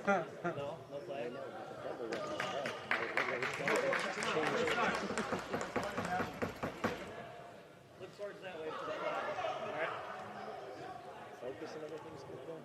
No flag. Look towards that way for the flag. All right. Focus and everything's good though.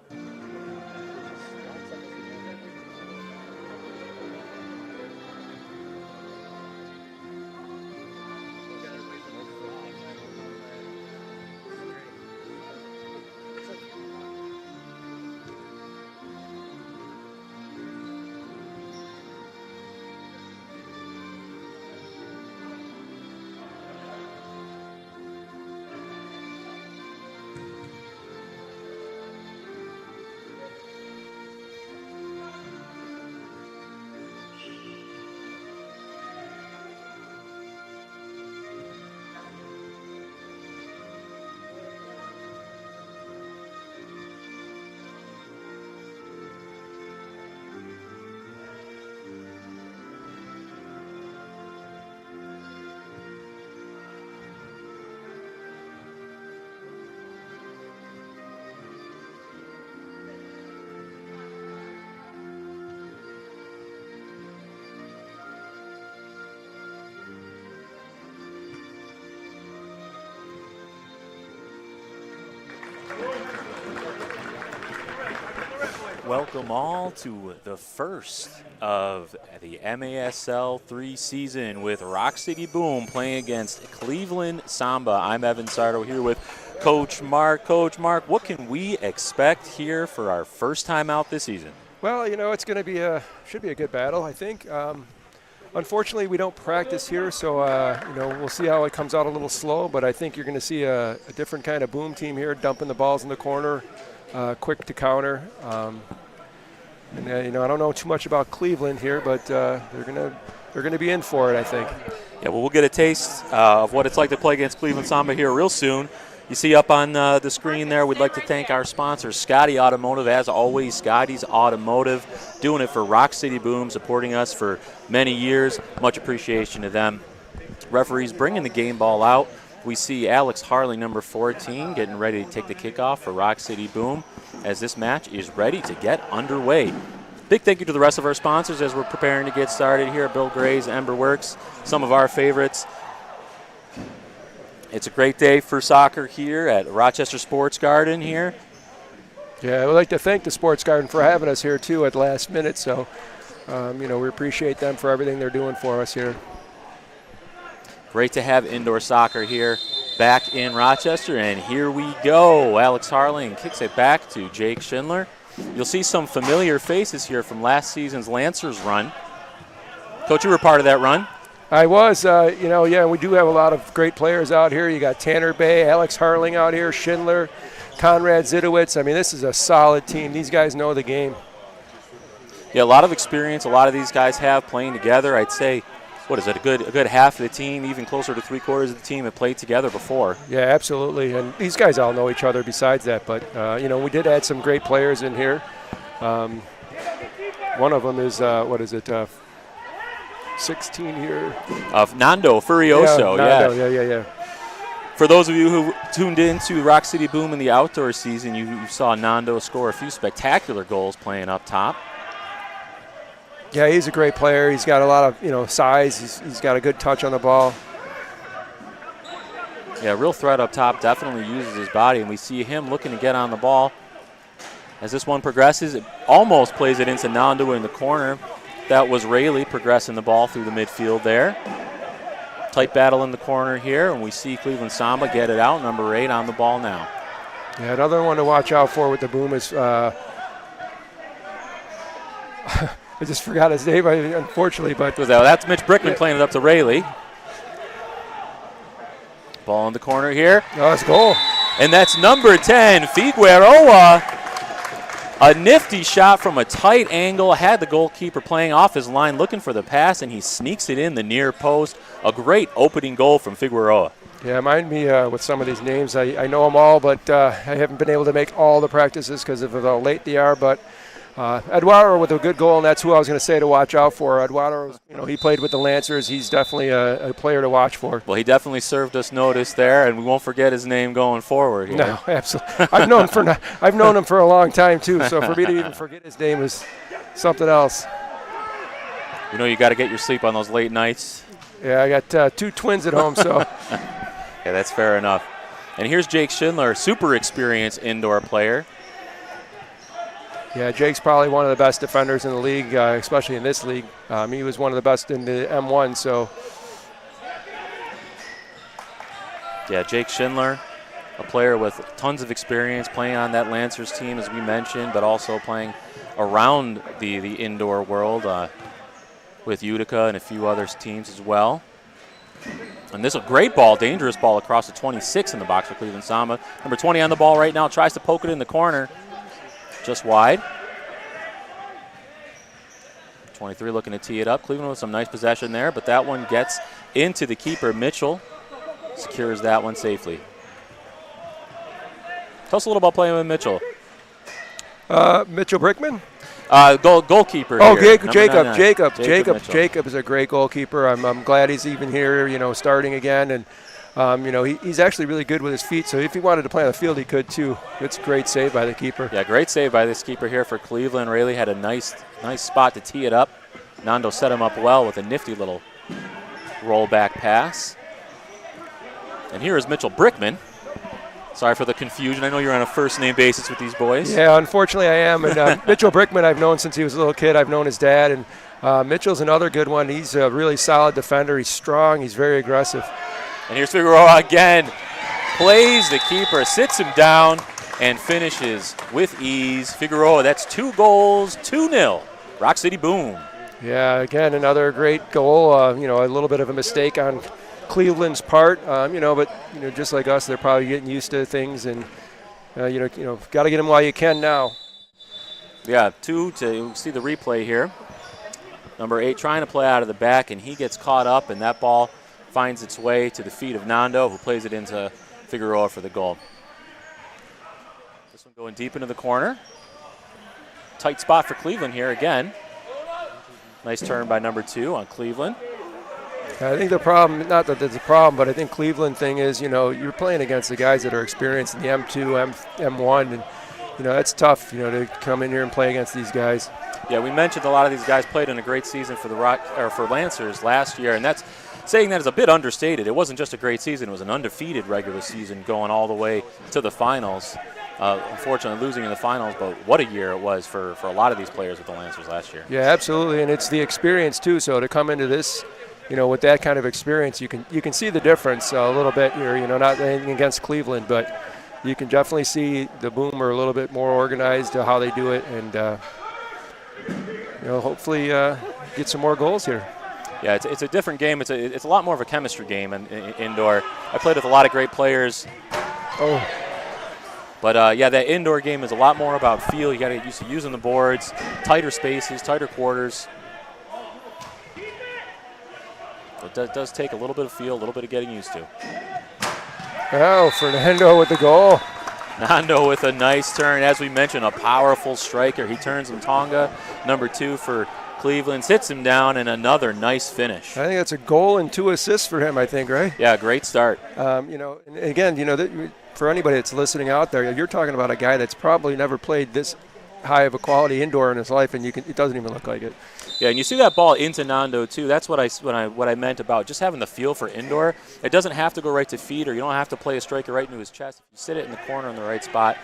Welcome all to the first of the MASL3 season with Roc City Boom playing against Cleveland Samba. I'm Evan Sardo here with Coach Mark. Coach Mark, what can we expect here for our first time out this season? Well, you know, it's going to be should be a good battle, I think. Unfortunately, we don't practice here, so you know, we'll see how it comes out a little slow. But I think you're going to see a different kind of Boom team here, dumping the balls in the corner, quick to counter. And you know, I don't know too much about Cleveland here, but they're gonna be in for it, I think. Yeah, well, we'll get a taste of what it's like to play against Cleveland Samba here real soon. You see up on the screen there, we'd like to thank our sponsor, Scotty Automotive. As always, Scotty's Automotive, doing it for Roc City Boom, supporting us for many years. Much appreciation to them. Referees bringing the game ball out. We see Alex Harling, number 14, getting ready to take the kickoff for Roc City Boom as this match is ready to get underway. Big thank you to the rest of our sponsors as we're preparing to get started here. Bill Gray's, Ember Works, some of our favorites. It's a great day for soccer here at Rochester Sports Garden here. Yeah, we'd like to thank the Sports Garden for having us here too at last minute. So, you know, we appreciate them for everything they're doing for us here. Great to have indoor soccer here back in Rochester, and here we go. Alex Harling kicks it back to Jake Schindler. You'll see some familiar faces here from last season's Lancers run. Coach, you were part of that run. I was, you know, yeah, we do have a lot of great players out here. You got Tanner Bay, Alex Harling out here, Schindler, Conrad Zidowitz. I mean, this is a solid team. These guys know the game. Yeah, a lot of experience a lot of these guys have playing together. I'd say, what is it, a good half of the team, even closer to three-quarters of the team have played together before. Yeah, absolutely. And these guys all know each other besides that. But, you know, we did add some great players in here. One of them is, 16 here. Of Nando Furioso, yeah. For those of you who tuned in to Roc City Boom in the outdoor season, you saw Nando score a few spectacular goals playing up top. Yeah, he's a great player. He's got a lot of, you know, size. He's got a good touch on the ball. Yeah, real threat up top, definitely uses his body, and we see him looking to get on the ball. As this one progresses, it almost plays it into Nando in the corner. That was Rayleigh progressing the ball through the midfield there. Tight battle in the corner here, and we see Cleveland Samba get it out, number 8 on the ball now. Yeah, another one to watch out for with the Boom is I just forgot his name, unfortunately. But that's Mitch Brickman playing it up to Rayleigh. Ball in the corner here. Oh, that's a goal. And that's number 10, Figueroa. A nifty shot from a tight angle. Had the goalkeeper playing off his line looking for the pass, and he sneaks it in the near post. A great opening goal from Figueroa. Yeah, mind me with some of these names. I know them all, but I haven't been able to make all the practices because of how late they are. But Eduardo with a good goal, and that's who I was going to say to watch out for. Eduardo, you know, he played with the Lancers. He's definitely a player to watch for. Well, he definitely served us notice there, and we won't forget his name going forward here. No, absolutely. I've known him for a long time too. So for me to even forget his name is something else. You know you got to get your sleep on those late nights. Yeah, I got 2 twins at home, so. Yeah, that's fair enough. And here's Jake Schindler, super experienced indoor player. Yeah, Jake's probably one of the best defenders in the league, especially in this league. He was one of the best in the M1, so. Yeah, Jake Schindler, a player with tons of experience playing on that Lancers team, as we mentioned, but also playing around the indoor world with Utica and a few other teams as well. And this is a great ball, dangerous ball across the 26 in the box for Cleveland Samba. Number 20 on the ball right now, tries to poke it in the corner. Just wide. 23 looking to tee it up. Cleveland with some nice possession there, but that one gets into the keeper. Mitchell secures that one safely. Tell us a little about playing with Mitchell. Mitchell Brickman? Goalkeeper. Oh, here. Jacob is a great goalkeeper. I'm glad he's even here, starting again. And, he's actually really good with his feet. So if he wanted to play on the field, he could too. It's a great save by the keeper. Yeah, great save by this keeper here for Cleveland. Rayleigh had a nice spot to tee it up. Nando set him up well with a nifty little rollback pass. And here is Mitchell Brickman. Sorry for the confusion. I know you're on a first-name basis with these boys. Yeah, unfortunately I am. And Mitchell Brickman I've known since he was a little kid. I've known his dad. And Mitchell's another good one. He's a really solid defender. He's strong. He's very aggressive. And here's Figueroa again. Plays the keeper, sits him down, and finishes with ease. Figueroa, that's 2 goals, 2-0. Roc City Boom. Yeah, again, another great goal. A little bit of a mistake on Cleveland's part, but just like us, they're probably getting used to things, and got to get them while you can now. Yeah, 2 to see the replay here. Number 8 trying to play out of the back, and he gets caught up, and that ball finds its way to the feet of Nando, who plays it into Figueroa for the goal. This one going deep into the corner. Tight spot for Cleveland here again. Nice turn by number 2 on Cleveland. I think the problem, not that there's a problem, but I think Cleveland thing is, you're playing against the guys that are experienced in the M2, M1, and, that's tough, to come in here and play against these guys. Yeah, we mentioned a lot of these guys played in a great season for for Lancers last year, and that's saying that is a bit understated. It wasn't just a great season; it was an undefeated regular season going all the way to the finals. Unfortunately, losing in the finals, but what a year it was for a lot of these players with the Lancers last year. Yeah, absolutely, and it's the experience too. So to come into this, with that kind of experience, you can see the difference a little bit here. Not anything against Cleveland, but you can definitely see the Boom are a little bit more organized how they do it, and hopefully get some more goals here. Yeah, it's a different game. It's a lot more of a chemistry game indoor. I played with a lot of great players. Oh. But, that indoor game is a lot more about feel. You got to get used to using the boards, tighter spaces, tighter quarters. It does take a little bit of feel, a little bit of getting used to. Oh, Fernando with the goal. Nando with a nice turn. As we mentioned, a powerful striker. He turns him Tonga, number 2 for Cleveland, sits him down, and another nice finish. I think that's a goal and 2 assists for him, I think, right? Yeah, great start. And again, for anybody that's listening out there, you're talking about a guy that's probably never played this high of a quality indoor in his life, and it doesn't even look like it. Yeah, and you see that ball into Nando too. That's what I meant about just having the feel for indoor. It doesn't have to go right to feet, or you don't have to play a striker right into his chest. If you sit it in the corner in the right spot,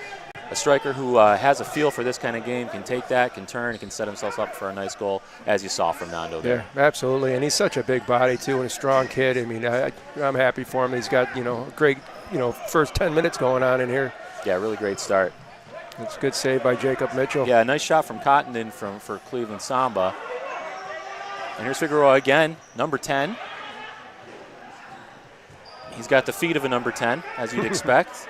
a striker who has a feel for this kind of game can take that, can turn, and can set himself up for a nice goal, as you saw from Nando there. Yeah, absolutely, and he's such a big body too, and a strong kid. I mean, I'm happy for him. He's got a great first 10 minutes going on in here. Yeah, really great start. It's a good save by Jacob Mitchell. Yeah, nice shot from Cottenden for Cleveland Samba. And here's Figueroa again, number 10. He's got the feet of a number 10, as you'd expect.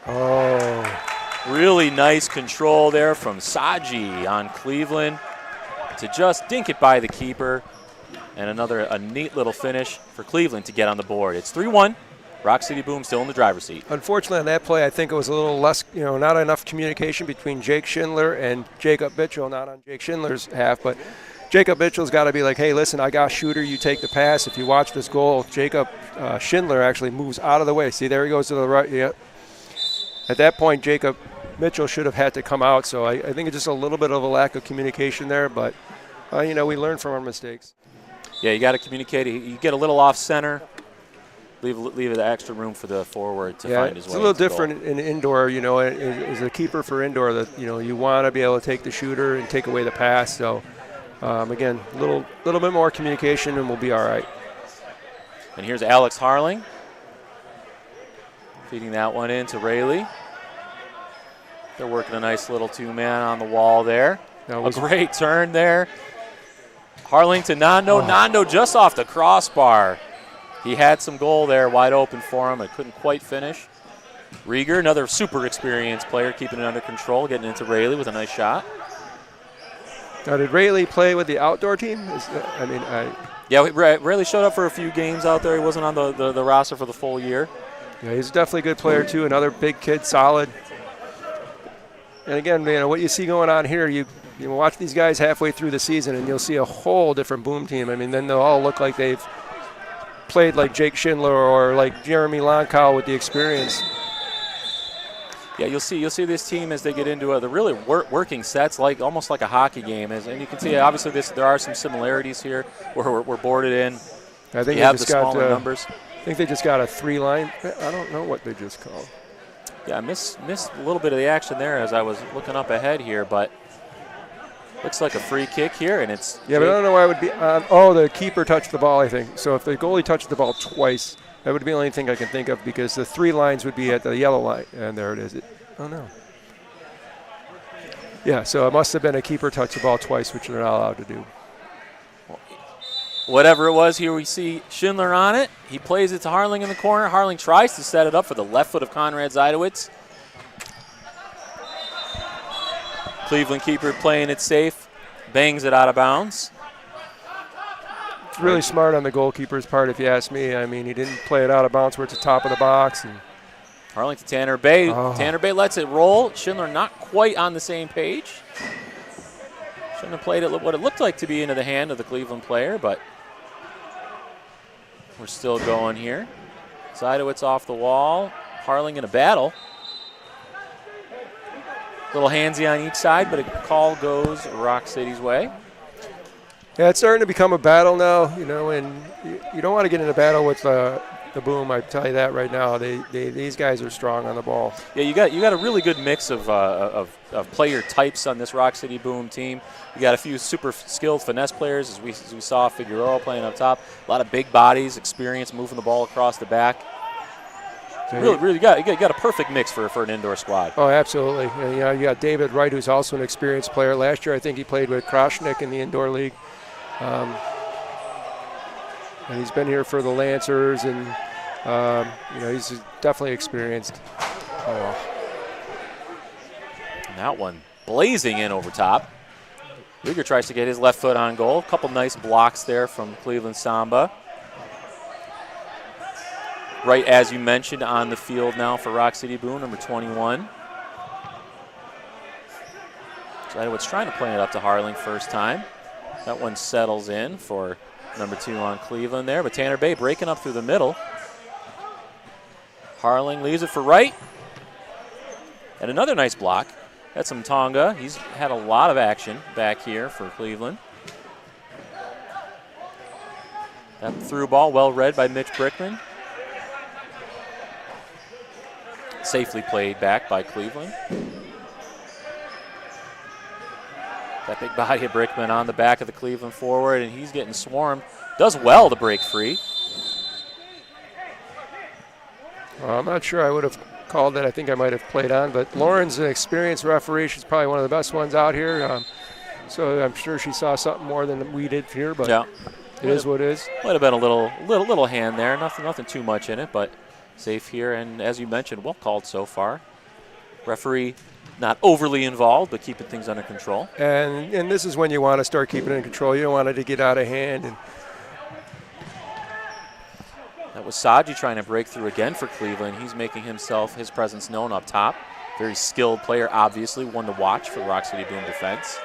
Oh. Really nice control there from Saji on Cleveland to just dink it by the keeper. And a neat little finish for Cleveland to get on the board. It's 3-1. Roc City Boom still in the driver's seat. Unfortunately, on that play, I think it was a little less, not enough communication between Jake Schindler and Jacob Mitchell, not on Jake Schindler's half, but Jacob Mitchell's got to be like, hey, listen, I got a shooter, you take the pass. If you watch this goal, Jacob Schindler actually moves out of the way. See, there he goes to the right. Yeah. At that point, Jacob Mitchell should have had to come out. So I think it's just a little bit of a lack of communication there, but we learn from our mistakes. Yeah, you got to communicate. You get a little off center. Leave it extra room for the forward to find his way. It's a little different in indoor, as a keeper for indoor that, you want to be able to take the shooter and take away the pass. So, again, a little bit more communication and we'll be all right. And here's Alex Harling. Feeding that one in to Rayleigh. They're working a nice little two-man on the wall there. A great turn there. Harling to Nando. Oh. Nando just off the crossbar. He had some goal there wide open for him. It couldn't quite finish. Rieger, another super experienced player, keeping it under control, getting into Rayleigh with a nice shot. Now, did Rayleigh play with the outdoor team? Yeah, Rayleigh showed up for a few games out there. He wasn't on the roster for the full year. Yeah, he's definitely a good player, too. Another big kid, solid. And again, what you see going on here, you watch these guys halfway through the season, and you'll see a whole different Boom team. I mean, then they'll all look like they've played like Jake Schindler or like Jeremy Lonkow with the experience. Yeah, you'll see this team as they get into the really working sets, almost like a hockey game. And you can see, obviously, there are some similarities here where we're boarded in. I think you have the smaller numbers. I think they just got a 3-line. I don't know what they just called. Yeah, I missed a little bit of the action there as I was looking up ahead here, but looks like a free kick here, and it's but I don't know why it would be. The keeper touched the ball, I think. So if the goalie touched the ball twice, that would be the only thing I can think of because the 3 lines would be at the yellow line, and there it is. Oh no. Yeah, so it must have been a keeper touch the ball twice, which they're not allowed to do. Whatever it was, here we see Schindler on it. He plays it to Harling in the corner. Harling tries to set it up for the left foot of Conrad Zeidowitz. Cleveland keeper playing it safe, bangs it out of bounds. It's really smart on the goalkeeper's part, if you ask me. I mean, he didn't play it out of bounds where it's the top of the box. And Harling to Tanner Bay. Oh. Tanner Bay lets it roll. Schindler not quite on the same page. Shouldn't have played it what it looked like to be into the hand of the Cleveland player, but we're still going here. Zeidowitz off the wall. Harling in a battle. Little handsy on each side, but a call goes Roc City's way. Yeah, it's starting to become a battle now, and you don't want to get in a battle with the Boom. I tell you that right now. These guys are strong on the ball. Yeah, you got a really good mix of player types on this Roc City Boom team. You got a few super skilled finesse players, as we saw Figueroa playing up top. A lot of big bodies, experience moving the ball across the back. Really, you got a perfect mix for an indoor squad. Oh, absolutely. And, you got David Wright, who's also an experienced player. Last year, I think he played with Kroshnik in the indoor league. And he's been here for the Lancers, and he's definitely experienced. Oh. And that one blazing in over top. Rieger tries to get his left foot on goal. A couple nice blocks there from Cleveland Samba. Right, as you mentioned, on the field now for Roc City Boom, number 21. Zeidowitz trying to play it up to Harling first time. That one settles in for number 2 on Cleveland there, but Tanner Bay breaking up through the middle. Harling leaves it for Wright. And another nice block. That's some Tonga. He's had a lot of action back here for Cleveland. That through ball, well read by Mitch Brickman. Safely played back by Cleveland. That big body of Brickman on the back of the Cleveland forward, and he's getting swarmed. Does well to break free. Well, I'm not sure I would have called that. I think I might have played on, but Lauren's an experienced referee. She's probably one of the best ones out here. So I'm sure she saw something more than we did here, but yeah. It is what it is. Might have been a little hand there. Nothing too much in it, but safe here. And as you mentioned, well called so far. Referee not overly involved, but keeping things under control. And this is when you want to start keeping it in control. You don't want it to get out of hand. And that was Saji trying to break through again for Cleveland. He's making his presence known up top. Very skilled player, obviously, one to watch for the Roc City Boom defense.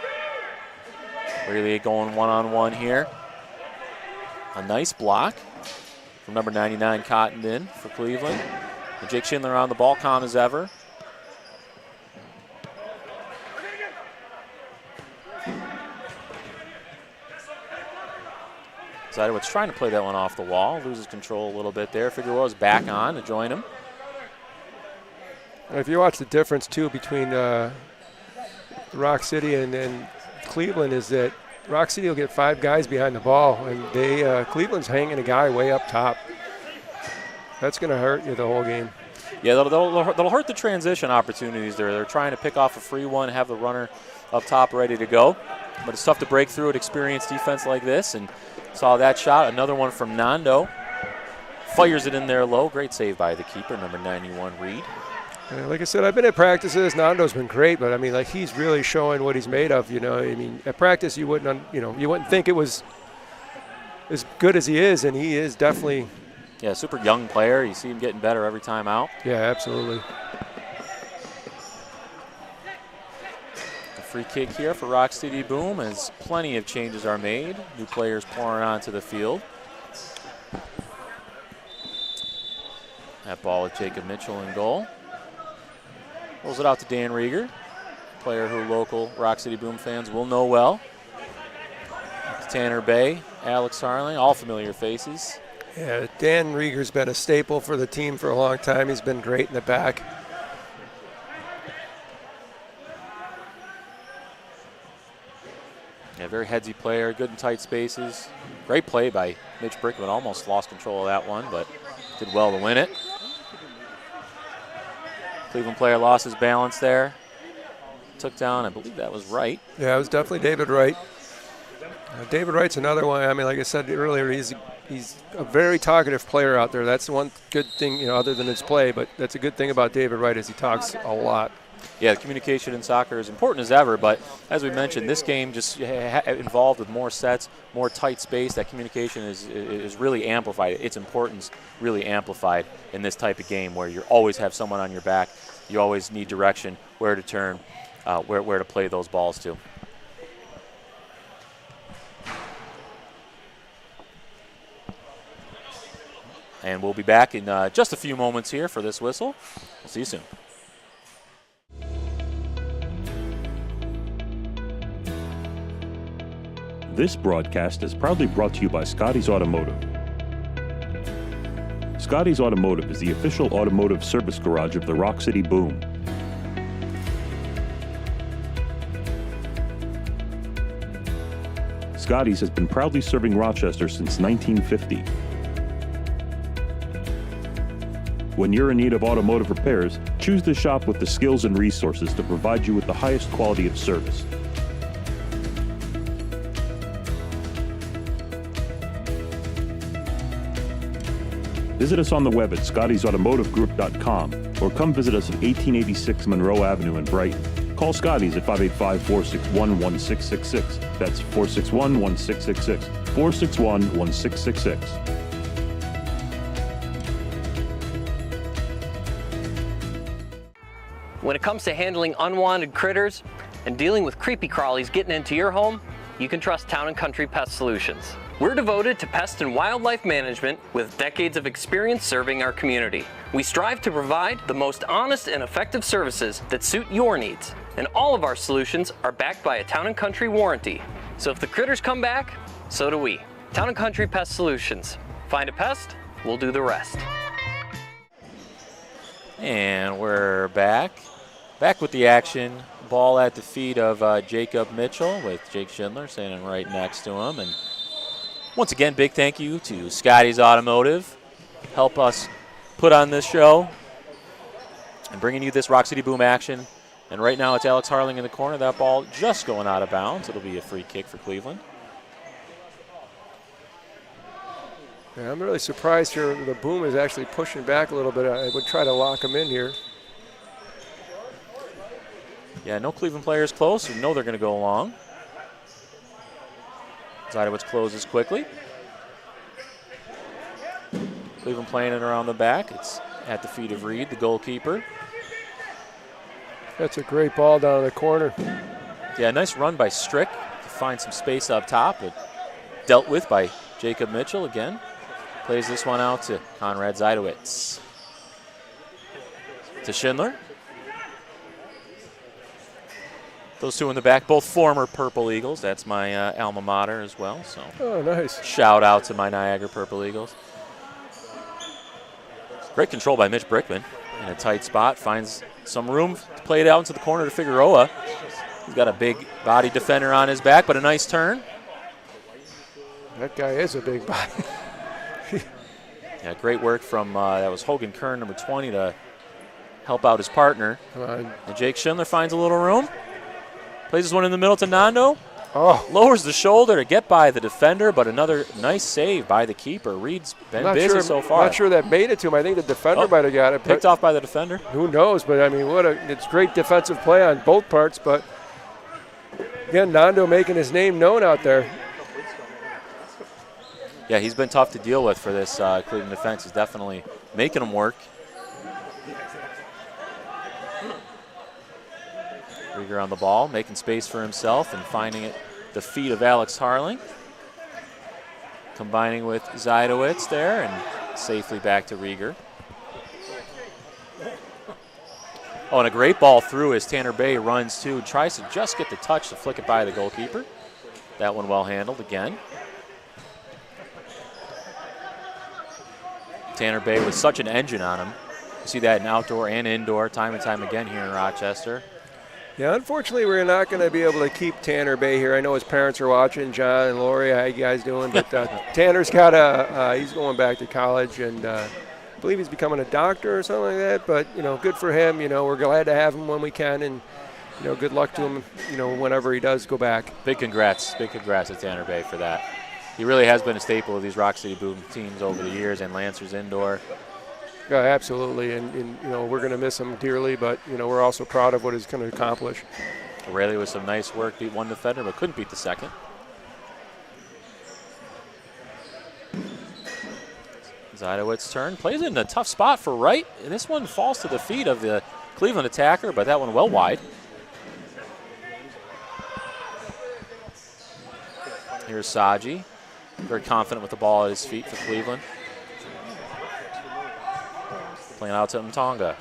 Really going one-on-one here. A nice block from number 99, Cottondon for Cleveland. And Jake Schindler on the ball, calm as ever. Zidowitz trying to play that one off the wall, loses control a little bit there. Figueroa's back on to join him. If you watch the difference, too, between Roc City and Cleveland is that Roc City will get 5 guys behind the ball, and Cleveland's hanging a guy way up top. That's going to hurt you the whole game. Yeah, that'll hurt the transition opportunities there. They're trying to pick off a free one, have the runner up top ready to go. But it's tough to break through an experienced defense like this, and saw that shot. Another one from Nando. Fires it in there low. Great save by the keeper, number 91, Reed. Like I said, I've been at practices. Nando's been great, but I mean, like, he's really showing what he's made of. You know, I mean, at practice you wouldn't think it was as good as he is, and he is definitely. Yeah, super young player. You see him getting better every time out. Yeah, absolutely. A free kick here for Roc City Boom, as plenty of changes are made. New players pouring onto the field. That ball with Jacob Mitchell in goal. Rolls it out to Dan Rieger, player who local Roc City Boom fans will know well. Tanner Bay, Alex Harling, all familiar faces. Yeah, Dan Rieger's been a staple for the team for a long time. He's been great in the back. Yeah, very headsy player, good in tight spaces. Great play by Mitch Brickman, almost lost control of that one, but did well to win it. Cleveland player lost his balance there. Took down, I believe that was Wright. Yeah, it was definitely David Wright. David Wright's another one. I mean, like I said earlier, he's a very talkative player out there. That's the one good thing, other than his play, but that's a good thing about David Wright is he talks a lot. Yeah, communication in soccer is important as ever, but as we mentioned, this game just involved with more sets, more tight space. That communication is really amplified. Its importance really amplified in this type of game where you always have someone on your back. You always need direction, where to turn, where to play those balls to. And we'll be back in just a few moments here for this whistle. We'll see you soon. This broadcast is proudly brought to you by Scotty's Automotive. Scotty's Automotive is the official automotive service garage of the Roc City Boom. Scotty's has been proudly serving Rochester since 1950. When you're in need of automotive repairs, choose the shop with the skills and resources to provide you with the highest quality of service. Visit us on the web at scottysautomotivegroup.com or come visit us at 1886 Monroe Avenue in Brighton. Call Scotty's at 585-461-1666. That's 461-1666. 461-1666. When it comes to handling unwanted critters and dealing with creepy crawlies getting into your home, you can trust Town & Country Pest Solutions. We're devoted to pest and wildlife management with decades of experience serving our community. We strive to provide the most honest and effective services that suit your needs. And all of our solutions are backed by a Town & Country warranty. So if the critters come back, so do we. Town & Country Pest Solutions. Find a pest, we'll do the rest. And we're back. Back with the action. Ball at the feet of Jacob Mitchell with Jake Schindler standing right next to him. And once again, big thank you to Scotty's Automotive. Help us put on this show and bringing you this Roc City Boom action. And right now it's Alex Harling in the corner. That ball just going out of bounds. It'll be a free kick for Cleveland. Yeah, I'm really surprised here. The Boom is actually pushing back a little bit. I would try to lock him in here. Yeah, no Cleveland players close. You know they're going to go long. Zidowitz closes quickly. Cleveland playing it around the back. It's at the feet of Reed, the goalkeeper. That's a great ball down in the corner. Yeah, nice run by Strick to find some space up top, but dealt with by Jacob Mitchell again. Plays this one out to Conrad Zidowitz. To Schindler. Those two in the back, both former Purple Eagles. That's my alma mater as well. So Oh, nice. shout out to my Niagara Purple Eagles. Great control by Mitch Brickman in a tight spot. Finds some room to play it out into the corner to Figueroa. He's got a big body defender on his back, but a nice turn. That guy is a big body. Yeah, great work from, that was Hogan Kern, number 20, to help out his partner. Come on. And Jake Schindler finds a little room. Plays this one in the middle to Nando. Oh, Lowers the shoulder to get by the defender, but another nice save by the keeper. Reed's been busy so far. Not sure that made it to him. I think the defender might have got it. Picked off by the defender. Who knows? But, I mean, it's great defensive play on both parts. But, again, Nando making his name known out there. Yeah, he's been tough to deal with for this Cleveland defense. He's definitely making them work. Rieger on the ball, making space for himself and finding it the feet of Alex Harling. Combining with Zajdowitz there and safely back to Rieger. Oh, and a great ball through as Tanner Bay runs too. Tries to just get the touch to flick it by the goalkeeper. That one well handled again. Tanner Bay with such an engine on him. You see that in outdoor and indoor time and time again here in Rochester. Yeah, unfortunately, we're not going to be able to keep Tanner Bay here. I know his parents are watching. John and Lori, how you guys doing? But Tanner's got he's going back to college, and I believe he's becoming a doctor or something like that. But, good for him. We're glad to have him when we can, and, good luck to him, whenever he does go back. Big congrats to Tanner Bay for that. He really has been a staple of these Roc City Boom teams over the years, and Lancers indoor. Yeah, absolutely, and we're going to miss him dearly, but we're also proud of what he's going to accomplish. O'Reilly with some nice work, beat one defender, but couldn't beat the second. Zajdowitz's turn, plays it in a tough spot for Wright, and this one falls to the feet of the Cleveland attacker, but that one well wide. Here's Saji, very confident with the ball at his feet for Cleveland. Playing out to Mtonga.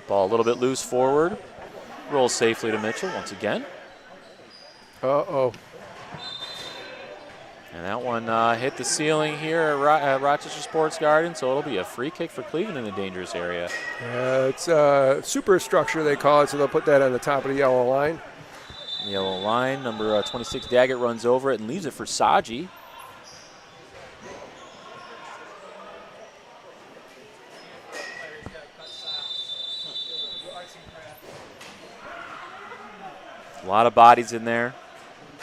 Ball a little bit loose forward. Rolls safely to Mitchell once again. Uh-oh. And that one hit the ceiling here at Rochester Sports Garden, so it'll be a free kick for Cleveland in the dangerous area. It's superstructure, they call it, so they'll put that on the top of the yellow line. Yellow line, number 26 Daggett runs over it and leaves it for Saji. A lot of bodies in there.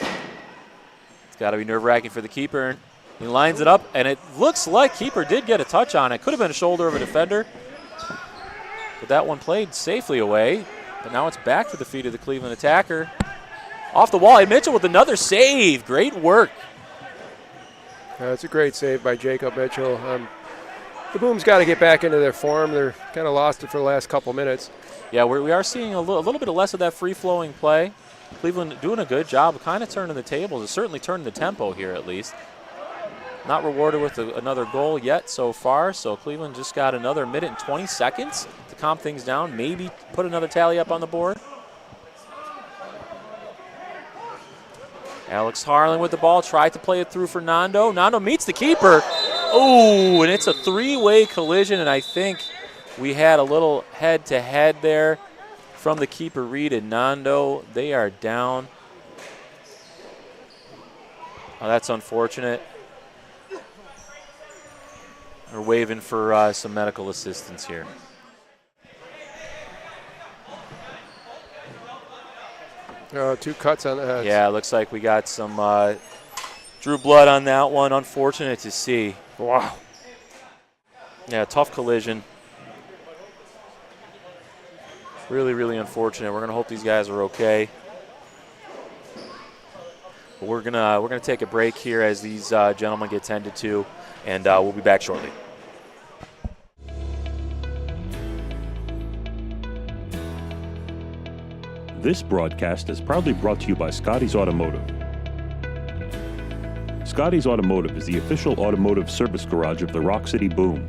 It's got to be nerve-wracking for the keeper. He lines it up, and it looks like keeper did get a touch on it. Could have been a shoulder of a defender. But that one played safely away. But now it's back to the feet of the Cleveland attacker. Off the wall, and Mitchell with another save. Great work. It's a great save by Jacob Mitchell. The Boom's got to get back into their form. They're kind of lost it for the last couple minutes. Yeah, we are seeing a little bit less of that free-flowing play. Cleveland doing a good job of kind of turning the tables. It's certainly turning the tempo here at least. Not rewarded with another goal yet so far, so Cleveland just got another minute and 20 seconds to calm things down, maybe put another tally up on the board. Alex Harling with the ball, tried to play it through for Nando. Nando meets the keeper. Oh, and it's a three-way collision, and I think we had a little head-to-head there from the keeper, Reed and Nando. They are down. Oh, that's unfortunate. We're waving for some medical assistance here. Two cuts on the head. Yeah, it looks like we got some drew blood on that one. Unfortunate to see. Wow. Yeah, tough collision. Really, really unfortunate. We're gonna hope these guys are okay. But we're gonna take a break here as these gentlemen get tended to, and we'll be back shortly. This broadcast is proudly brought to you by Scotty's Automotive. Scotty's Automotive is the official automotive service garage of the Roc City Boom.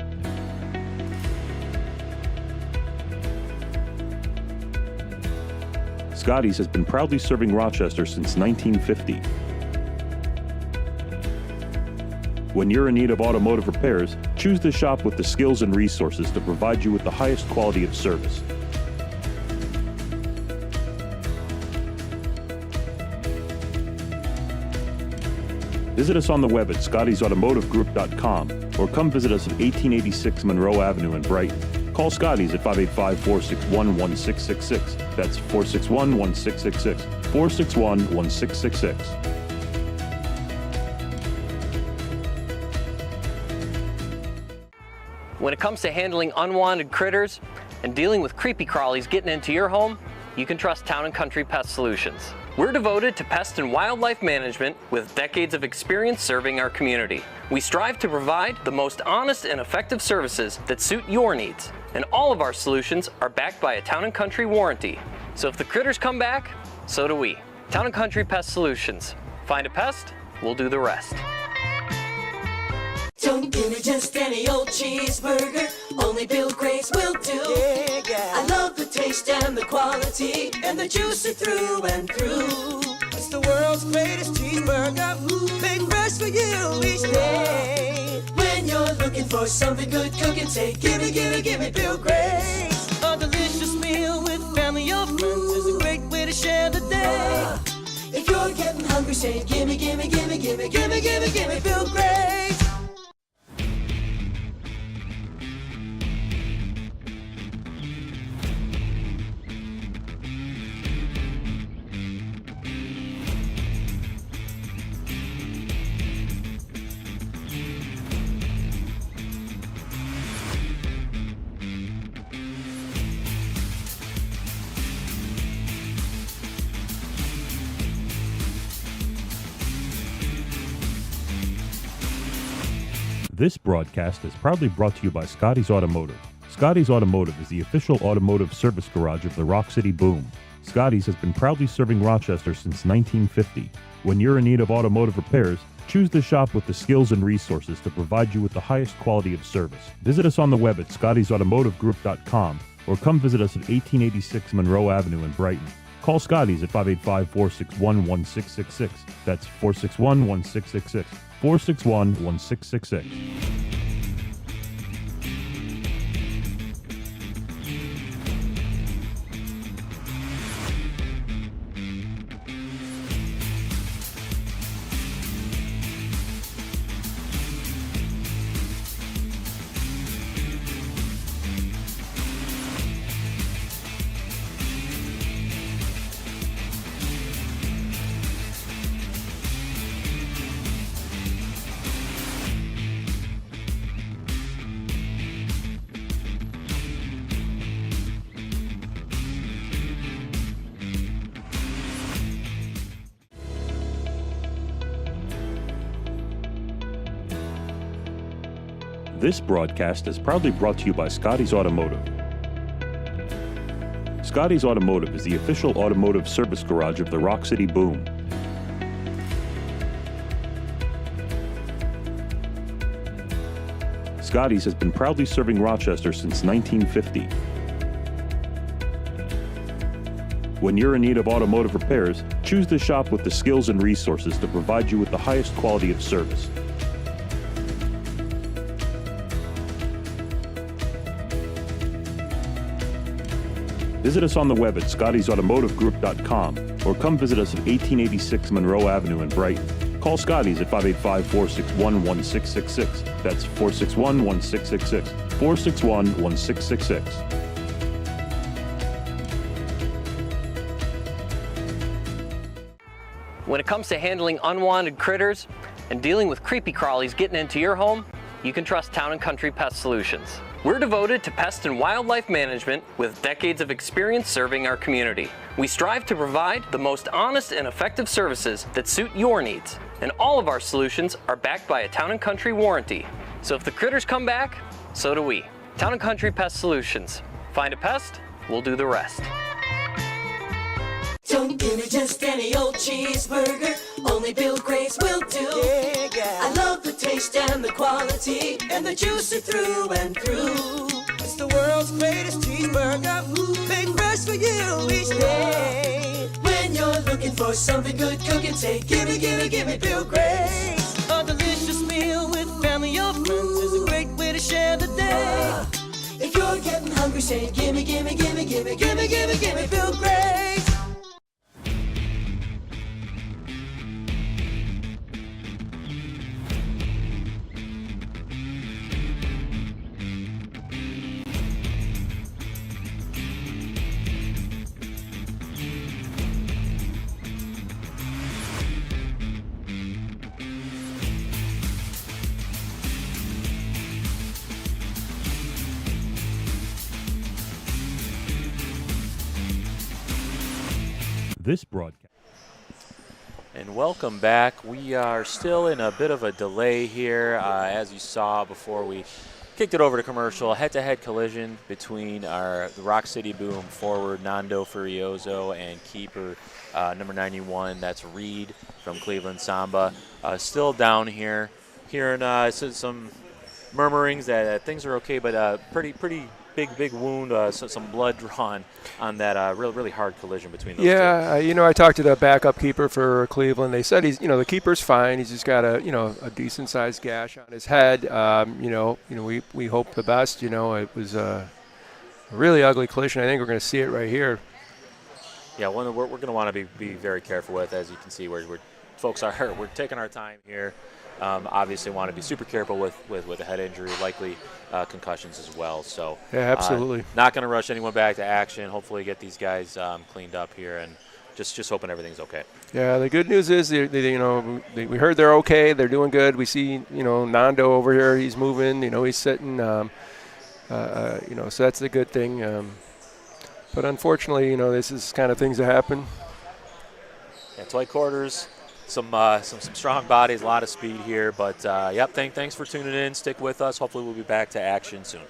Scotty's has been proudly serving Rochester since 1950. When you're in need of automotive repairs, choose the shop with the skills and resources to provide you with the highest quality of service. Visit us on the web at scottysautomotivegroup.com or come visit us at 1886 Monroe Avenue in Brighton. Call Scotty's at 585-461-1666. That's 461-1666. 461-1666. When it comes to handling unwanted critters and dealing with creepy crawlies getting into your home, you can trust Town & Country Pest Solutions. We're devoted to pest and wildlife management with decades of experience serving our community. We strive to provide the most honest and effective services that suit your needs, and all of our solutions are backed by a Town & Country warranty. So if the critters come back, so do we. Town & Country Pest Solutions. Find a pest, we'll do the rest. Don't give me just any old cheeseburger, only Bill Gray's will do. Yeah, yeah. I love the taste and the quality, and the juice are through and through. It's the world's greatest cheeseburger, made fresh for you each day. When you're looking for something good cooking, say gimme, gimme, gimme Bill Gray's. A delicious meal with family or friends is a great way to share the day. If you're getting hungry, say gimme, gimme, gimme, gimme, gimme, gimme, gimme Bill Gray's. This broadcast is proudly brought to you by Scotty's Automotive. Scotty's Automotive is the official automotive service garage of the Roc City Boom. Scotty's has been proudly serving Rochester since 1950. When you're in need of automotive repairs, choose the shop with the skills and resources to provide you with the highest quality of service. Visit us on the web at scottysautomotivegroup.com or come visit us at 1886 Monroe Avenue in Brighton. Call Scotty's at 585-461-1666. That's 461-1666. 461-1666. This broadcast is proudly brought to you by Scotty's Automotive. Scotty's Automotive is the official automotive service garage of the Roc City Boom. Scotty's has been proudly serving Rochester since 1950. When you're in need of automotive repairs, choose the shop with the skills and resources to provide you with the highest quality of service. Visit us on the web at scottysautomotivegroup.com or come visit us at 1886 Monroe Avenue in Brighton. Call Scotty's at 585-461-1666. That's 461-1666. 461-1666. When it comes to handling unwanted critters and dealing with creepy crawlies getting into your home, you can trust Town & Country Pest Solutions. We're devoted to pest and wildlife management with decades of experience serving our community. We strive to provide the most honest and effective services that suit your needs, and all of our solutions are backed by a Town & Country warranty. So if the critters come back, so do we. Town & Country Pest Solutions. Find a pest, we'll do the rest. Don't give me just any old cheeseburger, only Bill Gray's will do. Yeah, yeah. I love the taste and the quality, and the juice are through and through. It's the world's greatest cheeseburger, made fresh for you each day. When you're looking for something good cooking, say gimme, gimme, gimme Bill Gray's. A delicious meal with family or friends is a great way to share the day. If you're getting hungry, say gimme, gimme, gimme, gimme, gimme, gimme, gimme Bill Gray's. This broadcast. And welcome back. We are still in a bit of a delay here. As you saw before we kicked it over to commercial, head-to-head collision between the Roc City Boom forward Nando Furioso and keeper number 91, that's Reed from Cleveland Samba. Still down here, hearing some murmurings that things are okay, but pretty big wound, some blood drawn on that really hard collision between those two. I talked to the backup keeper for Cleveland. They said the keeper's fine. He's just got a decent sized gash on his head. We hope the best. It was a really ugly collision. I think we're going to see it right here. Yeah, one that we're going to want to be very careful with. As you can see, we're taking our time here. Obviously want to be super careful with a head injury, likely concussions as well. So yeah, absolutely. Not going to rush anyone back to action. Hopefully get these guys cleaned up here, and just hoping everything's okay. Yeah, the good news is we heard they're okay. They're doing good. We see Nando over here. He's moving. He's sitting. So that's the good thing. But unfortunately, this is kind of things that happen. Yeah, tight quarters. Some strong bodies, a lot of speed here, but yep. Thanks for tuning in. Stick with us. Hopefully, we'll be back to action soon.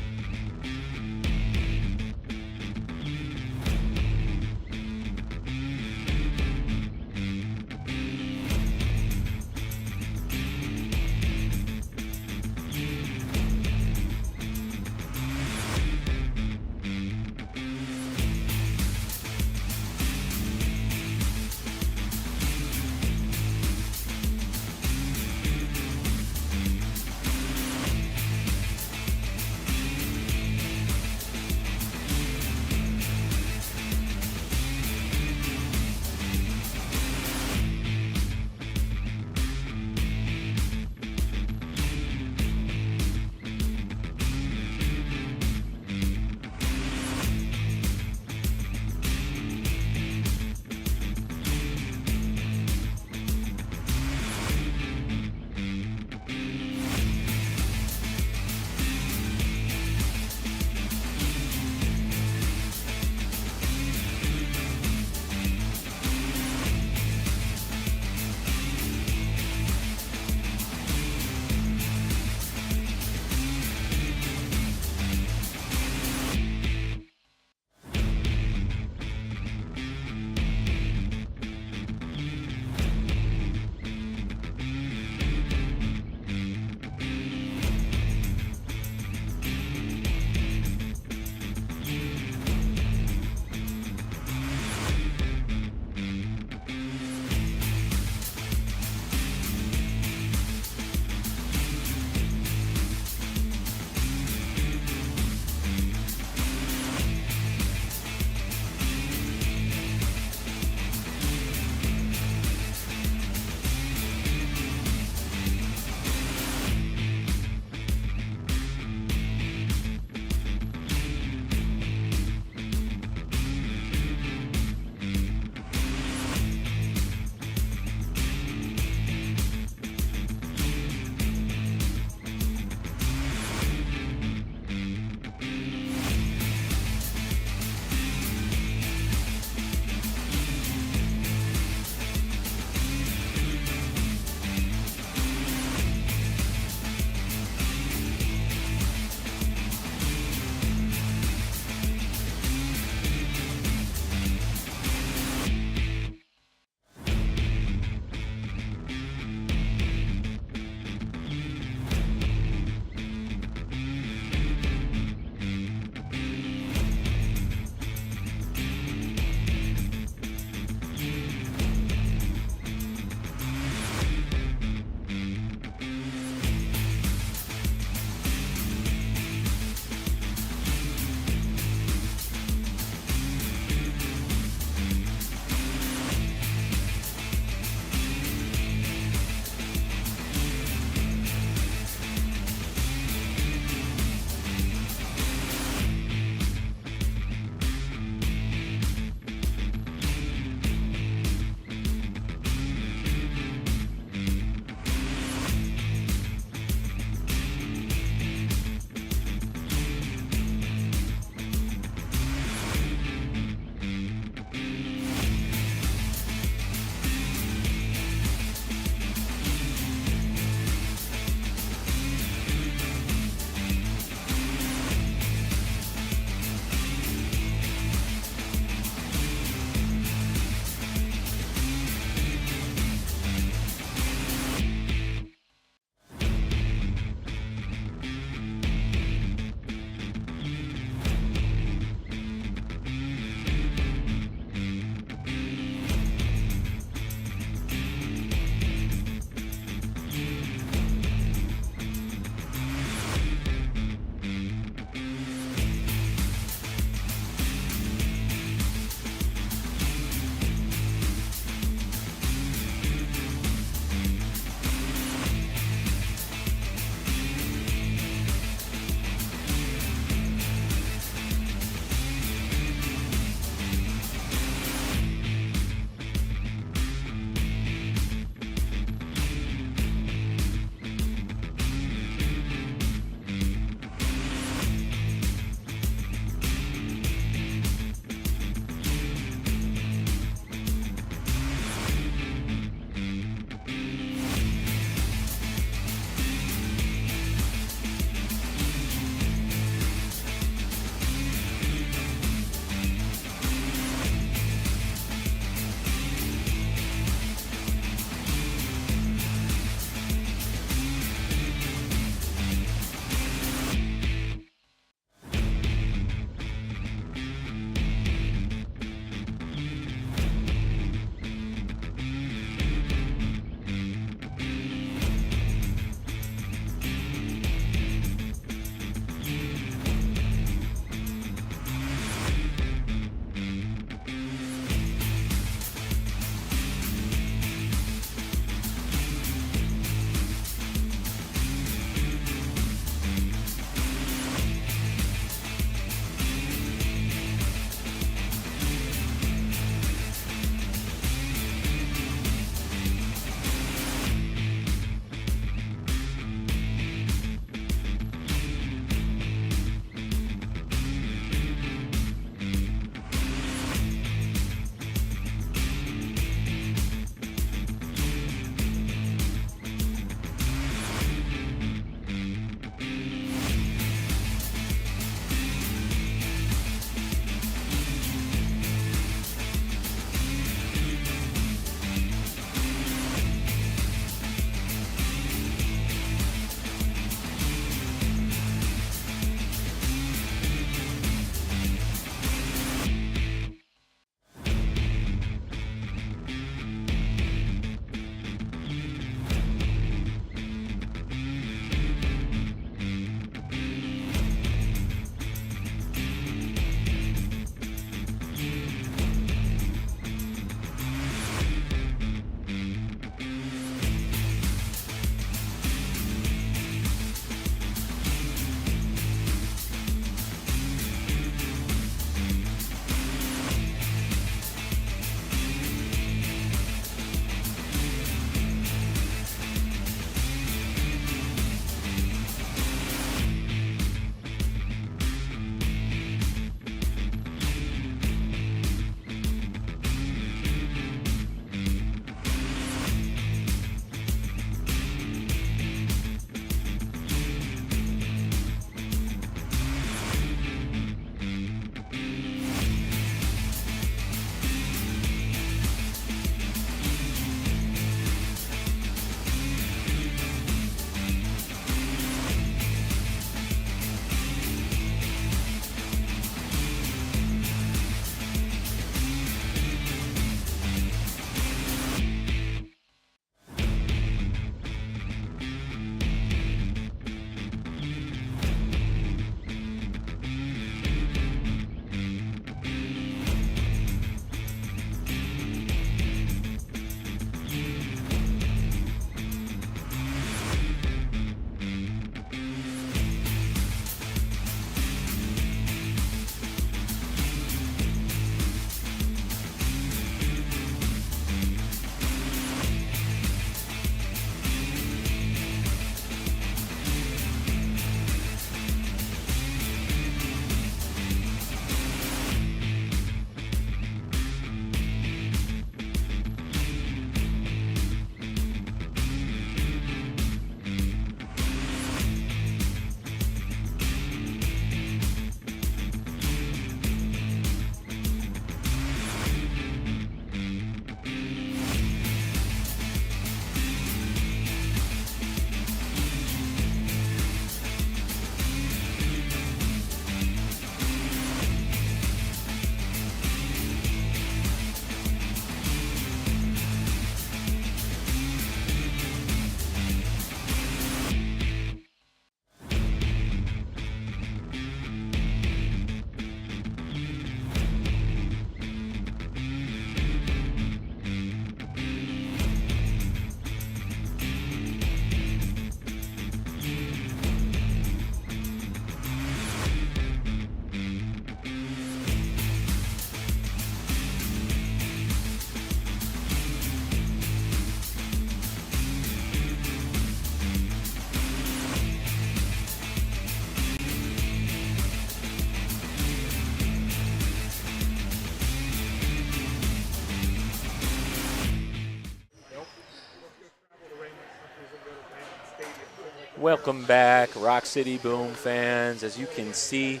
Welcome back, Roc City Boom fans. As you can see,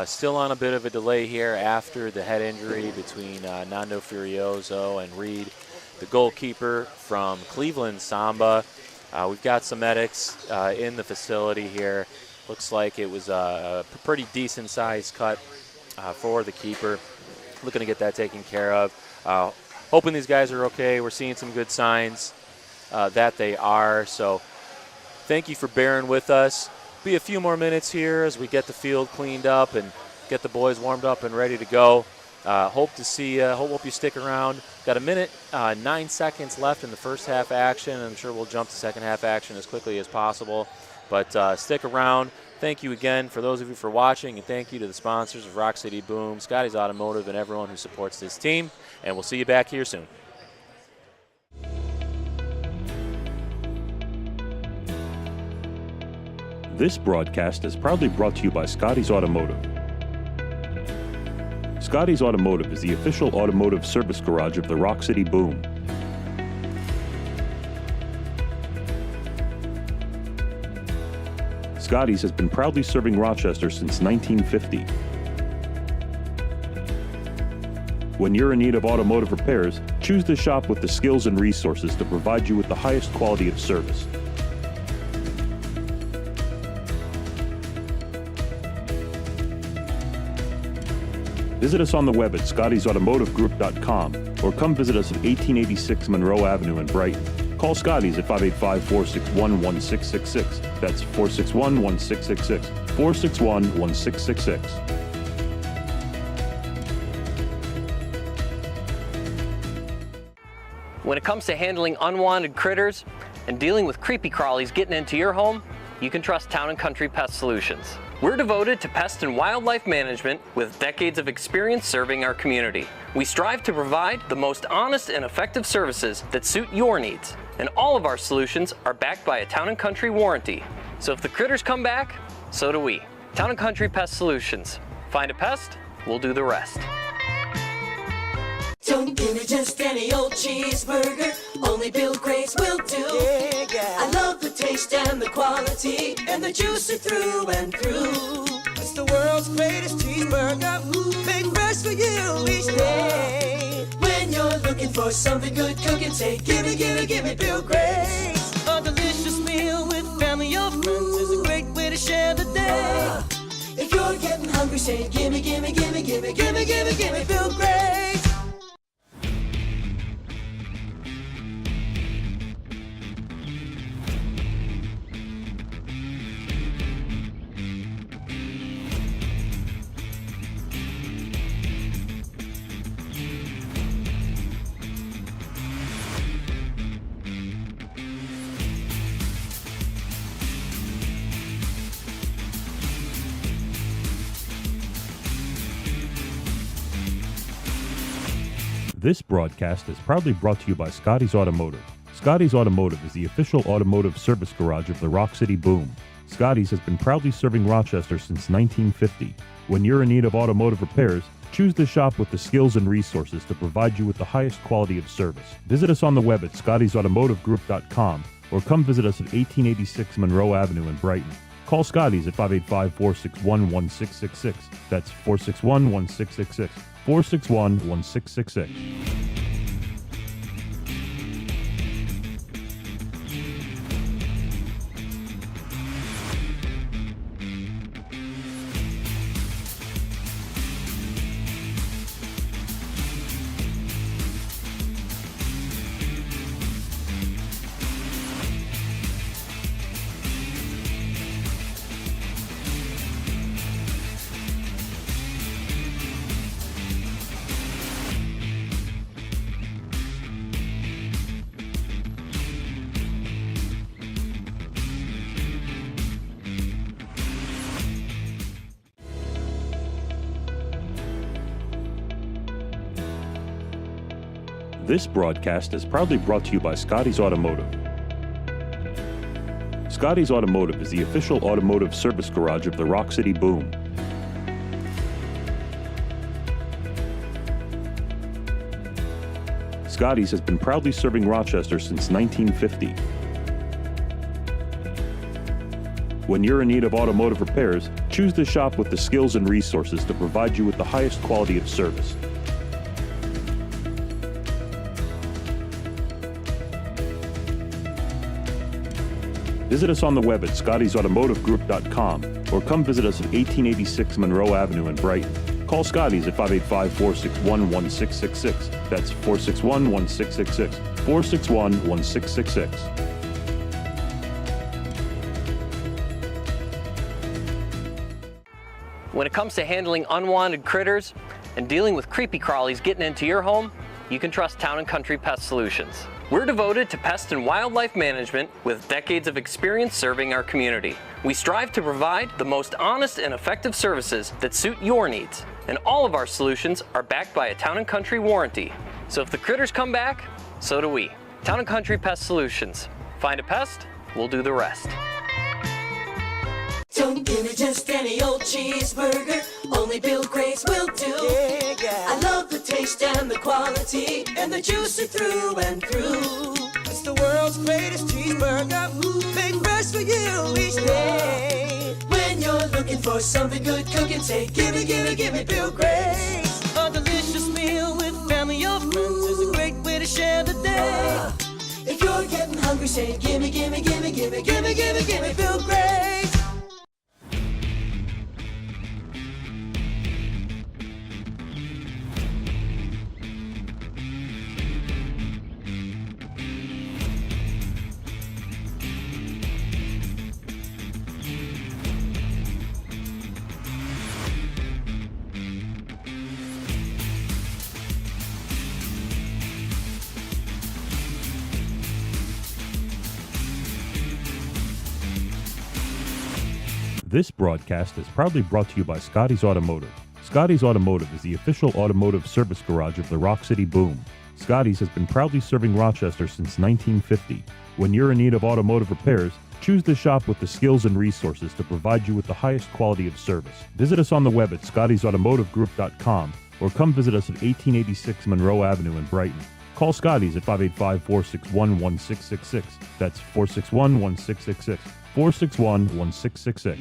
still on a bit of a delay here after the head injury between Nando Furioso and Reed, the goalkeeper from Cleveland Samba. We've got some medics in the facility here. Looks like it was a pretty decent sized cut for the keeper. Looking to get that taken care of. Hoping these guys are okay. We're seeing some good signs that they are. So thank you for bearing with us. Be a few more minutes here as we get the field cleaned up and get the boys warmed up and ready to go. Hope to see you. Hope you stick around. Got a minute, 9 seconds left in the first half action. I'm sure we'll jump to second half action as quickly as possible. But stick around. Thank you again for those of you for watching, and thank you to the sponsors of Roc City Boom, Scotty's Automotive, and everyone who supports this team. And we'll see you back here soon. This broadcast is proudly brought to you by Scotty's Automotive. Scotty's Automotive is the official automotive service garage of the Roc City Boom. Scotty's has been proudly serving Rochester since 1950. When you're in need of automotive repairs, choose the shop with the skills and resources to provide you with the highest quality of service. Visit us on the web at scottysautomotivegroup.com or come visit us at 1886 Monroe Avenue in Brighton. Call Scotty's at 585-461-1666. That's 461-1666. 461-1666. When it comes to handling unwanted critters and dealing with creepy crawlies getting into your home, you can trust Town & Country Pest Solutions. We're devoted to pest and wildlife management with decades of experience serving our community. We strive to provide the most honest and effective services that suit your needs. And all of our solutions are backed by a Town & Country warranty. So if the critters come back, so do we. Town & Country Pest Solutions. Find a pest, we'll do the rest. Don't give me just any old cheeseburger, only Bill Gray's will do. Yeah. I love the taste and the quality, and the juicy through and through. It's the world's greatest cheeseburger, made fresh for you each day. When you're looking for something good cooking, say gimme, gimme, gimme Bill Gray's. A delicious meal with family or friends is a great way to share the day. If you're getting hungry, say gimme, gimme, gimme, gimme, gimme, gimme, gimme Bill Gray's. This broadcast is proudly brought to you by Scotty's Automotive. Scotty's Automotive is the official automotive service garage of the Roc City Boom. Scotty's has been proudly serving Rochester since 1950. When you're in need of automotive repairs, choose the shop with the skills and resources to provide you with the highest quality of service. Visit us on the web at scottysautomotivegroup.com or come visit us at 1886 Monroe Avenue in Brighton. Call Scotty's at 585-461-1666. That's 461-1666. 461-1666. This broadcast is proudly brought to you by Scotty's Automotive. Scotty's Automotive is the official automotive service garage of the Roc City Boom. Scotty's has been proudly serving Rochester since 1950. When you're in need of automotive repairs, choose the shop with the skills and resources to provide you with the highest quality of service. Visit us on the web at scottysautomotivegroup.com or come visit us at 1886 Monroe Avenue in Brighton. Call Scotty's at 585-461-1666. That's 461-1666. 461-1666. When it comes to handling unwanted critters and dealing with creepy crawlies getting into your home, you can trust Town & Country Pest Solutions. We're devoted to pest and wildlife management with decades of experience serving our community. We strive to provide the most honest and effective services that suit your needs, and all of our solutions are backed by a Town & Country warranty. So if the critters come back, so do we. Town & Country Pest Solutions. Find a pest, we'll do the rest. Don't give me just any old cheeseburger, only Bill Gray's will do. I love the taste and the quality, and the juicy through and through. It's the world's greatest cheeseburger, made fresh for you each day. When you're looking for something good cooking, say gimme, gimme, gimme Bill Gray's. A delicious meal with family or friends is a great way to share the day. If you're getting hungry, say gimme, gimme, gimme, gimme, gimme, gimme, gimme Bill Gray's. This broadcast is proudly brought to you by Scotty's Automotive. Scotty's Automotive is the official automotive service garage of the Roc City Boom. Scotty's has been proudly serving Rochester since 1950. When you're in need of automotive repairs, choose the shop with the skills and resources to provide you with the highest quality of service. Visit us on the web at scottysautomotivegroup.com or come visit us at 1886 Monroe Avenue in Brighton. Call Scotty's at 585-461-1666. That's 461-1666. 461-1666.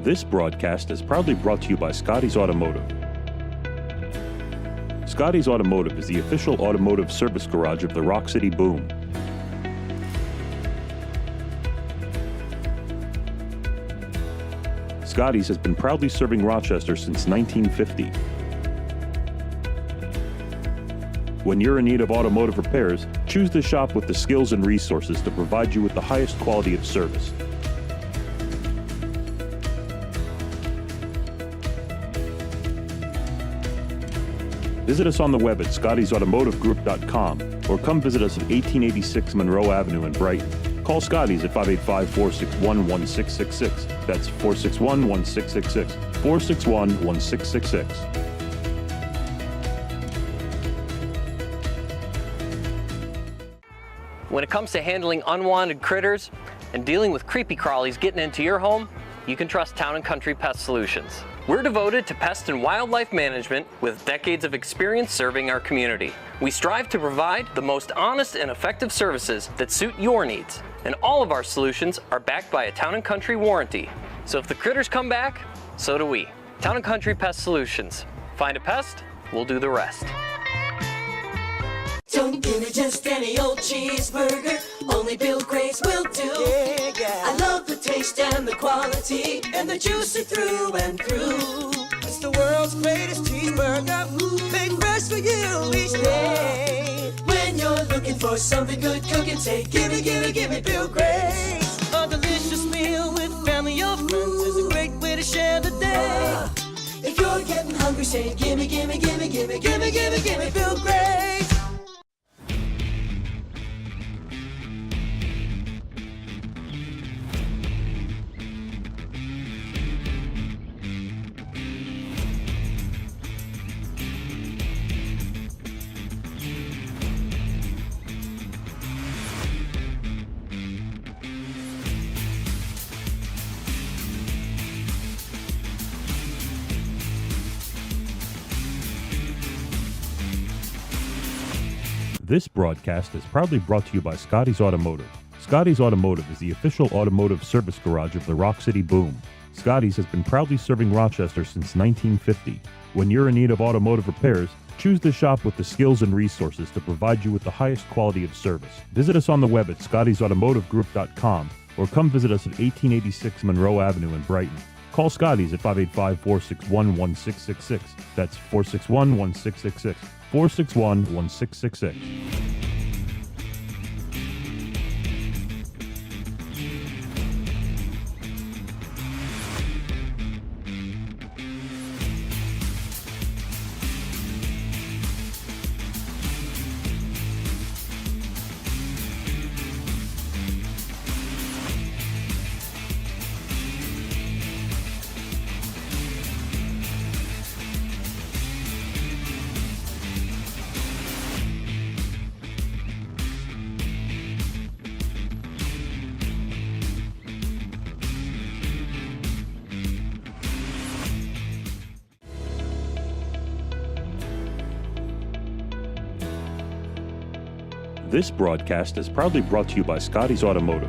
This broadcast is proudly brought to you by Scotty's Automotive. Scotty's Automotive is the official automotive service garage of the Roc City Boom. Scotty's has been proudly serving Rochester since 1950. When you're in need of automotive repairs, choose the shop with the skills and resources to provide you with the highest quality of service. Visit us on the web at scottysautomotivegroup.com or come visit us at 1886 Monroe Avenue in Brighton. Call Scotty's at 585-461-1666. That's 461-1666. 461-1666. When it comes to handling unwanted critters and dealing with creepy crawlies getting into your home, you can trust Town & Country Pest Solutions. We're devoted to pest and wildlife management with decades of experience serving our community. We strive to provide the most honest and effective services that suit your needs, and all of our solutions are backed by a Town & Country warranty. So if the critters come back, so do we. Town & Country Pest Solutions. Find a pest, we'll do the rest. Don't give me just any old cheeseburger, only Bill Gray's will do. I love the taste and the quality, and the juicy through and through. It's the world's greatest cheeseburger, made fresh for you each day. When you're looking for something good cooking, say gimme, gimme, gimme Bill Gray's. A delicious meal with way. If you're getting hungry, say gimme, gimme, gimme, gimme, gimme, gimme, gimme Bill Grace. This broadcast is proudly brought to you by Scotty's Automotive. Scotty's Automotive is the official automotive service garage of the Roc City Boom. Scotty's has been proudly serving Rochester since 1950. When you're in need of automotive repairs, choose the shop with the skills and resources to provide you with the highest quality of service. Visit us on the web at scottysautomotivegroup.com or come visit us at 1886 Monroe Avenue in Brighton. Call Scotty's at 585-461-1666. That's 461-1666. 461-1666. This broadcast is proudly brought to you by Scotty's Automotive.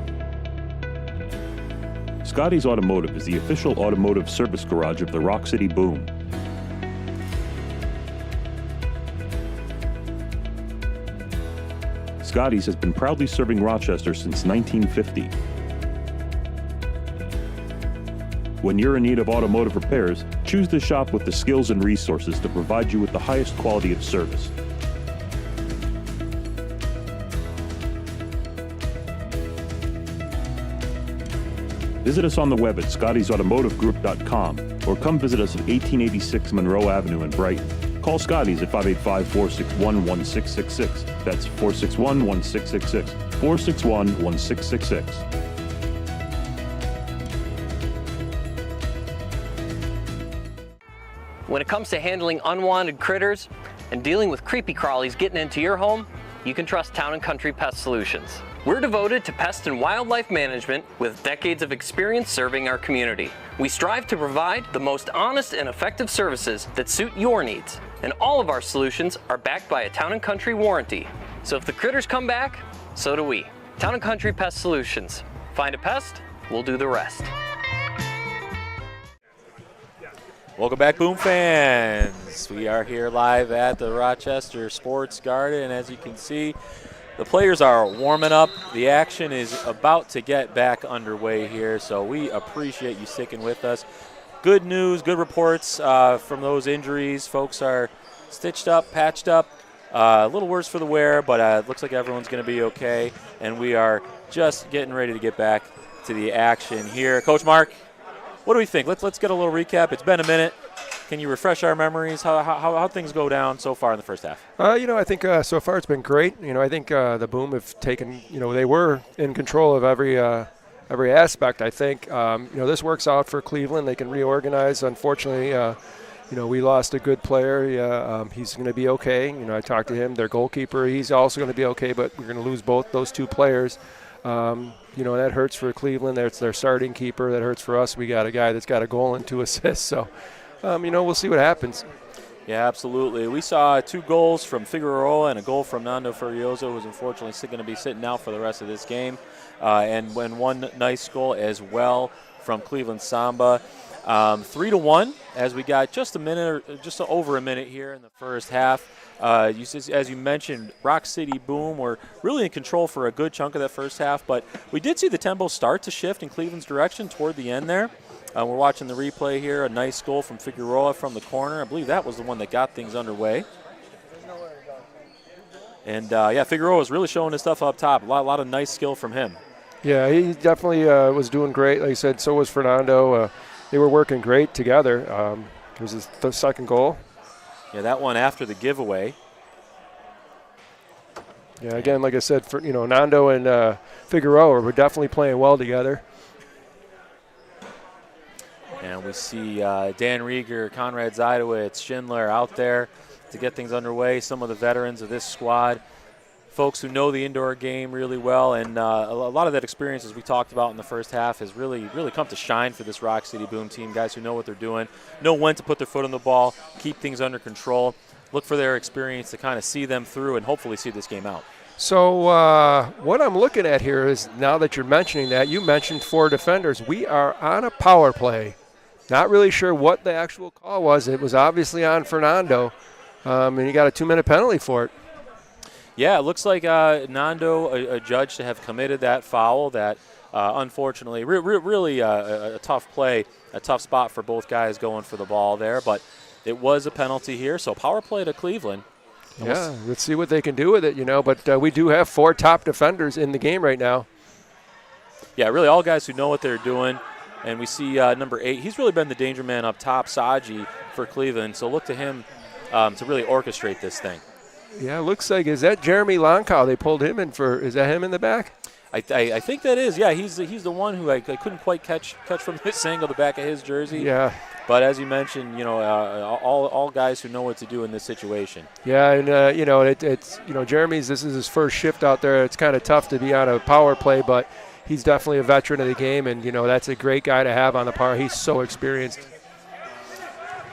Scotty's Automotive is the official automotive service garage of the Roc City Boom. Scotty's has been proudly serving Rochester since 1950. When you're in need of automotive repairs, choose the shop with the skills and resources to provide you with the highest quality of service. Visit us on the web at scottysautomotivegroup.com or come visit us at 1886 Monroe Avenue in Brighton. Call Scotty's at 585-461-1666. That's 461-1666. 461-1666. When it comes to handling unwanted critters and dealing with creepy crawlies getting into your home, you can trust Town & Country Pest Solutions. We're devoted to pest and wildlife management with decades of experience serving our community. We strive to provide the most honest and effective services that suit your needs, and all of our solutions are backed by a Town & Country warranty. So if the critters come back, so do we. Town & Country Pest Solutions. Find a pest, we'll do the rest. Welcome back, Boom fans. We are here live at the Rochester Sports Garden, and as you can see, the players are warming up. The action is about to get back underway here, so we appreciate you sticking with us. Good news, good reports from those injuries. Folks are stitched up, patched up, a little worse for the wear, but it looks like everyone's going to be okay, and we are just getting ready to get back to the action here. Coach Mark, what do we think? Let's get a little recap. It's been a minute. Can you refresh our memories? How things go down so far in the first half? I think so far it's been great. I think the Boom have taken, they were in control of every aspect, I think. This works out for Cleveland. They can reorganize. Unfortunately, we lost a good player. He's going to be okay. I talked to him, their goalkeeper. He's also going to be okay, but we're going to lose both those two players. That hurts for Cleveland. That's their starting keeper. That hurts for us. We got a guy that's got a goal and 2 assists. So, we'll see what happens. Yeah, absolutely. We saw 2 goals from Figueroa and a goal from Nando Furioso, who's unfortunately going to be sitting out for the rest of this game. And one nice goal as well from Cleveland Samba. 3-1 as we got just over a minute here in the first half. As you mentioned, Roc City Boom were really in control for a good chunk of that first half, but we did see the tempo start to shift in Cleveland's direction toward the end there. We're watching the replay here. A nice goal from Figueroa from the corner. I believe that was the one that got things underway. And, Figueroa was really showing his stuff up top. A lot of nice skill from him. Yeah, he definitely was doing great. Like I said, so was Fernando. they were working great together. Here's the second goal. Yeah, that one after the giveaway. Yeah, again, like I said, for Nando and Figueroa were definitely playing well together. And we see Dan Rieger, Conrad Zeidowitz, Schindler out there to get things underway. Some of the veterans of this squad, folks who know the indoor game really well, and a lot of that experience, as we talked about in the first half, has really come to shine for this Roc City Boom team. Guys who know what they're doing, know when to put their foot on the ball, keep things under control, look for their experience to kind of see them through and hopefully see this game out. So what I'm looking at here is, now that you're mentioning that, you mentioned 4 defenders. We are on a power play. Not really sure what the actual call was. It was obviously on Fernando, and he got a 2-minute penalty for it. Yeah, it looks like Nando, a judge, to have committed that foul that unfortunately, really a tough play, a tough spot for both guys going for the ball there, but it was a penalty here, so power play to Cleveland. Yeah, let's see what they can do with it, but we do have 4 top defenders in the game right now. Yeah, really all guys who know what they're doing. And we see number 8. He's really been the danger man up top, Saji, for Cleveland. So look to him to really orchestrate this thing. Yeah, looks like, is that Jeremy Lonkow? They pulled him in for, is that him in the back? I think that is. Yeah, he's the one who I couldn't quite catch from this angle, the back of his jersey. Yeah. But as you mentioned, all guys who know what to do in this situation. Yeah, and it's Jeremy's, this is his first shift out there. It's kind of tough to be on a power play, but he's definitely a veteran of the game, and that's a great guy to have on the power. He's so experienced.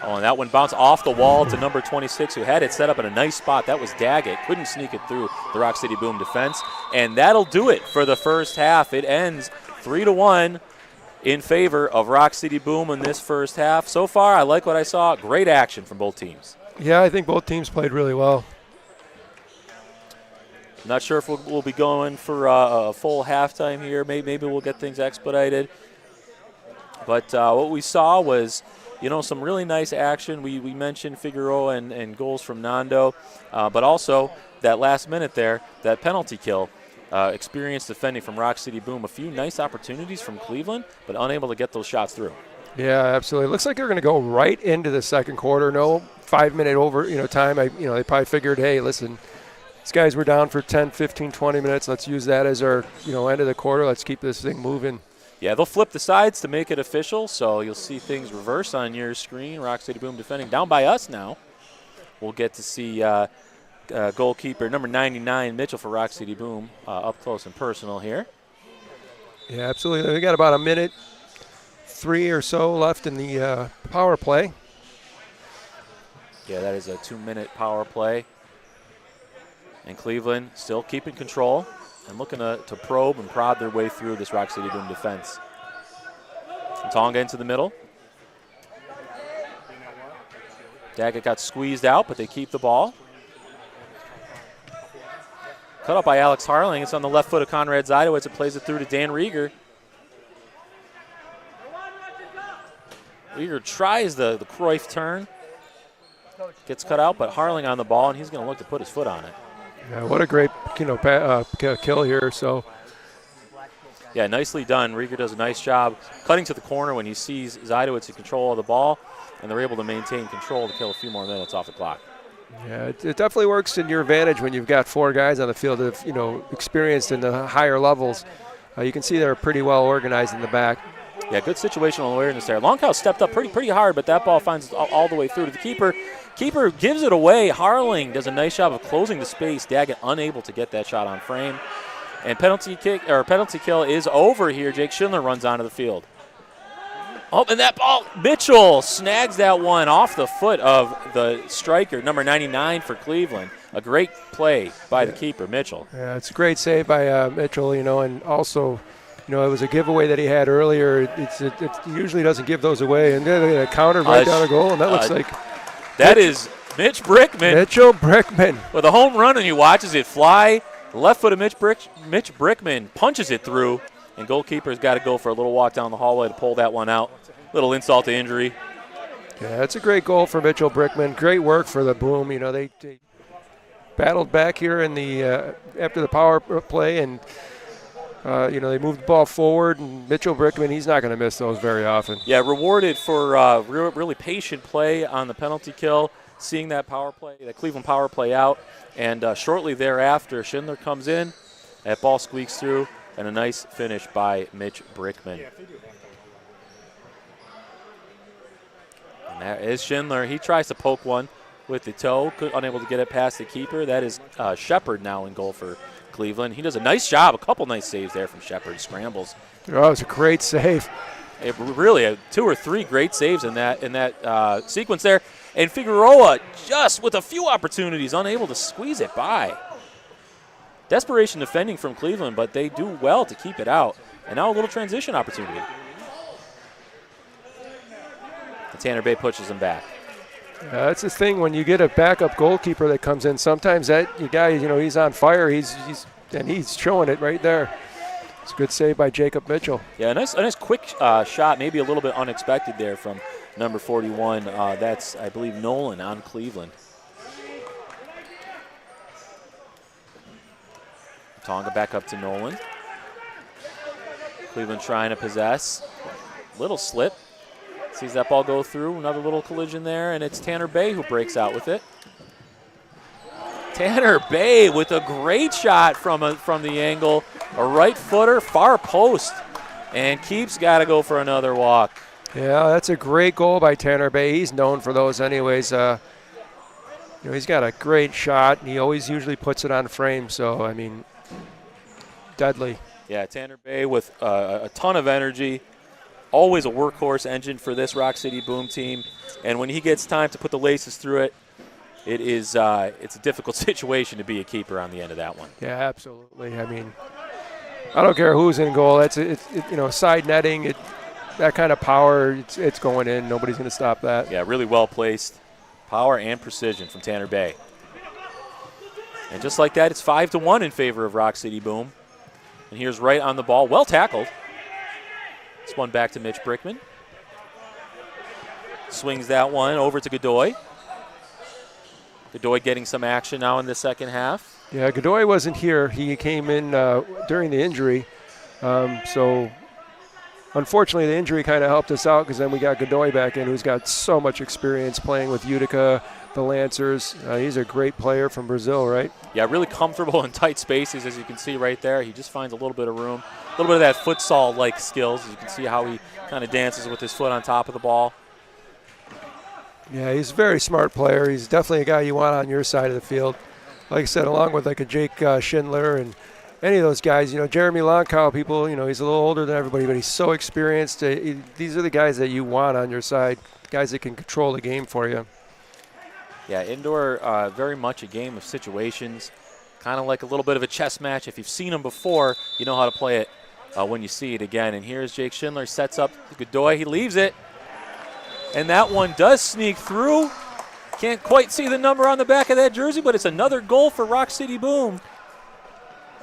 Oh, and that one bounced off the wall to number 26, who had it set up in a nice spot. That was Daggett. Couldn't sneak it through the Roc City Boom defense. And that'll do it for the first half. It ends 3-1 in favor of Roc City Boom in this first half. So far, I like what I saw. Great action from both teams. Yeah, I think both teams played really well. Not sure if we'll be going for a full halftime here. Maybe we'll get things expedited. But what we saw was, some really nice action. We mentioned Figueroa and goals from Nando, but also that last minute there, that penalty kill. Experienced defending from Roc City Boom. A few nice opportunities from Cleveland, but unable to get those shots through. Yeah, absolutely. It looks like they're going to go right into the second quarter. No 5-minute over, time. They probably figured, hey, listen, these guys were down for 10, 15, 20 minutes. Let's use that as our, end of the quarter. Let's keep this thing moving. Yeah, they'll flip the sides to make it official, so you'll see things reverse on your screen. Roc City Boom defending down by us now. We'll get to see goalkeeper number 99, Mitchell for Roc City Boom, up close and personal here. Yeah, absolutely. We got about a minute 3 or so left in the power play. Yeah, that is a 2-minute power play. And Cleveland still keeping control and looking to probe and prod their way through this Roc City Boom defense. And Tonga into the middle. Daggett got squeezed out, but they keep the ball. Cut up by Alex Harling. It's on the left foot of Conrad Zeidowitz. It plays it through to Dan Rieger. Rieger tries the Cruyff turn. Gets cut out, but Harling on the ball, and he's going to look to put his foot on it. Yeah, what a great kill here. So, yeah, nicely done. Rieger does a nice job cutting to the corner when he sees Zeidowitz in control of the ball, and they're able to maintain control to kill a few more minutes off the clock. Yeah, it definitely works in your advantage when you've got 4 guys on the field that have, experienced in the higher levels. You can see they're pretty well organized in the back. Yeah, good situational awareness there. Longhouse stepped up pretty hard, but that ball finds all the way through to the keeper. Keeper gives it away. Harling does a nice job of closing the space. Daggett unable to get that shot on frame. And penalty kill is over here. Jake Schindler runs onto the field. Oh, and that ball, Mitchell snags that one off the foot of the striker, number 99 for Cleveland. A great play by the keeper, Mitchell. Yeah, it's a great save by Mitchell, and also, it was a giveaway that he had earlier. It usually doesn't give those away, and then they countered right down a goal, and that looks like that is Mitch Brickman. Mitchell Brickman with a home run, and he watches it fly. The left foot of Mitch Brickman punches it through, and goalkeeper's got to go for a little walk down the hallway to pull that one out. Little insult to injury. Yeah, it's a great goal for Mitchell Brickman. Great work for the Boom. They battled back here in the after the power play, and They moved the ball forward, and Mitchell Brickman, he's not going to miss those very often. Yeah, rewarded for really patient play on the penalty kill, seeing that Cleveland power play out. And shortly thereafter, Schindler comes in, that ball squeaks through, and a nice finish by Mitch Brickman. And that is Schindler. He tries to poke one with the toe, unable to get it past the keeper. That is Shepard now in goal for Cleveland. He does a nice job, a couple nice saves there from Shepard, scrambles. Oh, it was a great save. It really, 2 or 3 great saves in that sequence there. And Figueroa, just with a few opportunities, unable to squeeze it by. Desperation defending from Cleveland, but they do well to keep it out. And now a little transition opportunity. And Tanner Bay pushes him back. That's the thing when you get a backup goalkeeper that comes in. Sometimes that guy, he's on fire. He's showing it right there. It's a good save by Jacob Mitchell. Yeah, a nice quick shot, maybe a little bit unexpected there from number 41. That's, I believe, Nolan on Cleveland. Tonga back up to Nolan. Cleveland trying to possess. Little slip. Sees that ball go through. Another little collision there, and it's Tanner Bay who breaks out with it. Tanner Bay with a great shot from the angle. A right footer, far post, and Keeps got to go for another walk. Yeah, that's a great goal by Tanner Bay. He's known for those anyways. He's got a great shot, and he always usually puts it on frame. So, deadly. Yeah, Tanner Bay with a ton of energy. Always a workhorse engine for this Roc City Boom team. And when he gets time to put the laces through it, it's a difficult situation to be a keeper on the end of that one. Yeah, absolutely. I don't care who's in goal. It's side netting. That kind of power, it's going in. Nobody's going to stop that. Yeah, really well placed. Power and precision from Tanner Bay. And just like that, it's 5-1 in favor of Roc City Boom. And here's right on the ball. Well tackled. This one back to Mitch Brickman. Swings that one over to Godoy. Godoy getting some action now in the second half. Yeah, Godoy wasn't here. He came in during the injury. So, unfortunately, the injury kind of helped us out because then we got Godoy back in, who's got so much experience playing with Utica, the Lancers. He's a great player from Brazil, right? Yeah, really comfortable in tight spaces, as you can see right there. He just finds a little bit of room, a little bit of that futsal-like skills. As you can see how he kind of dances with his foot on top of the ball. Yeah, he's a very smart player. He's definitely a guy you want on your side of the field. Like I said, along with like a Jake Schindler and any of those guys, Jeremy Lonkow, people, he's a little older than everybody, but he's so experienced. These are the guys that you want on your side, guys that can control the game for you. Yeah, indoor, very much a game of situations, kind of like a little bit of a chess match. If you've seen them before, you know how to play it when you see it again. And here's Jake Schindler, sets up Godoy. He leaves it, and that one does sneak through. Can't quite see the number on the back of that jersey, but it's another goal for Roc City Boom.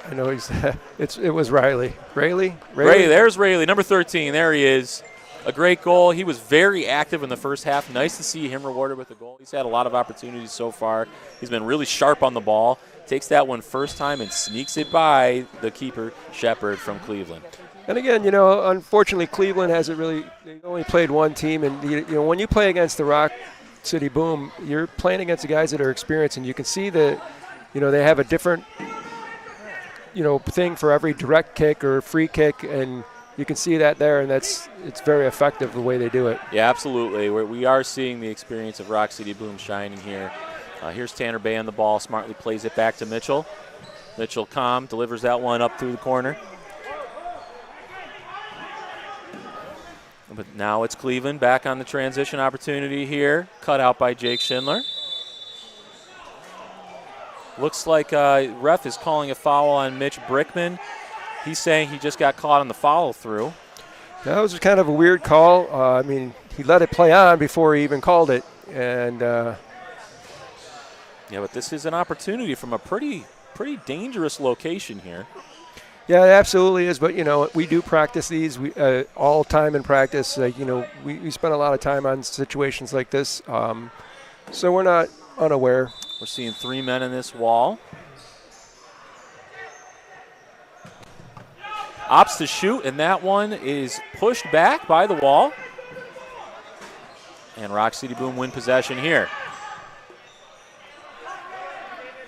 I know it was Riley. Riley? There's Rayleigh, number 13. There he is. A great goal. He was very active in the first half. Nice to see him rewarded with a goal. He's had a lot of opportunities so far. He's been really sharp on the ball. Takes that one first time and sneaks it by the keeper, Shepard from Cleveland. And again, unfortunately, Cleveland hasn't really – they only played one team. And, when you play against the Roc City Boom, you're playing against the guys that are experienced. And you can see that, they have a different, thing for every direct kick or free kick. And you can see that there, and it's very effective the way they do it. Yeah, absolutely. We are seeing the experience of Roc City Boom shining here. Here's Tanner Bay on the ball, smartly plays it back to Mitchell. Mitchell calm, delivers that one up through the corner. But now it's Cleveland back on the transition opportunity here, cut out by Jake Schindler. Looks like ref is calling a foul on Mitch Brickman. He's saying he just got caught on the follow-through. That was kind of a weird call. He let it play on before he even called it. And yeah, but this is an opportunity from a pretty dangerous location here. Yeah, it absolutely is. But, we do practice these all time in practice. We spend a lot of time on situations like this. So we're not unaware. We're seeing 3 men in this wall. opts to shoot, and that one is pushed back by the wall. And Roc City Boom win possession here.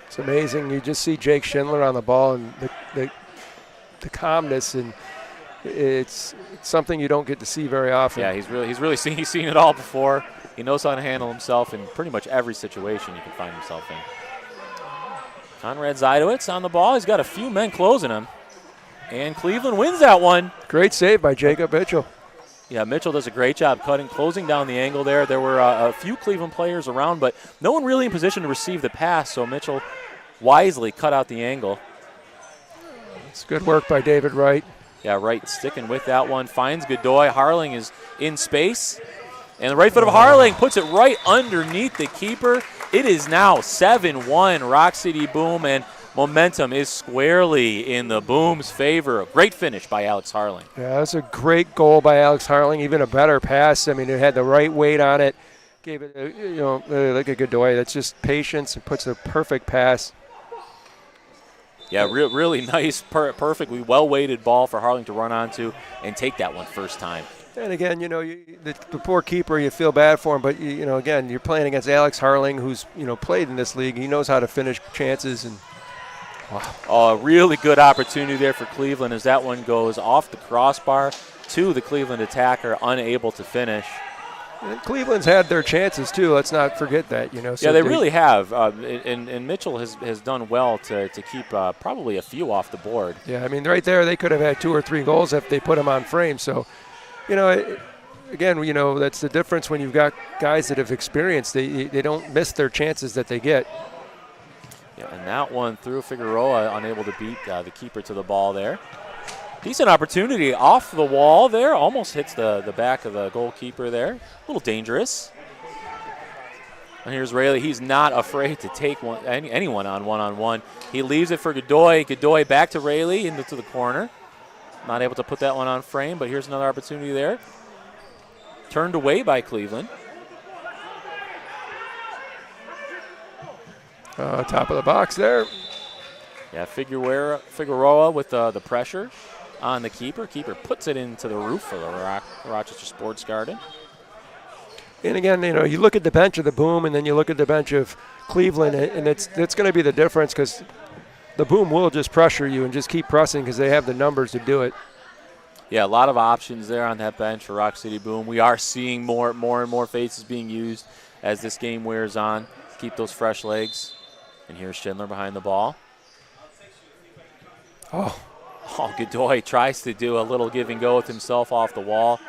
It's amazing. You just see Jake Schindler on the ball and the calmness, and it's something you don't get to see very often. Yeah, he's seen it all before. He knows how to handle himself in pretty much every situation he can find himself in. Conrad Zidowitz on the ball. He's got a few men closing him. And Cleveland wins that one. Great save by Jacob Mitchell. Yeah, Mitchell does a great job closing down the angle there. There were a few Cleveland players around, but no one really in position to receive the pass, so Mitchell wisely cut out the angle. It's good work by David Wright. Yeah, Wright sticking with that one. Finds Godoy. Harling is in space. And the right foot of Harling puts it right underneath the keeper. It is now 7-1 Roc City Boom, and momentum is squarely in the Boom's favor. A great finish by Alex Harling. Yeah, that's a great goal by Alex Harling. Even a better pass. I mean, it had the right weight on it. Gave it, like a Godoy. That's just patience and puts a perfect pass. Yeah, really nice, perfectly well-weighted ball for Harling to run onto and take that one first time. And again, the poor keeper, you feel bad for him, but again, you're playing against Alex Harling, who's played in this league. He knows how to finish chances, and wow. Oh, a really good opportunity there for Cleveland as that one goes off the crossbar to the Cleveland attacker, unable to finish. And Cleveland's had their chances too. Let's not forget that. So yeah, they really have, and Mitchell has done well to keep probably a few off the board. Yeah, I mean, right there, they could have had 2 or 3 goals if they put them on frame. So, again, that's the difference when you've got guys that have experienced. They don't miss their chances that they get. Yeah, and that one through Figueroa, unable to beat the keeper to the ball there. Decent opportunity off the wall there. Almost hits the back of the goalkeeper there. A little dangerous. And here's Rayleigh. He's not afraid to take anyone on one-on-one. He leaves it for Godoy. Godoy back to Rayleigh into the corner. Not able to put that one on frame, but here's another opportunity there. Turned away by Cleveland. Top of the box there. Yeah, Figueroa with the pressure on the keeper. Keeper puts it into the roof of the Rochester Sports Garden. And again, you look at the bench of the Boom, and then you look at the bench of Cleveland, and it's going to be the difference because the Boom will just pressure you and just keep pressing because they have the numbers to do it. Yeah, a lot of options there on that bench for Roc City Boom. We are seeing more and more faces being used as this game wears on. Keep those fresh legs. And here's Schindler behind the ball. Oh, Godoy tries to do a little give and go with himself off the wall.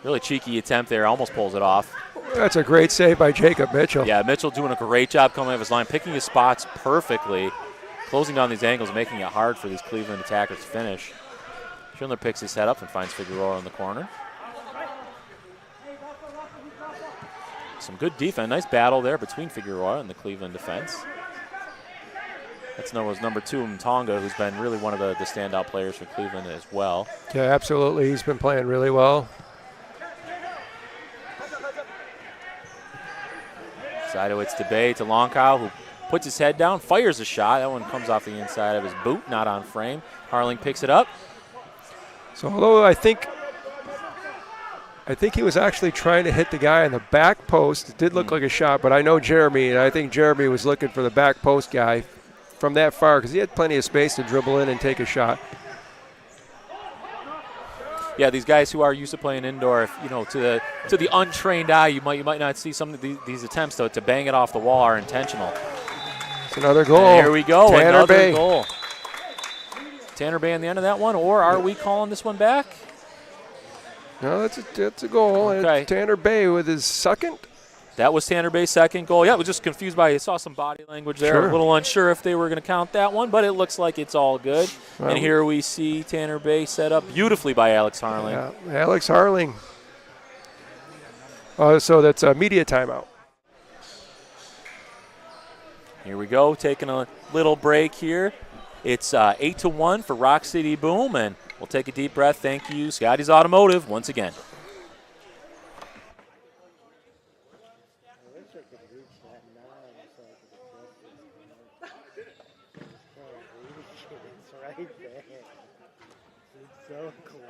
Really cheeky attempt there, almost pulls it off. That's a great save by Jacob Mitchell. Yeah, Mitchell doing a great job coming off his line, picking his spots perfectly, closing down these angles, making it hard for these Cleveland attackers to finish. Schindler picks his head up and finds Figueroa in the corner. Some good defense, nice battle there between Figueroa and the Cleveland defense. That's number 2, Mtonga, who's been really one of the standout players for Cleveland as well. Yeah, absolutely. He's been playing really well. Zidowitz to Bay to Longcow, who puts his head down, fires a shot. That one comes off the inside of his boot, not on frame. Harling picks it up. So although I think he was actually trying to hit the guy on the back post. It did look like a shot, but I know Jeremy, and I think Jeremy was looking for the back post guy from that far because he had plenty of space to dribble in and take a shot. Yeah, these guys who are used to playing indoor, if, to the untrained eye, you might not see some of these attempts to bang it off the wall are intentional. It's another goal. And here we go, Tanner Bay. Goal. Tanner Bay on the end of that one, or are we calling this one back? No, that's a goal. Okay. And Tanner Bay with his second. That was Tanner Bay's second goal. Yeah, I was just confused I saw some body language there. Sure. A little unsure if they were going to count that one, but it looks like it's all good. Well, and here we see Tanner Bay set up beautifully by Alex Harling. Yeah, Alex Harling. So that's a media timeout. Here we go, taking a little break here. It's 8-1 for Roc City Boom, and we'll take a deep breath. Thank you, Scotty's Automotive, once again. It's so close.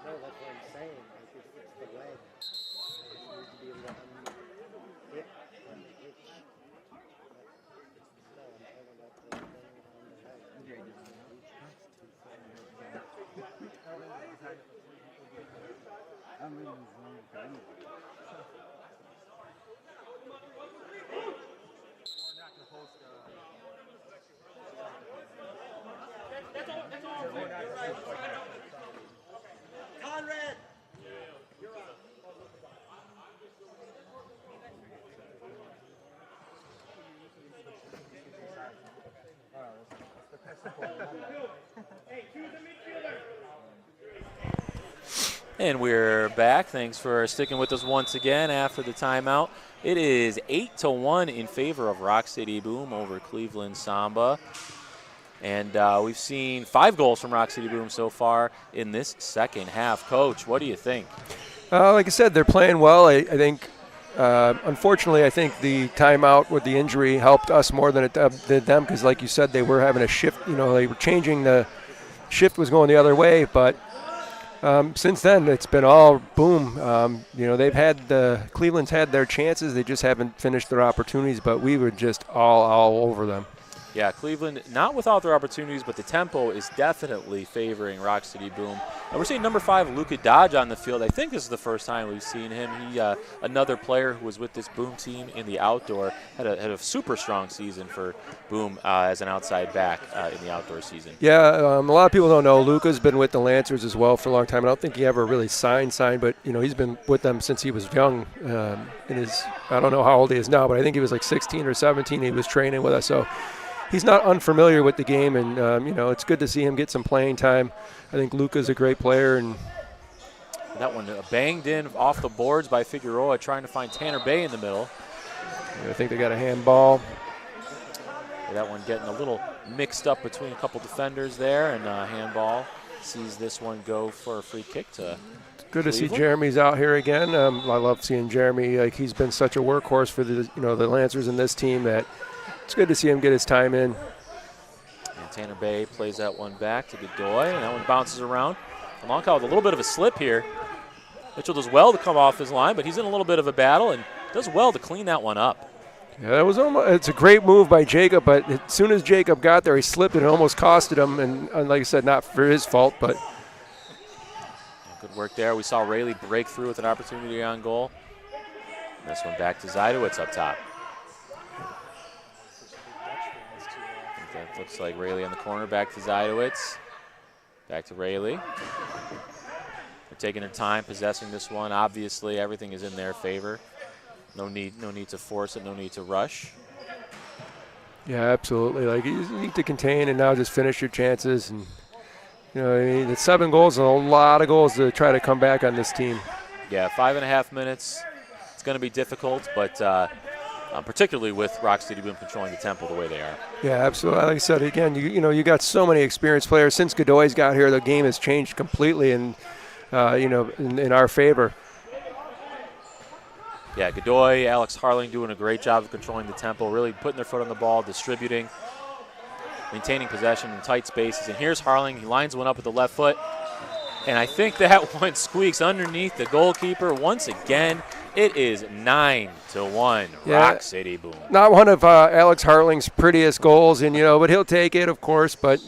No, that's what I'm saying. Like it's the leg. It needs to be able to hit on the hitch. No, I'm talking about the thing on the leg. I'm reading this wrong for anyway. Conrad! And we're back. Thanks for sticking with us once again after the timeout. It is 8-1 in favor of Roc City Boom over Cleveland Samba. And we've seen 5 goals from Roc City Boom so far in this second half. Coach, what do you think? Like I said, they're playing well. I think, unfortunately, I think the timeout with the injury helped us more than it did them because, like you said, they were having a shift. You know, they were changing. The shift was going the other way, but since then, it's been all Boom. You know, Cleveland's had their chances. They just haven't finished their opportunities, but we were just all over them. Yeah, Cleveland, not without their opportunities, but the tempo is definitely favoring Roc City Boom. And we're seeing number 5, Luka Dodge, on the field. I think this is the first time we've seen him. He, another player who was with this Boom team in the outdoor, had a super strong season for Boom as an outside back in the outdoor season. Yeah, a lot of people don't know Luka's been with the Lancers as well for a long time. I don't think he ever really signed, but you know he's been with them since he was young. I don't know how old he is now, but I think he was like 16 or 17. He was training with us, so he's not unfamiliar with the game, and you know it's good to see him get some playing time. I think Luka's a great player, and that one banged in off the boards by Figueroa, trying to find Tanner Bay in the middle. I think they got a handball. That one getting a little mixed up between a couple defenders there, and handball sees this one go for a free kick to Good to see Jeremy's out here again. I love seeing Jeremy. Like he's been such a workhorse for the Lancers in this team that it's good to see him get his time in. And Tanner Bay plays that one back to Godoy, and that one bounces around. Alonka with a little bit of a slip here. Mitchell does well to come off his line, but he's in a little bit of a battle and does well to clean that one up. Yeah, that was it's a great move by Jacob, but as soon as Jacob got there, he slipped and it almost costed him. And like I said, not for his fault, but good work there. We saw Rayleigh break through with an opportunity on goal. This one back to Zajdowitz up top. That looks like Rayleigh on the corner. Back to Zajdowitz. Back to Rayleigh. They're taking their time possessing this one. Obviously, everything is in their favor. No need to force it. No need to rush. Yeah, absolutely. Like you need to contain and now just finish your chances. And you know, I mean, the 7 goals is a lot of goals to try to come back on this team. Yeah, 5.5 minutes. It's going to be difficult, but particularly with Roc City Boom controlling the tempo the way they are. Yeah, absolutely. Like I said, again, you got so many experienced players. Since Godoy's got here, the game has changed completely, and in our favor. Yeah, Godoy, Alex Harling doing a great job of controlling the tempo, really putting their foot on the ball, distributing, maintaining possession in tight spaces. And here's Harling. He lines one up with the left foot. And I think that one squeaks underneath the goalkeeper once again. It is 9-1, yeah, Roc City Boom. Not one of Alex Harling's prettiest goals, and but he'll take it, of course. But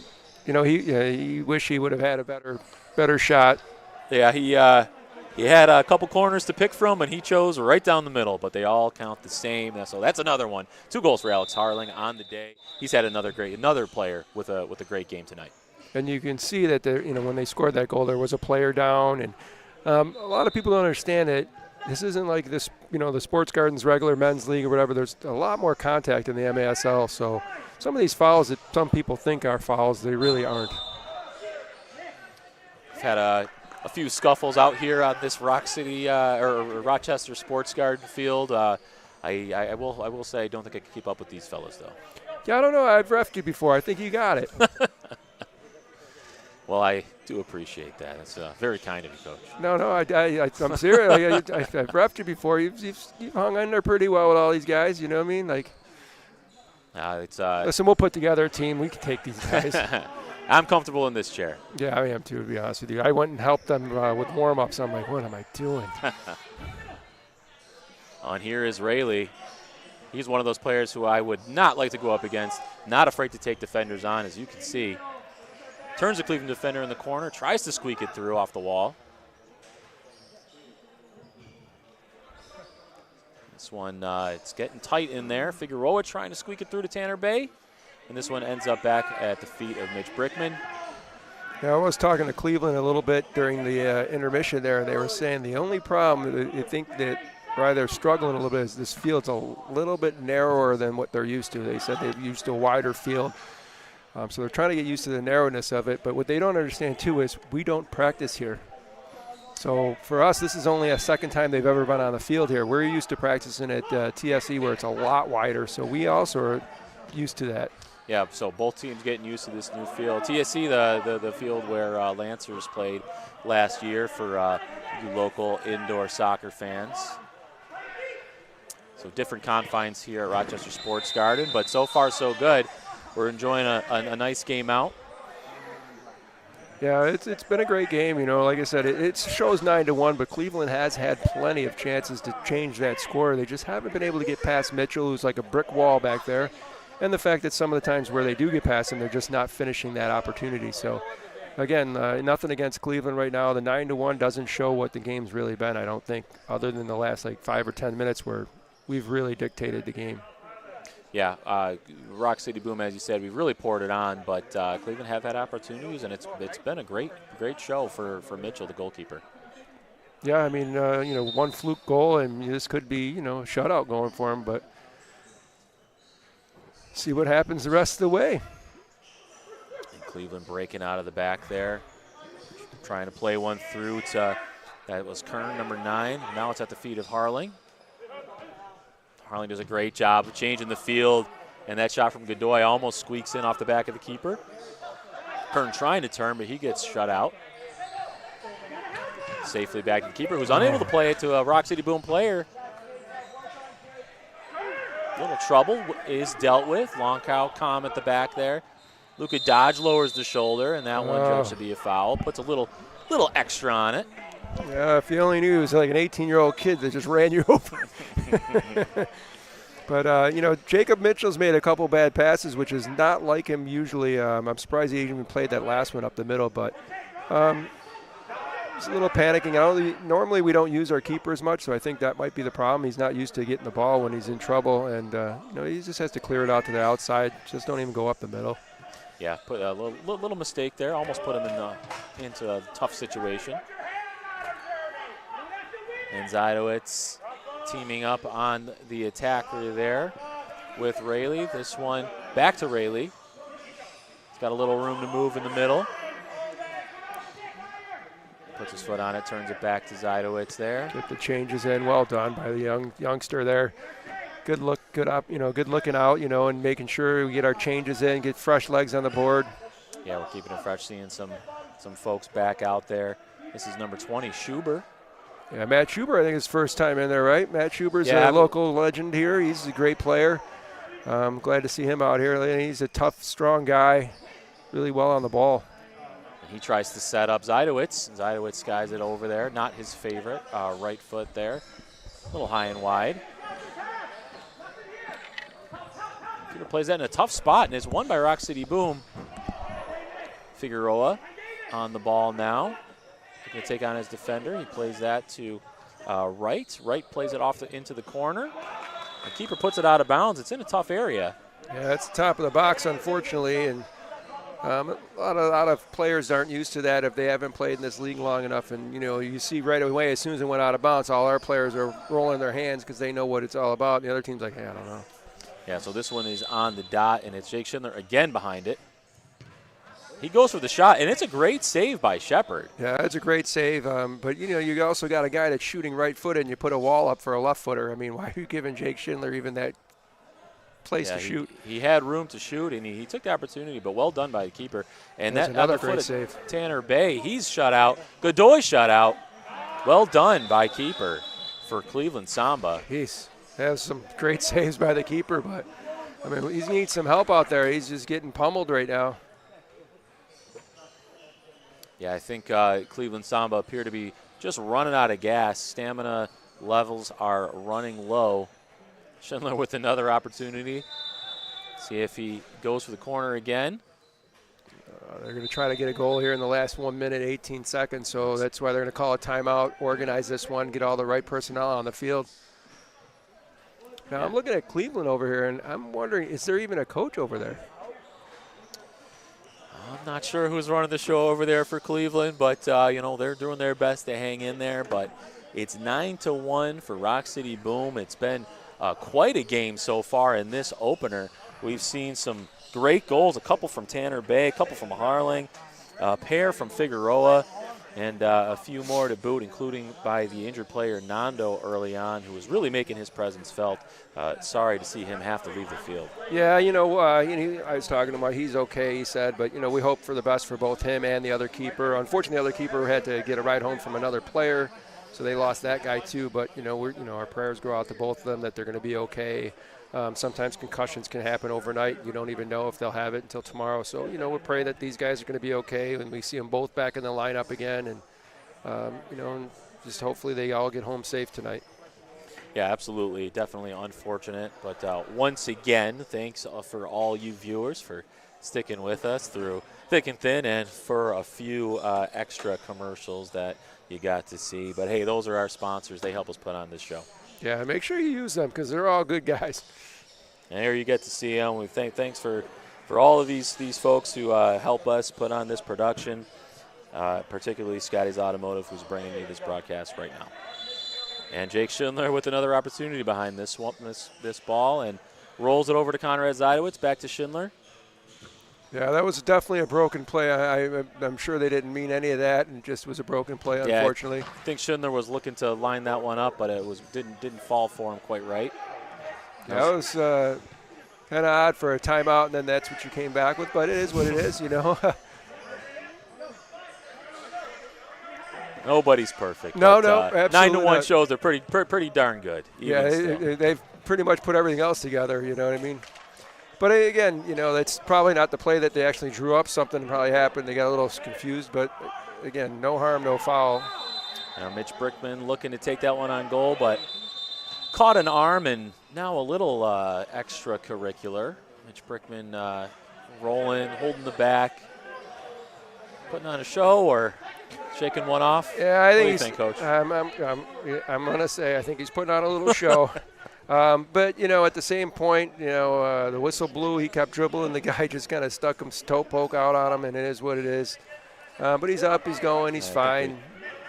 he wish he would have had a better shot. Yeah, he had a couple corners to pick from, and he chose right down the middle. But they all count the same. So that's another one. 2 goals for Alex Harling on the day. He's had another player with a great game tonight. And you can see that when they scored that goal, there was a player down, and a lot of people don't understand that this isn't like this, the Sports Garden's regular men's league or whatever. There's a lot more contact in the MASL. So some of these fouls that some people think are fouls, they really aren't. We've had a few scuffles out here on this Roc City or Rochester Sports Garden field. I will say I don't think I can keep up with these fellas though. Yeah, I don't know. I've refed you before. I think you got it. Well, I do appreciate that. It's very kind of you, Coach. No, I'm serious. I've refed you before. You've hung in there pretty well with all these guys. You know what I mean? Like, Listen, we'll put together a team. We can take these guys. I'm comfortable in this chair. Yeah, I am too, to be honest with you. I went and helped them with warm-ups. I'm like, what am I doing? On here is Rayleigh. He's one of those players who I would not like to go up against. Not afraid to take defenders on, as you can see. Turns the Cleveland defender in the corner, tries to squeak it through off the wall. This one, it's getting tight in there. Figueroa trying to squeak it through to Tanner Bay. And this one ends up back at the feet of Mitch Brickman. Yeah, I was talking to Cleveland a little bit during the intermission there, and they were saying the only problem, I think that why they're struggling a little bit is this field's a little bit narrower than what they're used to. They said they've used a wider field. So they're trying to get used to the narrowness of it. But what they don't understand, too, is we don't practice here. So for us, this is only a second time they've ever been on the field here. We're used to practicing at TSC where it's a lot wider. So we also are used to that. Yeah, so both teams getting used to this new field. TSC, the field where Lancers played last year for you local indoor soccer fans. So different confines here at Rochester Sports Garden, but so far so good. We're enjoying a nice game out. Yeah, it's been a great game. You know, like I said, it shows 9-1, but Cleveland has had plenty of chances to change that score. They just haven't been able to get past Mitchell, who's like a brick wall back there. And the fact that some of the times where they do get past him, they're just not finishing that opportunity. So, again, nothing against Cleveland right now. The 9-1 doesn't show what the game's really been, I don't think, other than the last like 5 or 10 minutes where we've really dictated the game. Yeah, Roc City Boom, as you said, we've really poured it on, but Cleveland have had opportunities, and it's been a great show for Mitchell, the goalkeeper. Yeah, I mean, one fluke goal, and this could be, a shutout going for him, but see what happens the rest of the way. And Cleveland breaking out of the back there, trying to play one through to, that was Kern, number 9. Now it's at the feet of Harling. Harling does a great job of changing the field, and that shot from Godoy almost squeaks in off the back of the keeper. Kern trying to turn, but he gets shut out. Safely back to the keeper, who's unable to play it to a Roc City Boom player. Little trouble is dealt with. Long cow calm at the back there. Luka Dodge lowers the shoulder, and that one judged to be a foul. Puts a little extra on it. Yeah, if you only knew it was like an 18-year-old kid that just ran you over. But, Jacob Mitchell's made a couple bad passes, which is not like him usually. I'm surprised he even played that last one up the middle, but he's a little panicking. Normally we don't use our keeper as much, so I think that might be the problem. He's not used to getting the ball when he's in trouble, and he just has to clear it out to the outside. Just don't even go up the middle. Yeah, put a little mistake there. Almost put him into a tough situation. And Zidowitz teaming up on the attacker there with Rayleigh. This one back to Rayleigh. He's got a little room to move in the middle. Puts his foot on it, turns it back to Zidowitz there. Get the changes in. Well done by the youngster there. Good look, good looking out, and making sure we get our changes in, get fresh legs on the board. Yeah, we're keeping it fresh, seeing some folks back out there. This is number 20, Schuber. Yeah, Matt Schuber, I think his first time in there, right? Matt Schuber's a local legend here. He's a great player. I'm glad to see him out here. He's a tough, strong guy, really well on the ball. And he tries to set up Zidowitz. Zidowitz skies it over there. Not his favorite. Right foot there. A little high and wide. Peter plays that in a tough spot, and it's won by Roc City Boom. Figueroa on the ball now. Going to take on his defender. He plays that to Wright. Wright plays it off into the corner. The keeper puts it out of bounds. It's in a tough area. Yeah, it's the top of the box, unfortunately, and a lot of players aren't used to that if they haven't played in this league long enough. And, you see right away as soon as it went out of bounds, all our players are rolling their hands because they know what it's all about. And the other team's like, hey, I don't know. Yeah, so this one is on the dot, and it's Jake Schindler again behind it. He goes for the shot, and it's a great save by Shepard. Yeah, it's a great save. But, you also got a guy that's shooting right-footed, and you put a wall up for a left-footer. I mean, why are you giving Jake Schindler even that place to shoot? He had room to shoot, and he took the opportunity, but well done by the keeper. And that's that another other great foot save. Tanner Bay, he's shut out. Godoy shut out. Well done by keeper for Cleveland Samba. He's has some great saves by the keeper, but I mean, he needs some help out there. He's just getting pummeled right now. Yeah, I think Cleveland Samba appear to be just running out of gas. Stamina levels are running low. Schindler with another opportunity. See if he goes for the corner again. They're going to try to get a goal here in the last 1 minute, 18 seconds, so that's why they're going to call a timeout, organize this one, get all the right personnel on the field. Now, I'm looking at Cleveland over here, and I'm wondering, is there even a coach over there? I'm not sure who's running the show over there for Cleveland, but, you know, they're doing their best to hang in there. But it's 9-1 for Roc City Boom. It's been quite a game so far in this opener. We've seen some great goals, a couple from Tanner Bay, a couple from Harling, a pair from Figueroa, and a few more to boot, including by the injured player Nando early on, who was really making his presence felt. Sorry to see him have to leave the field. Yeah, you know, I was talking to him. He's okay, he said, but, you know, we hope for the best for both him and the other keeper. Unfortunately, the other keeper had to get a ride home from another player, so they lost that guy too. But, you know, our prayers go out to both of them that they're going to be okay. Sometimes concussions can happen overnight. You don't even know if they'll have it until tomorrow. So, you know, we pray that these guys are going to be okay and we see them both back in the lineup again. And, you know, and just hopefully they all get home safe tonight. Yeah, absolutely. Definitely unfortunate. But once again, thanks for all you viewers for sticking with us through thick and thin and for a few extra commercials that you got to see. But, hey, those are our sponsors. They help us put on this show. Yeah, make sure you use them because they're all good guys. And here you get to see them. We thanks for all of these folks who help us put on this production, particularly Scotty's Automotive, who's bringing me this broadcast right now. And Jake Schindler with another opportunity behind this ball and rolls it over to Conrad Zidowitz. Back to Schindler. Yeah, that was definitely a broken play. I'm sure they didn't mean any of that, and it just was a broken play, unfortunately. Yeah, I think Schindler was looking to line that one up, but it didn't fall for him quite right. That was kind of odd for a timeout, and then that's what you came back with, but it is what it is, you know. Nobody's perfect. No, absolutely 9-1 not. shows are pretty darn good. Yeah, they've pretty much put everything else together, you know what I mean? But again, you know, that's probably not the play that they actually drew up. Something probably happened. They got a little confused, but again, no harm, no foul. Now Mitch Brickman looking to take that one on goal, but caught an arm and now a little extracurricular. Mitch Brickman rolling, holding the back, putting on a show or shaking one off. Yeah, I think what do you think, Coach? I'm going to say I think he's putting on a little show. But, you know, at the same point, you know, the whistle blew. He kept dribbling. The guy just kind of stuck his toe poke out on him, and it is what it is. But he's up. He's going. He's fine.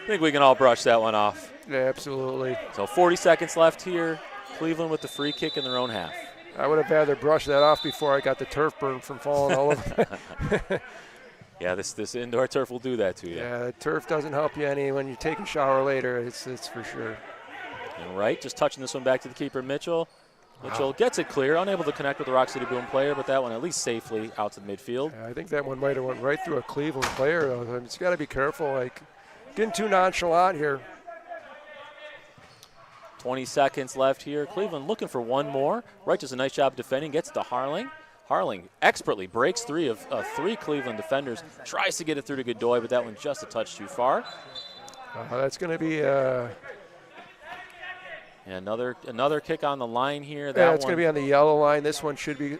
I think we can all brush that one off. Yeah, absolutely. So 40 seconds left here. Cleveland with the free kick in their own half. I would have rather brushed that off before I got the turf burn from falling all over. Yeah, this indoor turf will do that to you. Yeah, turf doesn't help you any when you take a shower later. It's for sure. And right, just touching this one back to the keeper, Mitchell. Mitchell gets it clear, unable to connect with the Roc City Boom player, but that one at least safely out to the midfield. Yeah, I think that one might have went right through a Cleveland player. It's got to be careful, like getting too nonchalant here. 20 seconds left here. Cleveland looking for one more. Wright does a nice job defending, gets to Harling. Harling expertly breaks three of three Cleveland defenders, tries to get it through to Godoy, but that one just a touch too far. That's going to be another kick on the line here. It's going to be on the yellow line. This one should be,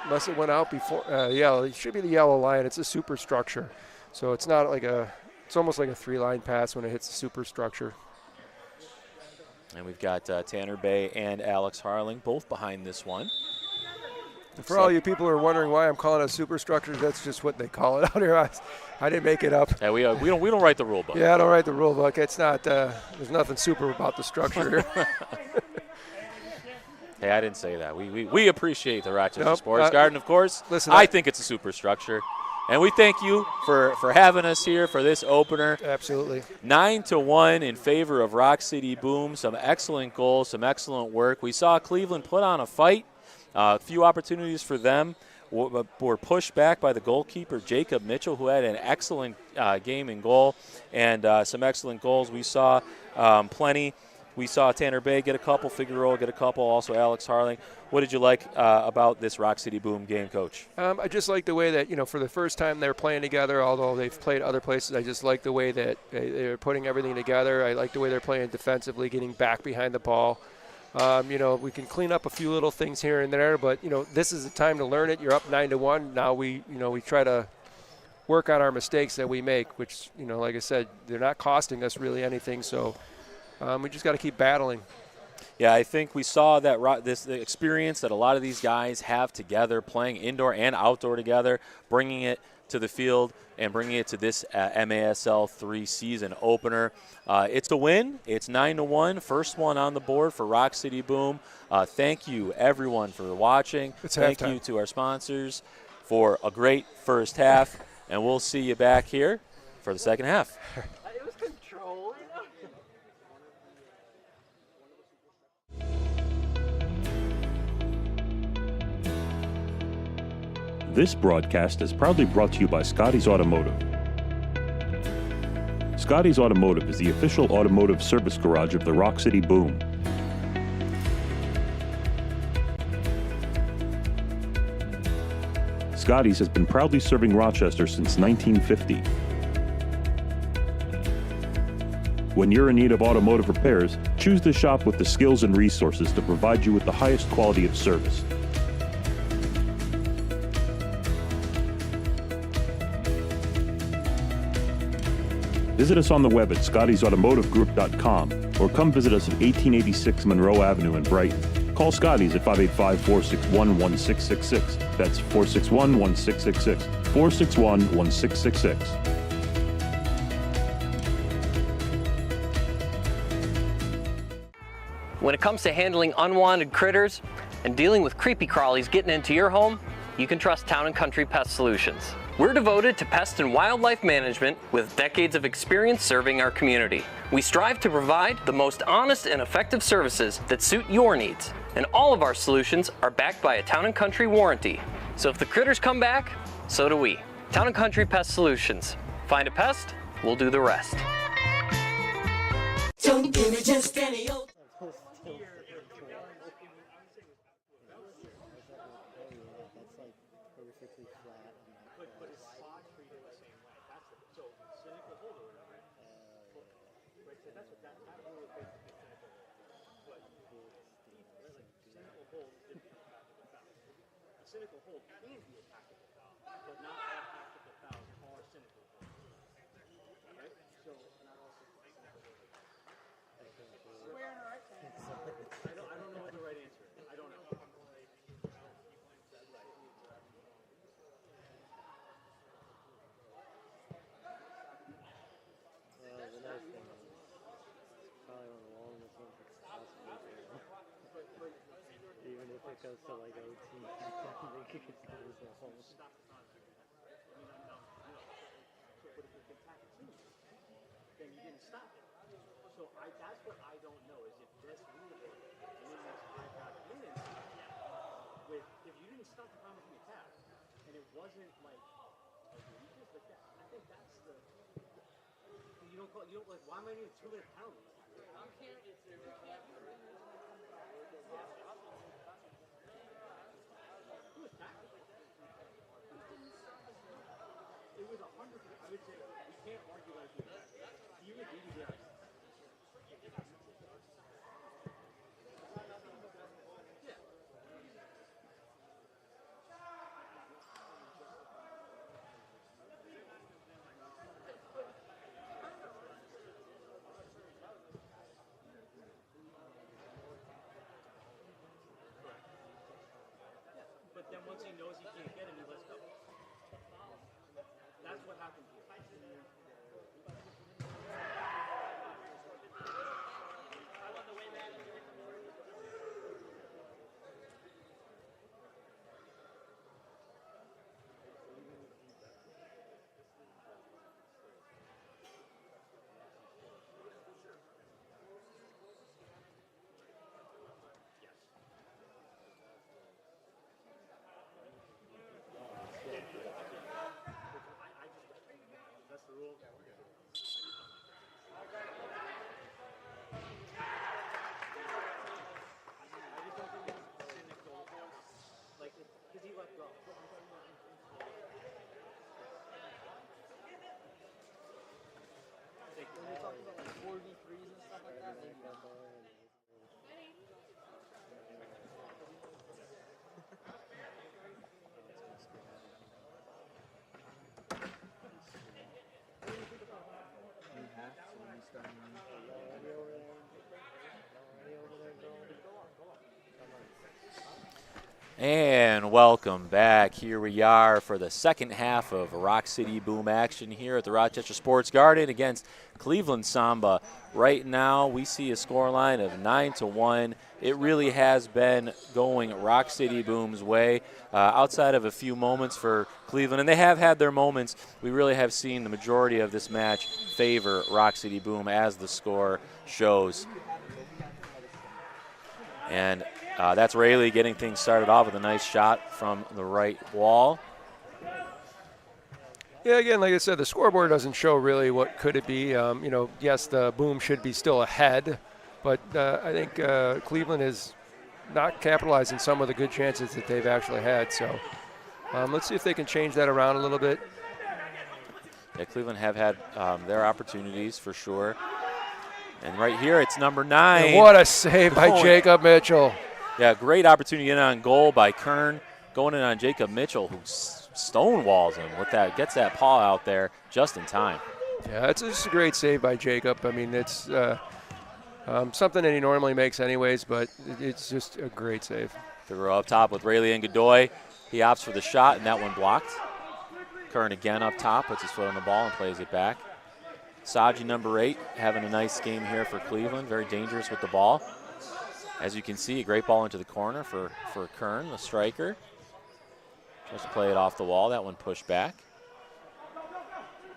unless it went out before. It should be the yellow line. It's a superstructure. So it's not like it's almost like a three-line pass when it hits the superstructure. And we've got Tanner Bay and Alex Harling both behind this one. For all you people who are wondering why I'm calling it superstructure, that's just what they call it out here. I didn't make it up. Yeah, we don't write the rule book. Yeah, I don't write the rule book. It's not. There's nothing super about the structure here. Hey, I didn't say that. We appreciate the Rochester Sports Garden, of course. Listen, I think it's a superstructure. And we thank you for having us here for this opener. Absolutely. 9-1 in favor of Roc City Boom. Some excellent goals, some excellent work. We saw Cleveland put on a fight. A few opportunities for them were pushed back by the goalkeeper, Jacob Mitchell, who had an excellent game in goal and some excellent goals. We saw plenty We saw Tanner Bay get a couple, Figueroa get a couple, also Alex Harling. What did you like about this Roc City Boom game, Coach? I just like the way that, for the first time they're playing together, although they've played other places. I just like the way that they're putting everything together. I like the way they're playing defensively, getting back behind the ball. We can clean up a few little things here and there, but, this is the time to learn it. You're up 9-1. Now we try to work on our mistakes that we make, which, like I said, they're not costing us really anything. So we just got to keep battling. Yeah, I think we saw that the experience that a lot of these guys have together, playing indoor and outdoor together, bringing it to the field and bringing it to this MASL3 season opener. It's a win. It's 9-1. First one on the board for Roc City Boom. Thank you, everyone, for watching. Thank you to our sponsors for a great first half, and we'll see you back here for the second half. It was controlled. This broadcast is proudly brought to you by Scotty's Automotive. Scotty's Automotive is the official automotive service garage of the Roc City Boom. Scotty's has been proudly serving Rochester since 1950. When you're in need of automotive repairs, choose the shop with the skills and resources to provide you with the highest quality of service. Visit us on the web at scottysautomotivegroup.com or come visit us at 1886 Monroe Avenue in Brighton. Call Scotty's at 585-461-1666. That's 461-1666. 461-1666. When it comes to handling unwanted critters and dealing with creepy crawlies getting into your home, you can trust Town & Country Pest Solutions. We're devoted to pest and wildlife management with decades of experience serving our community. We strive to provide the most honest and effective services that suit your needs, and all of our solutions are backed by a Town & Country warranty. So if the critters come back, so do we. Town & Country Pest Solutions. Find a pest, we'll do the rest. Don't give me just any old. Cynical hold can be a tactical foul, but not all tactical fouls are cynical holds. Right? So, not all cynical holds. I don't know what the right answer is. I don't know. The nice thing is, it's probably one of the longest ones we could possibly do. Even if it goes to like OT, they could just go to the home. Then you didn't stop it. So that's what I don't know is if this rule book limits high contact minutes with if you didn't stop the problem from the attack and it wasn't like egregious like that. I think that's the you don't like why am I needing 2-minute penalty? It was 100%. I would say we can't argue about it. You would do the other. But then once he knows he can't get him, he lets go. That's what happened here. And welcome back. Here we are for the second half of Roc City Boom action here at the Rochester Sports Garden against Cleveland Samba. Right now we see a scoreline of 9-1. It really has been going Roc City Boom's way. Outside of a few moments for Cleveland, and they have had their moments, we really have seen the majority of this match favor Roc City Boom as the score shows. And that's Rayleigh getting things started off with a nice shot from the right wall. Yeah, again, like I said, the scoreboard doesn't show really what could it be. Yes, the Boom should be still ahead, but I think Cleveland is not capitalizing some of the good chances that they've actually had. So let's see if they can change that around a little bit. Yeah, Cleveland have had their opportunities for sure. And right here, it's number 9. And what a save by Jacob Mitchell. Yeah, great opportunity in on goal by Kern, going in on Jacob Mitchell, who stonewalls him with that, gets that paw out there just in time. Yeah, it's just a great save by Jacob. I mean, it's something that he normally makes anyways, but it's just a great save. Figueroa up top with Rayleigh and Godoy. He opts for the shot, and that one blocked. Kern again up top, puts his foot on the ball and plays it back. Saji, number 8, having a nice game here for Cleveland. Very dangerous with the ball. As you can see, a great ball into the corner for Kern, the striker. Just play it off the wall. That one pushed back.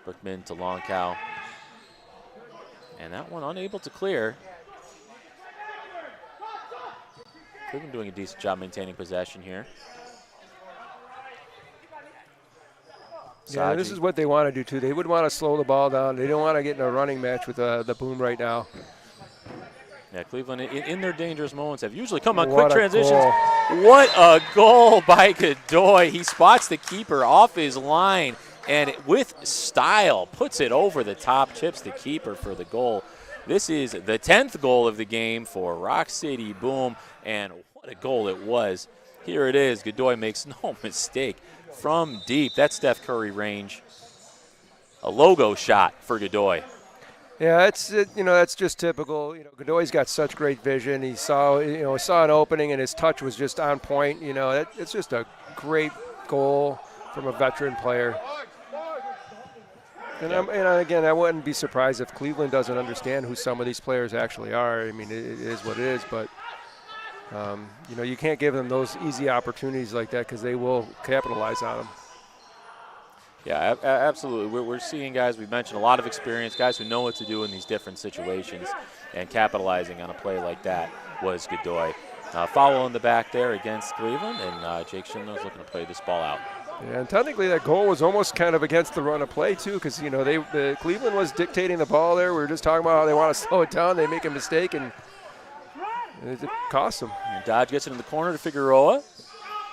Brookman to Longcow. And that one unable to clear. Cleveland doing a decent job maintaining possession here. Yeah, this is what they want to do, too. They would want to slow the ball down. They don't want to get in a running match with the Boom right now. Yeah, Cleveland, in their dangerous moments, have usually come on What quick a transitions. goal. What a goal by Godoy. He spots the keeper off his line and with style puts it over the top, chips the keeper for the goal. This is the 10th goal of the game for Roc City Boom, and what a goal it was. Here it is. Godoy makes no mistake. From deep, that's Steph Curry range. A logo shot for Godoy. Yeah, that's just typical. Godoy's got such great vision. He saw an opening, and his touch was just on point. It's just a great goal from a veteran player. And again, I wouldn't be surprised if Cleveland doesn't understand who some of these players actually are. I mean, it is what it is, but you can't give them those easy opportunities like that because they will capitalize on them. Yeah, absolutely. We're seeing guys, we've mentioned, a lot of experience, guys who know what to do in these different situations, and capitalizing on a play like that was Godoy. Foul in the back there against Cleveland, and Jake Schindler's looking to play this ball out. Yeah, and technically that goal was almost kind of against the run of play, too, because, Cleveland was dictating the ball there. We were just talking about how they want to slow it down. They make a mistake, and it costs them. And Dodge gets it in the corner to Figueroa.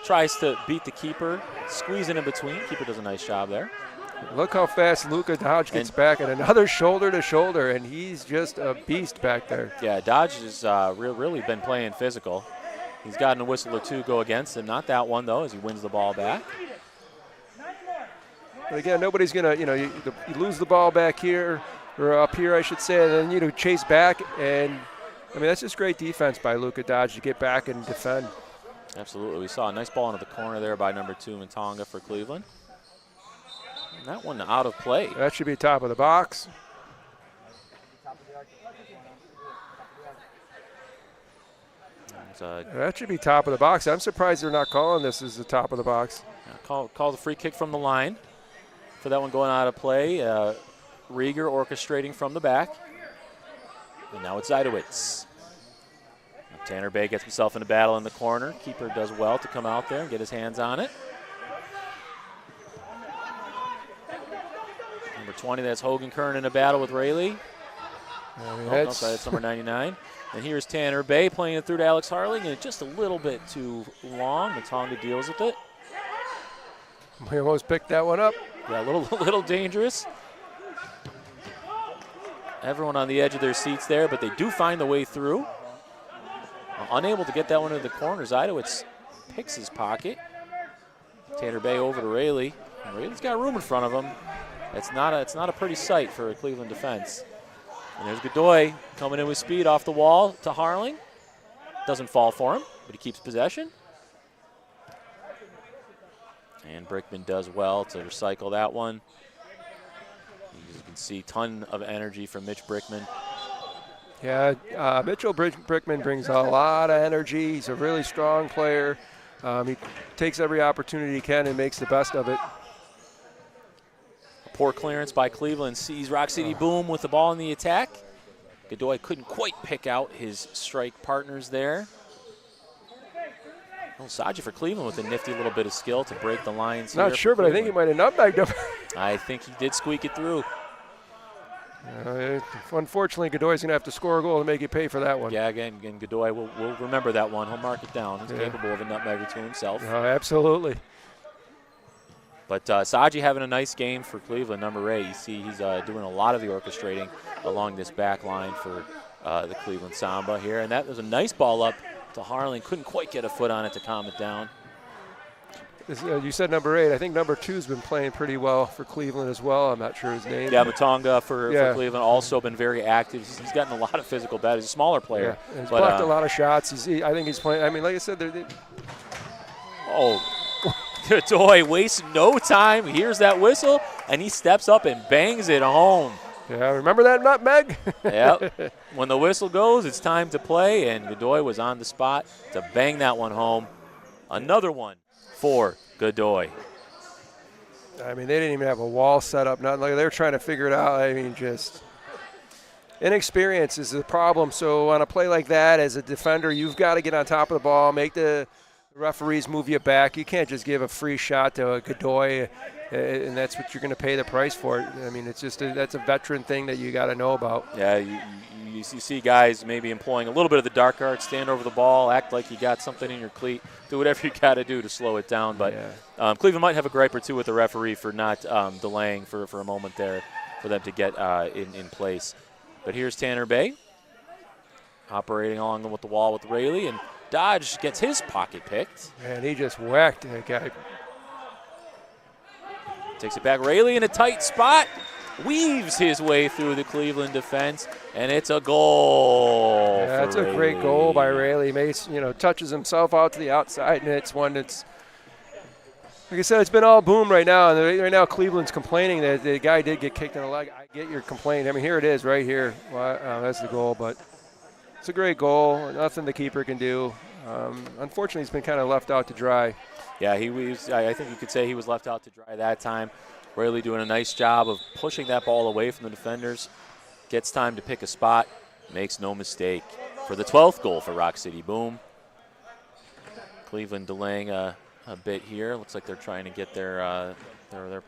Tries to beat the keeper, squeezing in between. Keeper does a nice job there. Look how fast Luka Dodge gets back, and another shoulder to shoulder, and he's just a beast back there. Yeah, Dodge has really been playing physical. He's gotten a whistle or two go against him. Not that one, though, as he wins the ball back. But again, nobody's going to, you lose the ball back here, or up here, I should say, and then, chase back. And, I mean, that's just great defense by Luka Dodge to get back and defend. Absolutely. We saw a nice ball into the corner there by number 2, Matonga for Cleveland. And that one out of play. That should be top of the box. That should be top of the box. I'm surprised they're not calling this as the top of the box. Yeah, call the free kick from the line. For that one going out of play, Rieger orchestrating from the back. And now it's Zidowitz. Tanner Bay gets himself in a battle in the corner. Keeper does well to come out there and get his hands on it. Number 20, that's Hogan Kern in a battle with Rayleigh. That's number 99. And here's Tanner Bay playing it through to Alex Harling, and just a little bit too long. Matonga deals with it. We almost picked that one up. Yeah, a little dangerous. Everyone on the edge of their seats there, but they do find the way through. Unable to get that one into the corner. Zidowitz picks his pocket. Tanner Bay over to Rayleigh. Rayleigh's got room in front of him. It's not a pretty sight for a Cleveland defense. And there's Godoy coming in with speed off the wall to Harling. Doesn't fall for him, but he keeps possession. And Brickman does well to recycle that one. You can see ton of energy from Mitch Brickman. Yeah, Mitchell Brickman brings a lot of energy. He's a really strong player. He takes every opportunity he can and makes the best of it. A poor clearance by Cleveland sees Roc City Boom with the ball in the attack. Godoy couldn't quite pick out his strike partners there. Saji for Cleveland with a nifty little bit of skill to break the lines. Not sure, but I think he might have nutmegged him. I think he did squeak it through. Unfortunately, Godoy's going to have to score a goal to make you pay for that one. Yeah, again Godoy will remember that one. He'll mark it down. He's capable of a nutmegger to himself. Absolutely. But Saji having a nice game for Cleveland, number 8. You see he's doing a lot of the orchestrating along this back line for the Cleveland Samba here. And that was a nice ball up to Harling. Couldn't quite get a foot on it to calm it down. You said number 8. I think number 2's been playing pretty well for Cleveland as well. I'm not sure his name. Yeah, Matonga for Cleveland also been very active. He's gotten a lot of physical battles. He's a smaller player. Yeah. He's blocked a lot of shots. I think he's playing. I mean, like I said, Godoy wastes no time. He hears that whistle, and he steps up and bangs it home. Yeah, remember that nutmeg? Yep. When the whistle goes, it's time to play, and Godoy was on the spot to bang that one home. Another one for Godoy. I mean, they didn't even have a wall set up. Nothing like they were trying to figure it out. I mean, just inexperience is the problem. So on a play like that, as a defender, you've got to get on top of the ball, make the referees move you back. You can't just give a free shot to a Godoy, and that's what you're going to pay the price for. I mean, it's just that's a veteran thing that you got to know about. Yeah, you see guys maybe employing a little bit of the dark art, stand over the ball, act like you got something in your cleat, do whatever you got to do to slow it down. But Cleveland might have a gripe or two with the referee for not delaying for a moment there for them to get in place. But here's Tanner Bay operating along with the wall with Rayleigh, and Dodge gets his pocket picked. Man, he just whacked that guy. Takes it back. Rayleigh in a tight spot. Weaves his way through the Cleveland defense, and it's a goal. Yeah, that's a great goal by Rayleigh. Mace, touches himself out to the outside, and it's one that's, like I said, it's been all Boom right now. And right now Cleveland's complaining that the guy did get kicked in the leg. I get your complaint. I mean, here it is right here. Well, that's the goal, but it's a great goal. Nothing the keeper can do. Unfortunately, he's been kind of left out to dry. Yeah, I think you could say he was left out to dry that time. Rayleigh doing a nice job of pushing that ball away from the defenders. Gets time to pick a spot. Makes no mistake for the 12th goal for Roc City Boom. Cleveland delaying a bit here. Looks like they're trying to get their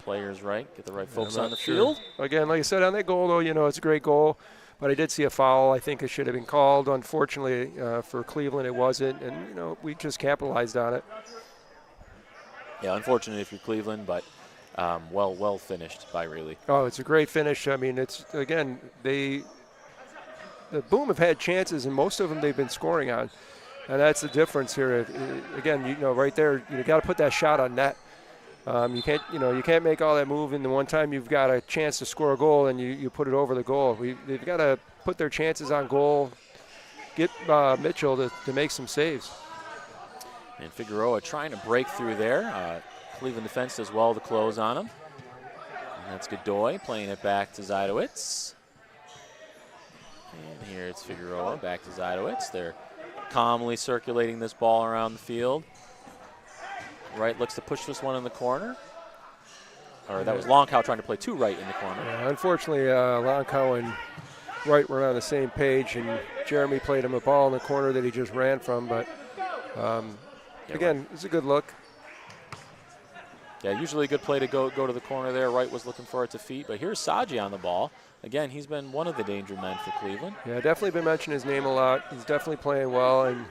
players right, get the right folks on the field. Again, like I said, on that goal, though, it's a great goal. But I did see a foul. I think it should have been called. Unfortunately, for Cleveland, it wasn't. And, we just capitalized on it. Yeah, unfortunately for Cleveland, but well finished by Rayleigh. Oh, it's a great finish. I mean, it's, again, the Boom have had chances, and most of them they've been scoring on. And that's the difference here. Again, right there, you got to put that shot on net. You can't make all that move, and the one time you've got a chance to score a goal and you put it over the goal. They've got to put their chances on goal, get Mitchell to make some saves. And Figueroa trying to break through there. Cleveland defense does well to close on him. And that's Godoy playing it back to Zajdowicz. And here it's Figueroa back to Zajdowicz. They're calmly circulating this ball around the field. Wright looks to push this one in the corner. Or that was Longcow trying to play to Wright in the corner. Yeah, unfortunately, Longcow and Wright were on the same page, and Jeremy played him a ball in the corner that he just ran from. But, again, it's a good look. Yeah, usually a good play to go to the corner there. Wright was looking for it to feet. But here's Saji on the ball. Again, he's been one of the danger men for Cleveland. Yeah, definitely been mentioning his name a lot. He's definitely playing well, and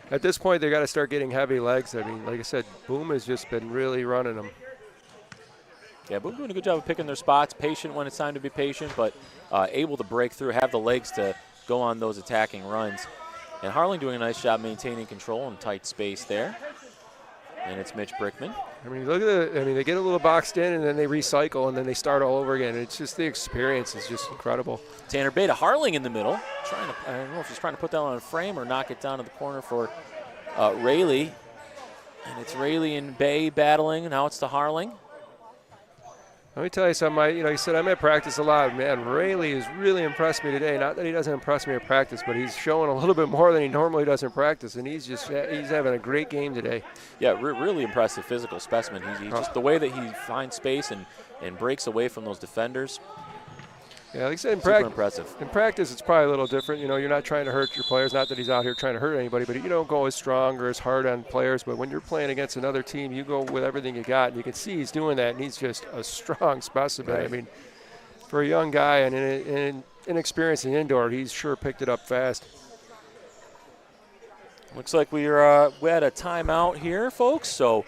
at this point, they got to start getting heavy legs. I mean, like I said, Boom has just been really running them. Yeah, Boom doing a good job of picking their spots, patient when it's time to be patient, but able to break through, have the legs to go on those attacking runs. And Harling doing a nice job maintaining control in tight space there. And it's Mitch Brickman. I mean, look at they get a little boxed in and then they recycle and then they start all over again. It's just the experience is just incredible. Tanner Bay to Harling in the middle. I don't know if he's trying to put that on a frame or knock it down to the corner for Rayleigh. And it's Rayleigh and Bay battling. Now it's to Harling. Let me tell you something. You said I'm at practice a lot. Man, Rayleigh has really impressed me today. Not that he doesn't impress me at practice, but he's showing a little bit more than he normally does in practice, and he's having a great game today. Yeah, really impressive physical specimen. He's just the way that he finds space and breaks away from those defenders. Yeah, like I said, super impressive. In practice, it's probably a little different. You're not trying to hurt your players. Not that he's out here trying to hurt anybody, but you don't go as strong or as hard on players. But when you're playing against another team, you go with everything you got. And you can see he's doing that, and he's just a strong specimen. Right. I mean, for a young guy and inexperienced in indoor, he's sure picked it up fast. Looks like we had a timeout here, folks. So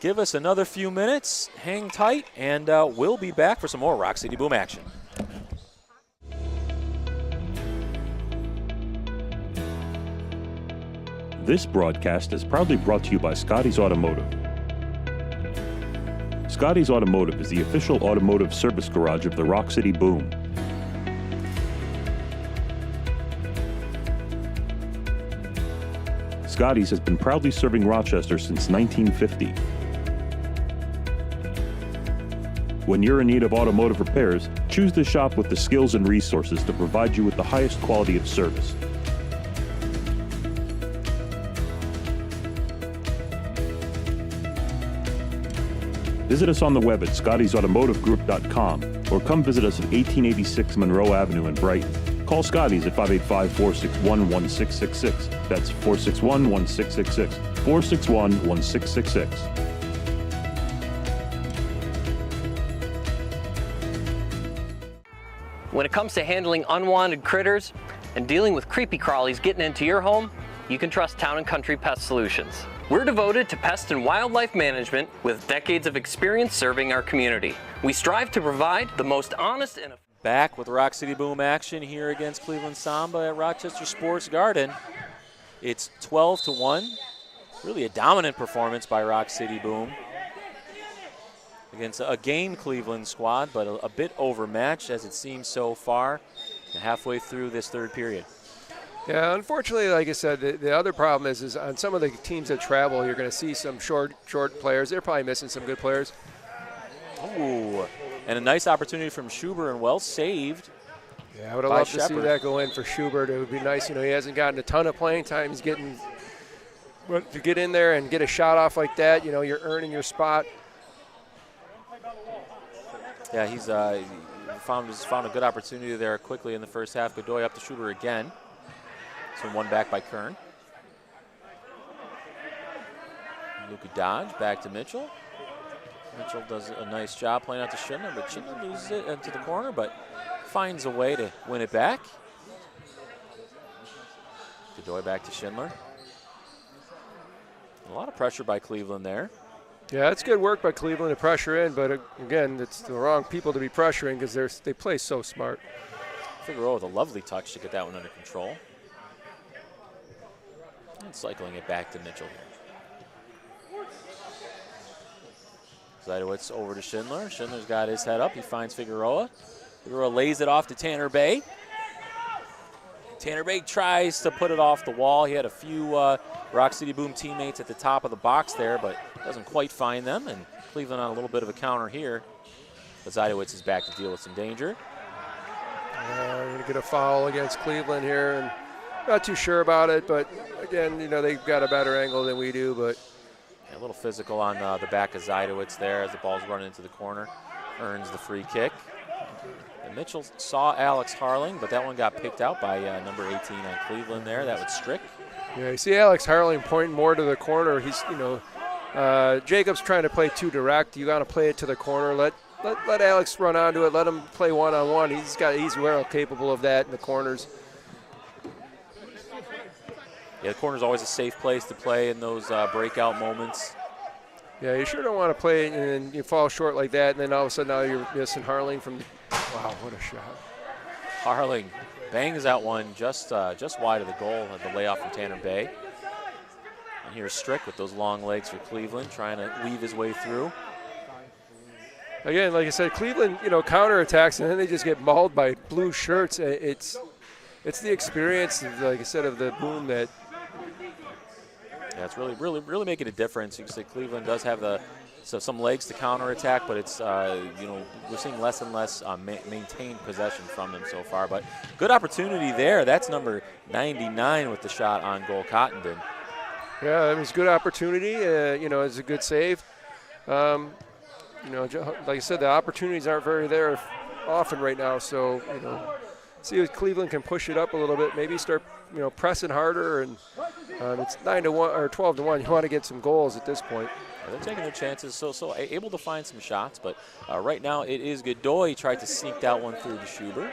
give us another few minutes. Hang tight, and we'll be back for some more Roc City Boom action. This broadcast is proudly brought to you by Scotty's Automotive. Scotty's Automotive is the official automotive service garage of the Roc City Boom. Scotty's has been proudly serving Rochester since 1950. When you're in need of automotive repairs, choose the shop with the skills and resources to provide you with the highest quality of service. Visit us on the web at scottysautomotivegroup.com or come visit us at 1886 Monroe Avenue in Brighton. Call Scotty's at 585-461-1666. That's 461-1666. 461-1666. When it comes to handling unwanted critters and dealing with creepy crawlies getting into your home, you can trust Town & Country Pest Solutions. We're devoted to pest and wildlife management with decades of experience serving our community. We strive to provide the most honest and... Back with Roc City Boom action here against Cleveland Samba at Rochester Sports Garden. It's 12-1. Really a dominant performance by Roc City Boom against a game Cleveland squad, but a bit overmatched as it seems so far, halfway through this third period. Yeah, unfortunately, like I said, the other problem is on some of the teams that travel, you're going to see some short players. They're probably missing some good players. Ooh, and a nice opportunity from Schubert and well saved. Yeah, I would have loved to see that go in for Schubert. It would be nice. He hasn't gotten a ton of playing time. He's getting, but to get in there and get a shot off like that, you're earning your spot. Yeah, he's found a good opportunity there quickly in the first half. Godoy up to Schubert again. So one back by Kern. Luka Dodge back to Mitchell. Mitchell does a nice job playing out to Schindler, but Schindler loses it into the corner, but finds a way to win it back. Godoy back to Schindler. A lot of pressure by Cleveland there. Yeah, it's good work by Cleveland to pressure in, but again, it's the wrong people to be pressuring because they play so smart. Figueroa with a lovely touch to get that one under control. And cycling it back to Mitchell. Zajdowitz over to Schindler. Schindler's got his head up. He finds Figueroa. Figueroa lays it off to Tanner Bay. Tanner Bay tries to put it off the wall. He had a few Roc City Boom teammates at the top of the box there, but doesn't quite find them. And Cleveland on a little bit of a counter here. But Zajdowitz is back to deal with some danger. We're going to get a foul against Cleveland here, and not too sure about it, but again, they've got a better angle than we do. But a little physical on the back of Zajdowitz there as the ball's running into the corner. Earns the free kick. And Mitchell saw Alex Harling, but that one got picked out by number 18 on Cleveland there. That was Strick. Yeah, you see Alex Harling pointing more to the corner. He's, Jacob's trying to play too direct. You got to play it to the corner. Let Alex run onto it. Let him play one-on-one. He's well capable of that in the corners. Yeah, the corner's always a safe place to play in those breakout moments. Yeah, you sure don't want to play and you fall short like that, and then all of a sudden now you're missing Harling from. Wow, what a shot! Harling bangs out one just wide of the goal at the layoff from Tanner Bay. And here's Strick with those long legs for Cleveland, trying to weave his way through. Again, like I said, Cleveland, counterattacks, and then they just get mauled by blue shirts. It's the experience, like I said, of the Boom that. Yeah, it's really making a difference. You can say Cleveland does have some legs to counterattack, but it's we're seeing less and less maintained possession from them so far. But good opportunity there. That's number 99 with the shot on goal, Cottondon. Yeah, it was a good opportunity. It's a good save. Like I said, the opportunities aren't very there often right now. So, see if Cleveland can push it up a little bit, maybe start, pressing harder. And it's 9-1 or 12-1. You want to get some goals at this point. Yeah, they're taking their chances, so able to find some shots. But right now it is Godoy tried to sneak that one through to Schubert.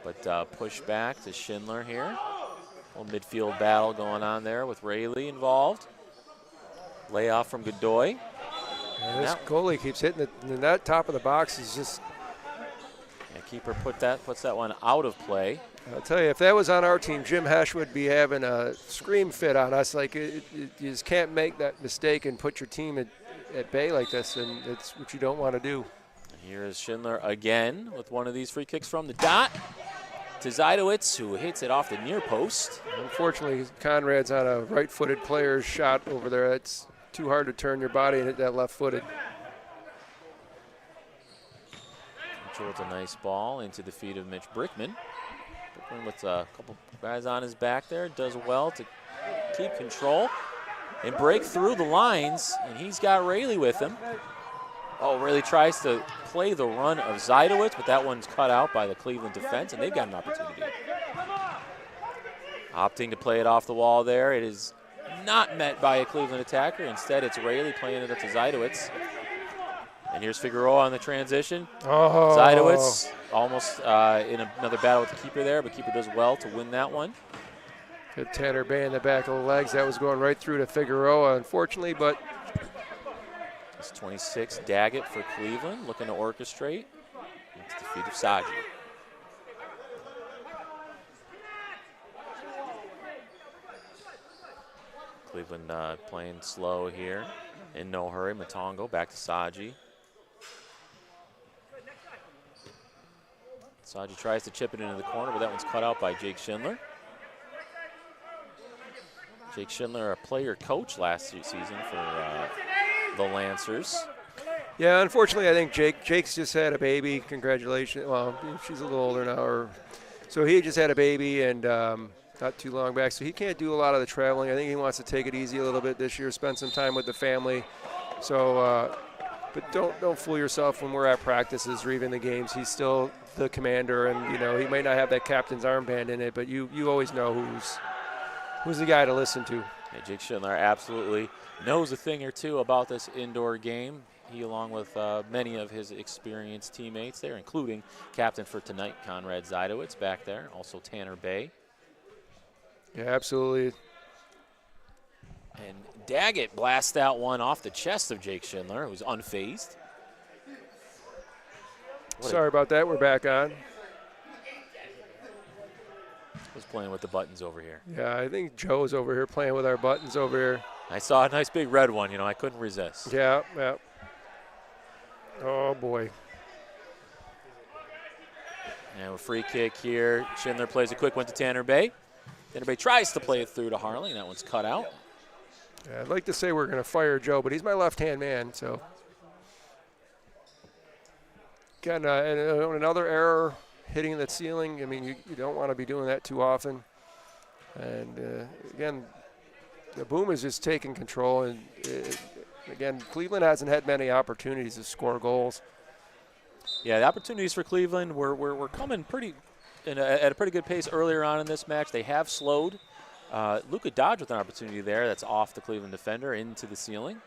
But push back to Schindler here. A little midfield battle going on there with Rayleigh involved. Layoff from Godoy. Yeah, this goalie keeps hitting it, and that top of the box is just. Yeah, keeper puts that one out of play. I'll tell you, if that was on our team, Jim Hesh would be having a scream fit on us. Like, you just can't make that mistake and put your team at bay like this, and it's what you don't want to do. Here is Schindler again with one of these free kicks from the dot to Zajdowitz, who hits it off the near post. Unfortunately, Conrad's on a right-footed player's shot over there. It's too hard to turn your body and hit that left-footed. With a nice ball into the feet of Mitch Brickman. Brickman with a couple guys on his back there, does well to keep control and break through the lines, and he's got Rayleigh with him. Oh, Rayleigh tries to play the run of Zajdowitz, but that one's cut out by the Cleveland defense, and they've got an opportunity. Opting to play it off the wall there. It is not met by a Cleveland attacker. Instead, it's Rayleigh playing it up to Zajdowitz. And here's Figueroa on the transition. Oh. Zajdowitz almost in another battle with the keeper there, but keeper does well to win that one. Good Tanner Bay in the back of the legs. That was going right through to Figueroa, unfortunately, but. It's 26, Daggett for Cleveland, looking to orchestrate into the feet of Saji. Cleveland playing slow here, in no hurry. Matongo back to Saji. Saji tries to chip it into the corner, but that one's cut out by Jake Schindler. Jake Schindler, a player coach last season for the Lancers. Yeah, unfortunately, I think Jake's just had a baby. Congratulations. Well, she's a little older now. So he just had a baby and not too long back. So he can't do a lot of the traveling. I think he wants to take it easy a little bit this year, spend some time with the family. So, but don't fool yourself when we're at practices or even the games. He's still the commander, and he might not have that captain's armband in it, but you always know who's the guy to listen to. Yeah, Jake Schindler absolutely knows a thing or two about this indoor game. He, along with many of his experienced teammates there, including captain for tonight, Conrad Zajdowitz back there, also Tanner Bay. Yeah, absolutely. And Daggett blasts that one off the chest of Jake Schindler, who's unfazed. Sorry about that. We're back on. Was playing with the buttons over here. Yeah, I think Joe's over here playing with our buttons over here. I saw a nice big red one. I couldn't resist. Yeah. Oh, boy. And a free kick here. Schindler plays a quick one to Tanner Bay. Tanner Bay tries to play it through to Harling. That one's cut out. Yeah, I'd like to say we're going to fire Joe, but he's my left-hand man, so. Again, another error hitting the ceiling. I mean, you don't want to be doing that too often. And, again, the Boom is just taking control. And, again, Cleveland hasn't had many opportunities to score goals. Yeah, the opportunities for Cleveland were coming at a pretty good pace earlier on in this match. They have slowed. Luka Dodge with an opportunity there that's off the Cleveland defender into the ceiling.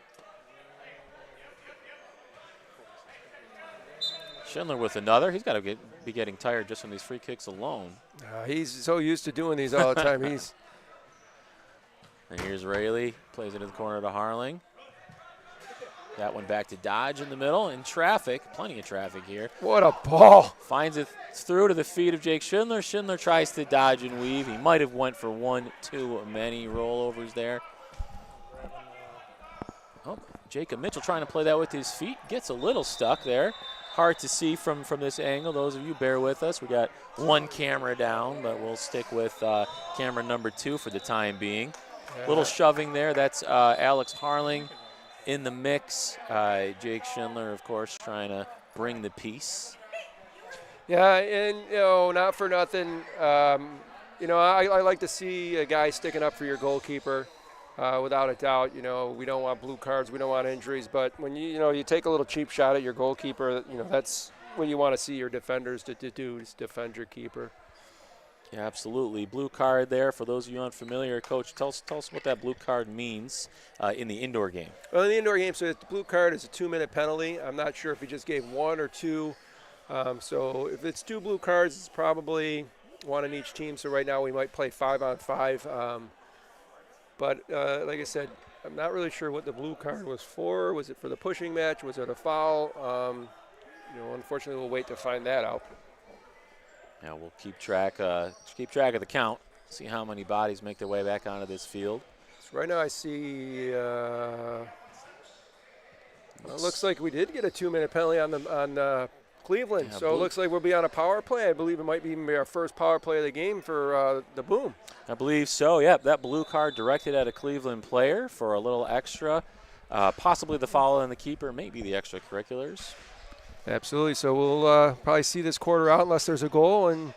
Schindler with another. He's got to be getting tired just from these free kicks alone. He's so used to doing these all the time. And here's Rayleigh. Plays into the corner to Harling. That one back to Dodge in the middle. In traffic. Plenty of traffic here. What a ball. Finds it through to the feet of Jake Schindler. Schindler tries to dodge and weave. He might have went for one too many rollovers there. Oh, Jacob Mitchell trying to play that with his feet. Gets a little stuck there. Hard to see from this angle. Those of you bear with us. We got one camera down, but we'll stick with camera number 2 for the time being. Little shoving there. That's Alex Harling in the mix. Jake Schindler, of course, trying to bring the peace. Yeah, and, not for nothing. I like to see a guy sticking up for your goalkeeper. Without a doubt, we don't want blue cards, we don't want injuries, but when you take a little cheap shot at your goalkeeper, that's what you want to see your defenders to do, is defend your keeper. Yeah, absolutely. Blue card there. For those of you unfamiliar, Coach, tell us what that blue card means in the indoor game. Well, in the indoor game, so the blue card is a 2-minute penalty. I'm not sure if he just gave 1 or 2. So if it's 2 blue cards, it's probably 1 in each team. So right now we might play 5-on-5. But like I said, I'm not really sure what the blue card was for. Was it for the pushing match? Was it a foul? Unfortunately, we'll wait to find that out. Yeah, we'll keep track of the count. See how many bodies make their way back onto this field. So right now, I see. It looks like we did get a 2-minute penalty on Cleveland. Yeah, so it looks like we'll be on a power play. I believe it might be our first power play of the game for the Boom. I believe so. Yeah, that blue card directed at a Cleveland player for a little extra, possibly the foul and the keeper, maybe the extracurriculars. Absolutely. So we'll probably see this quarter out unless there's a goal. And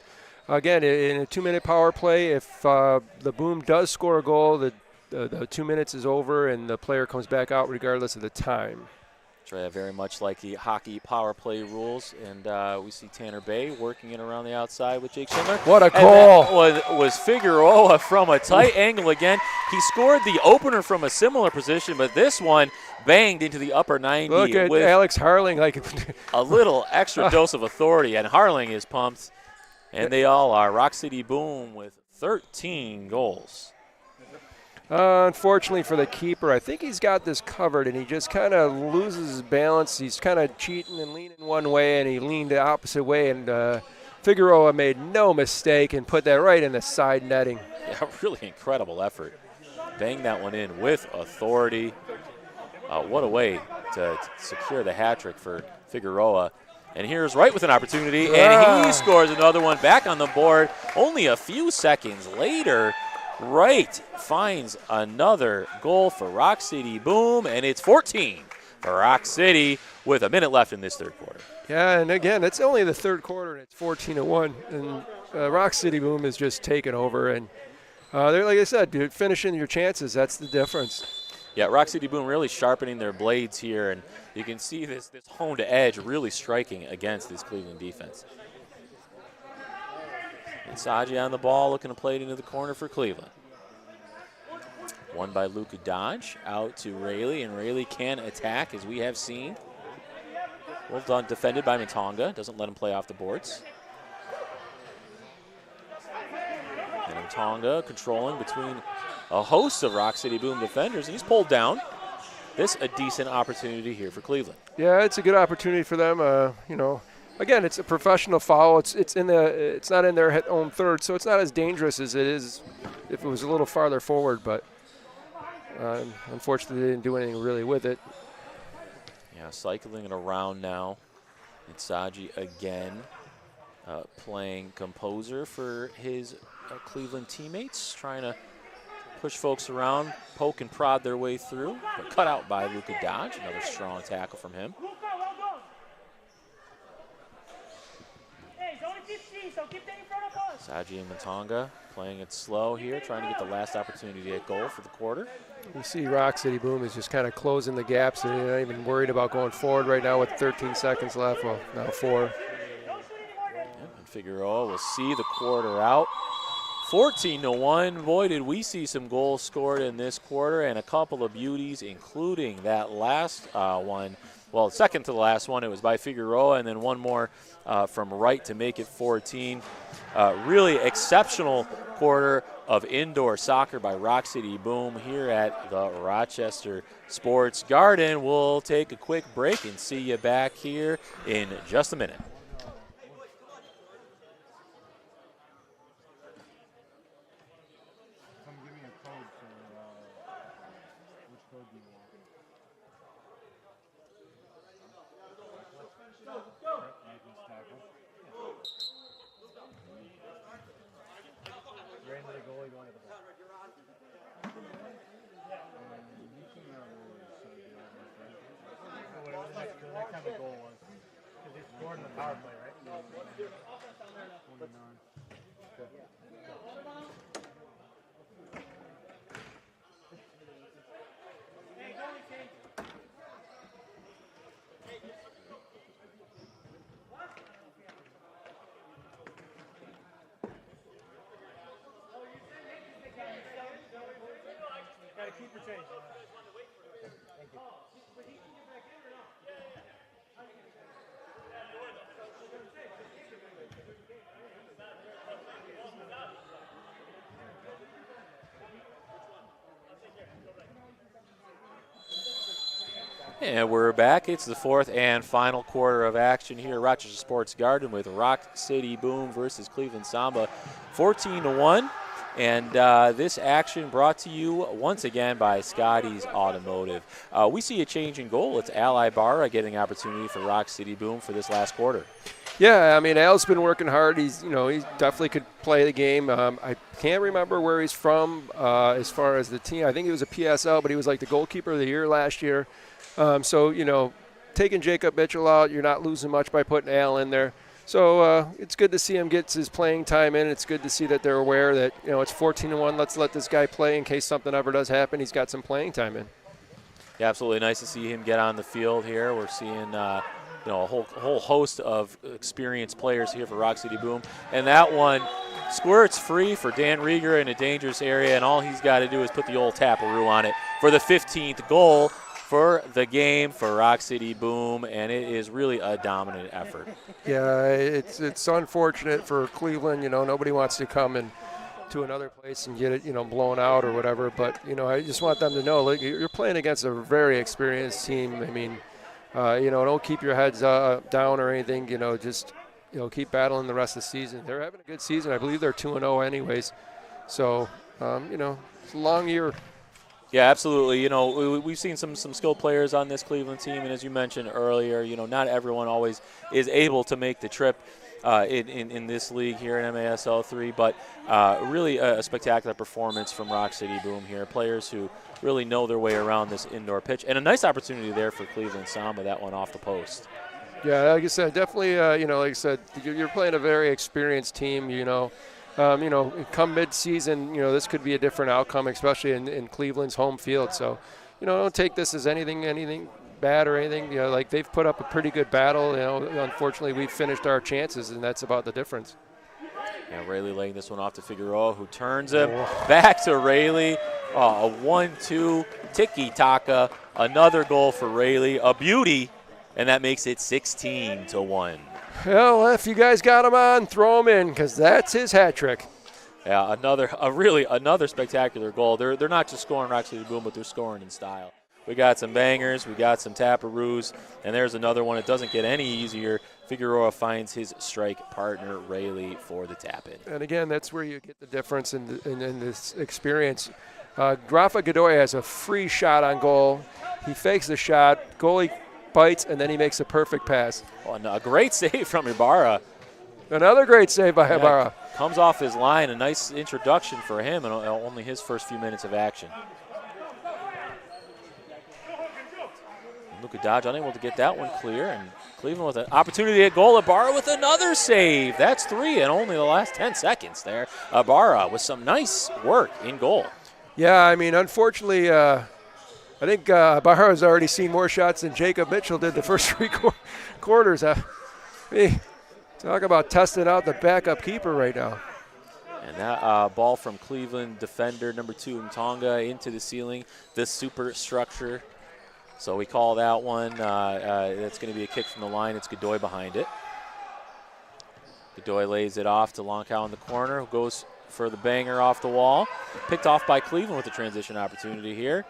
again, in a 2-minute power play, if the Boom does score a goal, the 2 minutes is over and the player comes back out regardless of the time. That's right, very much like the hockey power play rules. And we see Tanner Bay working it around the outside with Jake Schindler. What a goal. And that was Figueroa from a tight angle again. He scored the opener from a similar position, but this one banged into the upper 90. Look at with Alex Harling. a little extra dose of authority, and Harling is pumped. And they all are. Roc City Boom with 13 goals. Unfortunately for the keeper, I think he's got this covered, and he just kind of loses his balance. He's kind of cheating and leaning one way, and he leaned the opposite way, and Figueroa made no mistake and put that right in the side netting. Yeah, really incredible effort. Bang that one in with authority. What a way to secure the hat trick for Figueroa. And here's Wright with an opportunity, and he scores another one back on the board. Only a few seconds later, Wright finds another goal for Roc City Boom, and it's 14 for Roc City with a minute left in this third quarter. Yeah, and again, it's only the third quarter, and it's 14-1, and Roc City Boom is just taking over. And they're, like I said, dude, finishing your chances, that's the difference. Yeah, Roc City Boom really sharpening their blades here, and you can see this honed edge really striking against this Cleveland defense. And Saji on the ball, looking to play it into the corner for Cleveland. Won by Luka Dodge, out to Rayleigh, and Rayleigh can attack, as we have seen. Well done, defended by Matonga, doesn't let him play off the boards. And Matonga controlling between a host of Roc City Boom defenders, and he's pulled down. This a decent opportunity here for Cleveland. Yeah, it's a good opportunity for them. Again, it's a professional foul. It's not in their own third, so it's not as dangerous as it is if it was a little farther forward. But unfortunately, they didn't do anything really with it. Yeah, cycling it around now. It's Saji again playing composer for his Cleveland teammates, trying to push folks around, poke and prod their way through, but cut out by Luka Dodge. Another strong tackle from him. Saji and Matonga playing it slow here, trying to get the last opportunity at goal for the quarter. You see Roc City Boom is just kind of closing the gaps. They're not even worried about going forward right now with 13 seconds left. Well, now 4. And Figueroa will see the quarter out. 14-1. Boy, did we see some goals scored in this quarter, and a couple of beauties, including that last one. Well, second to the last one, it was by Figueroa, and then one more from Wright to make it 14. Really exceptional quarter of indoor soccer by Roc City Boom here at the Rochester Sports Garden. We'll take a quick break and see you back here in just a minute. And we're back. It's the fourth and final quarter of action here at Rochester Sports Garden with Roc City Boom versus Cleveland Samba, 14-1. And this action brought to you once again by Scotty's Automotive. We see a change in goal. It's Al Ibarra getting opportunity for Roc City Boom for this last quarter. Yeah, I mean, Al's been working hard. He definitely could play the game. I can't remember where he's from as far as the team. I think he was a PSL, but he was like the goalkeeper of the year last year. So, taking Jacob Mitchell out, you're not losing much by putting Al in there. So it's good to see him get his playing time in. It's good to see that they're aware that, it's 14-1. Let's let this guy play in case something ever does happen. He's got some playing time in. Yeah, absolutely nice to see him get on the field here. We're seeing, a whole host of experienced players here for Roc City Boom. And that one squirts free for Dan Rieger in a dangerous area, and all he's got to do is put the old taparoo on it for the 15th goal for the game for Roc City Boom, and it is really a dominant effort. Yeah, it's unfortunate for Cleveland. Nobody wants to come to another place and get it, blown out or whatever. But, I just want them to know, like, you're playing against a very experienced team. I mean, don't keep your heads down or anything. Just keep battling the rest of the season. They're having a good season. I believe they're 2-0 anyways. So, it's a long year. Yeah, absolutely. We've seen some skilled players on this Cleveland team, and as you mentioned earlier, not everyone always is able to make the trip in this league here in MASL3, but really a spectacular performance from Roc City Boom here. Players who really know their way around this indoor pitch, and a nice opportunity there for Cleveland Samba, that one off the post. Yeah, like I said, definitely, like I said, you're playing a very experienced team, come mid-season, this could be a different outcome, especially in Cleveland's home field. So, don't take this as anything bad or anything. Like they've put up a pretty good battle. Unfortunately, we've finished our chances, and that's about the difference. Yeah, Rayleigh laying this one off to Figueroa, who turns him back to Rayleigh. A 1-2 tiki-taka. Another goal for Rayleigh, a beauty, and that makes it 16-1. Well, if you guys got him on, throw him in, because that's his hat trick. Yeah, another spectacular goal. They're not just scoring Roc City Boom, but they're scoring in style. We got some bangers, we got some taparoos, and there's another one. It doesn't get any easier. Figueroa finds his strike partner, Rayleigh, for the tap-in. And again, that's where you get the difference in this experience. Rafa Godoy has a free shot on goal. He fakes the shot, goalie bites, and then he makes a perfect pass. Oh, and a great save from Ibarra. Another great save by Ibarra. Comes off his line, a nice introduction for him, and only his first few minutes of action. Luka Dodge unable to get that one clear, and Cleveland with an opportunity at goal. Ibarra with another save. That's 3 in only the last 10 seconds there. Ibarra with some nice work in goal. Yeah, I mean, unfortunately, I think Ibarra's already seen more shots than Jacob Mitchell did the first 3 quarters. Talk about testing out the backup keeper right now. And that ball from Cleveland defender number 2, Mtonga, into the ceiling, the superstructure. So we call that one. That's going to be a kick from the line. It's Godoy behind it. Godoy lays it off to Lonkow in the corner, who goes for the banger off the wall. Picked off by Cleveland with a transition opportunity here.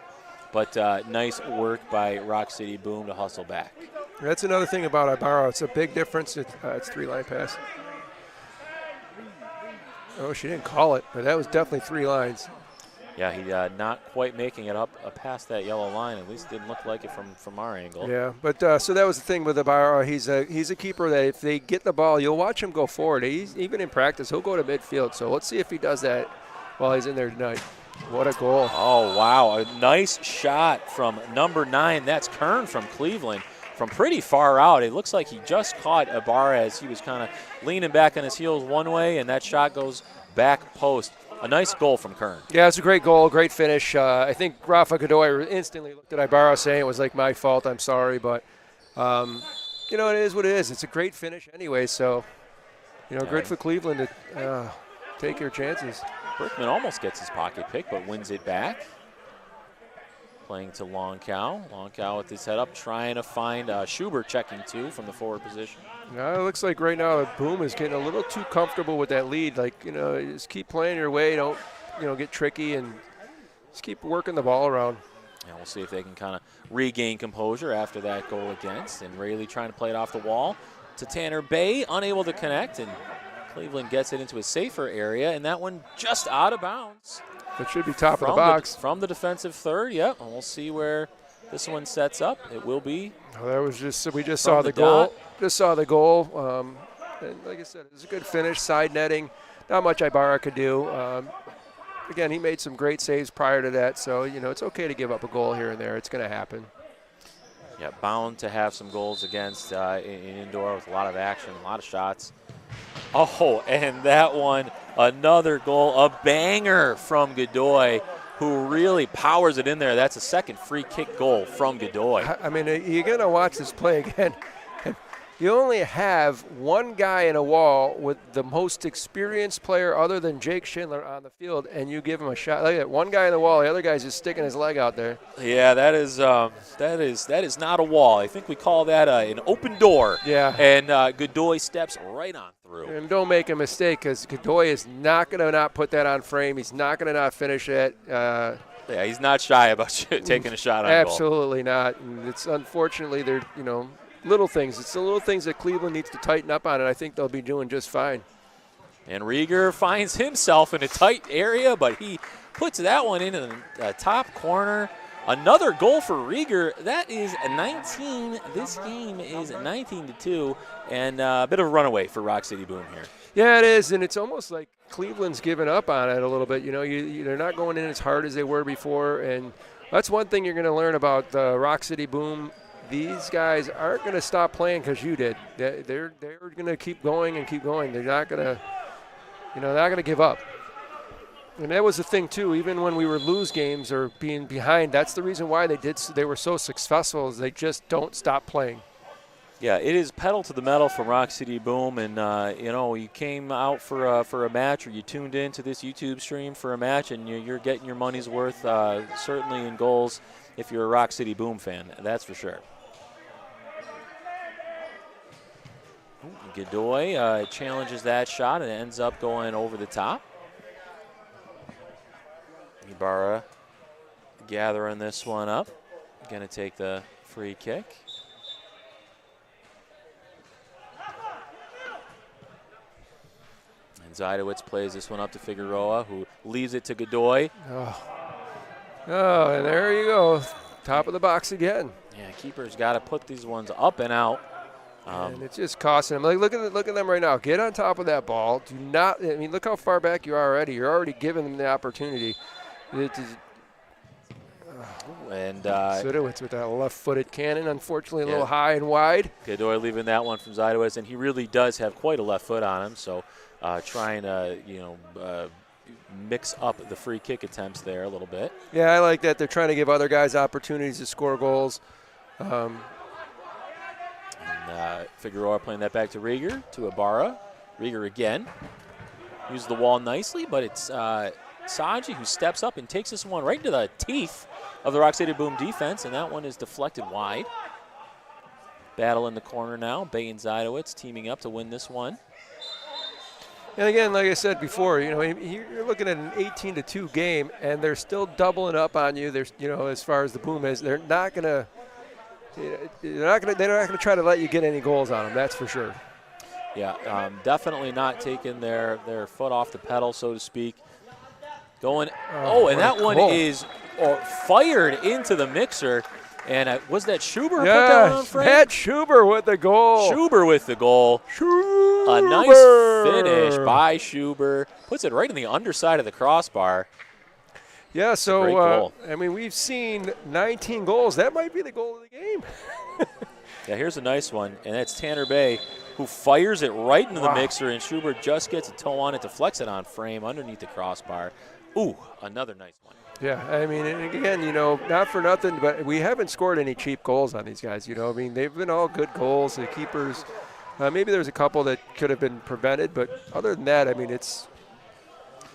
But nice work by Roc City Boom to hustle back. That's another thing about Ibarra. It's a big difference. It's 3-line pass. Oh, she didn't call it, but that was definitely 3 lines. Yeah, he not quite making it up past that yellow line. At least didn't look like it from our angle. Yeah, but so that was the thing with Ibarra. He's a keeper that if they get the ball, you'll watch him go forward. Even in practice, he'll go to midfield. So let's see if he does that while he's in there tonight. What a goal. Oh, wow. A nice shot from number 9. That's Kern from Cleveland. from pretty far out. It looks like he just caught Ibarra as he was kind of leaning back on his heels one way, and that shot goes back post. A nice goal from Kern. Yeah, it's a great goal, great finish. I think Rafa Godoy instantly looked at Ibarra saying it was like my fault, I'm sorry, but you know, it is what it is. It's a great finish anyway, so, you know, good for Cleveland to take your chances. Brickman almost gets his pocket pick, but wins it back. Playing to Longcow. Longcow with his head up, trying to find Schubert checking two from the forward position. Yeah, it looks like right now the Boom is getting a little too comfortable with that lead. Like, you know, just keep playing your way. Don't, you know, get tricky and just keep working the ball around. And we'll see if they can kind of regain composure after that goal against. And Rayleigh trying to play it off the wall to Tanner Bay, unable to connect. And Cleveland gets it into a safer area, and that one just out of bounds. It should be top of the box. From the defensive third, yep. And we'll see where this one sets up. It will be. Oh, that was just, we just saw the goal. Just saw the goal. And like I said, it was a good finish, side netting. Not much Ibarra could do. Again, he made some great saves prior to that, so, you know, it's okay to give up a goal here and there. It's going to happen. Yeah, bound to have some goals against in indoor with a lot of action, a lot of shots. Oh, and that one, another goal, a banger from Godoy, who really powers it in there. That's a second free kick goal from Godoy. I mean, you're going to watch this play again. You only have one guy in a wall with the most experienced player other than Jake Schindler on the field, and you give him a shot. Look at that, one guy in the wall, the other guy's just sticking his leg out there. Yeah, that is not a wall. I think we call that an open door. Yeah. And Godoy steps right on through. And don't make a mistake, because Godoy is not going to not put that on frame. He's not going to not finish it. Yeah, he's not shy about taking a shot on goal. Absolutely not. And it's unfortunately they're, you know, little things. It's the little things that Cleveland needs to tighten up on, and I think they'll be doing just fine. And Rieger finds himself in a tight area, but he puts that one into the top corner. Another goal for Rieger. That is 19. This game is 19-2, and a bit of a runaway for Roc City Boom here. Yeah, it is, and it's almost like Cleveland's given up on it a little bit. You know, they're not going in as hard as they were before, and that's one thing you're going to learn about the Roc City Boom. These guys aren't going to stop playing because you did. They're going to keep going and keep going. They're not going to, you know, not going to give up. And that was the thing too. Even when we were lose games or being behind, that's the reason why they were so successful. Is they just don't stop playing. Yeah, it is pedal to the metal from Roc City Boom, and you know, you came out for a match, or you tuned into this YouTube stream for a match, and you're getting your money's worth. Certainly in goals, if you're a Roc City Boom fan, that's for sure. Godoy challenges that shot and ends up going over the top. Ibarra gathering this one up. Going to take the free kick. And Zajdowitz plays this one up to Figueroa, who leaves it to Godoy. Oh, and there you go. Top of the box again. Yeah, keeper's got to put these ones up and out. And it's just costing them. Like, look at them right now. Get on top of that ball. Do not. I mean, look how far back you are already. You're already giving them the opportunity. And Zajdowitz with that left-footed cannon, unfortunately a little high and wide. Godoy leaving that one from Zajdowitz, and he really does have quite a left foot on him. So trying to mix up the free kick attempts there a little bit. Yeah, I like that. They're trying to give other guys opportunities to score goals. Figueroa playing that back to Rieger, to Ibarra. Rieger again. Used the wall nicely, but it's Saji who steps up and takes this one right into the teeth of the Roc City Boom defense, and that one is deflected wide. Battle in the corner now. Bay and Zajdowitz teaming up to win this one. And again, like I said before, you know, you're looking at an 18-2 game, and they're still doubling up on you. There's, you know, as far as the Boom is, they're not gonna try to let you get any goals on them. That's for sure. Yeah, definitely not taking their foot off the pedal, so to speak. Going, and that one is fired into the mixer. And was that Schubert put that one on frame? Matt Schubert with the goal. Schubert with the goal. Schubert. A nice finish by Schubert. Puts it right in the underside of the crossbar. Yeah, so, I mean, we've seen 19 goals. That might be the goal of the game. Yeah, here's a nice one, and that's Tanner Bay, who fires it right into the mixer, and Schubert just gets a toe on it, deflects it on frame underneath the crossbar. Ooh, another nice one. Yeah, I mean, and again, not for nothing, but we haven't scored any cheap goals on these guys. I mean, they've been all good goals. The keepers, maybe there's a couple that could have been prevented, but other than that, I mean, it's.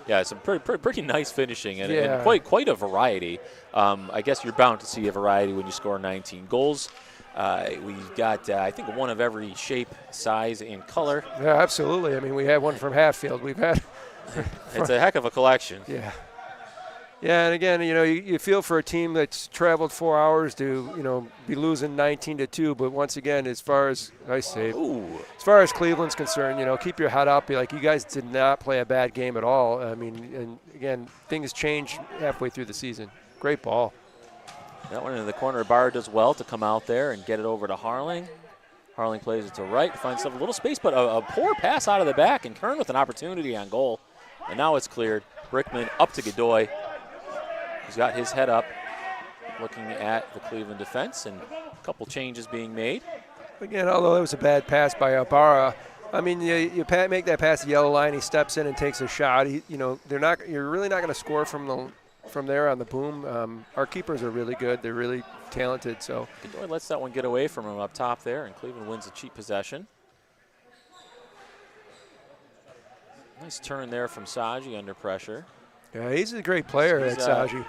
Yeah, some pretty nice finishing and quite a variety. I guess you're bound to see a variety when you score 19 goals. We've got, I think, one of every shape, size, and color. Yeah, absolutely. I mean, we had one from Hatfield. We've had. It's a heck of a collection. Yeah. Yeah, and again, you feel for a team that's traveled 4 hours to, be losing 19-2. But once again, as far as nice save, as far as Cleveland's concerned, keep your head up. Be like, you guys did not play a bad game at all. I mean, and again, things change halfway through the season. Great ball. That one in the corner. Barr does well to come out there and get it over to Harling. Harling plays it to right, finds himself a little space, but a poor pass out of the back, and Kern with an opportunity on goal. And now it's cleared. Brickman up to Godoy. He's got his head up, looking at the Cleveland defense, and a couple changes being made. Again, although it was a bad pass by Barra, I mean, you make that pass to the yellow line, he steps in and takes a shot. You're really not going to score from there on the boom. Our keepers are really good. They're really talented. So Godoy lets that one get away from him up top there, and Cleveland wins a cheap possession. Nice turn there from Saji under pressure. Yeah, he's a great player, that Saji.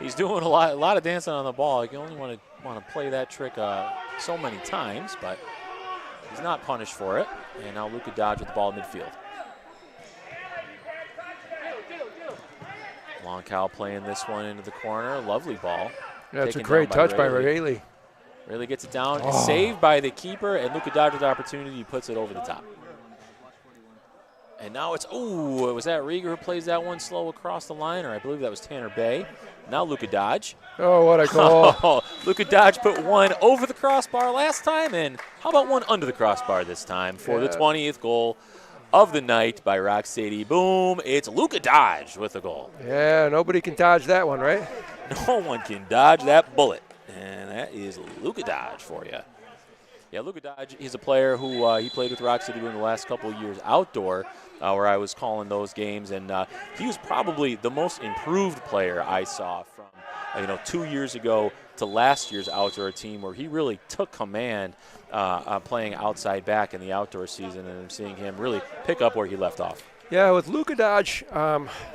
He's doing a lot of dancing on the ball. You only want to play that trick so many times, but he's not punished for it. And now Luka Dodge with the ball in midfield. Long Cal playing this one into the corner. Lovely ball. Yeah, it's a great touch by Rayleigh. Rayleigh gets it down. It's saved by the keeper, and Luka Dodge with the opportunity. He puts it over the top. And now it's, was that Rieger who plays that one slow across the line? Or I believe that was Tanner Bay. Now Luka Dodge. Oh, what a goal. Luka Dodge put one over the crossbar last time, and how about one under the crossbar this time for the 20th goal of the night by Roc City Boom. It's Luka Dodge with the goal. Yeah, nobody can dodge that one, right? No one can dodge that bullet. And that is Luka Dodge for you. Yeah, Luka Dodge, he's a player who he played with Roc City Boom the last couple of years outdoor, where I was calling those games, and he was probably the most improved player I saw from 2 years ago to last year's outdoor team, where he really took command playing outside back in the outdoor season, and I'm seeing him really pick up where he left off. Yeah, with Luka Dodge,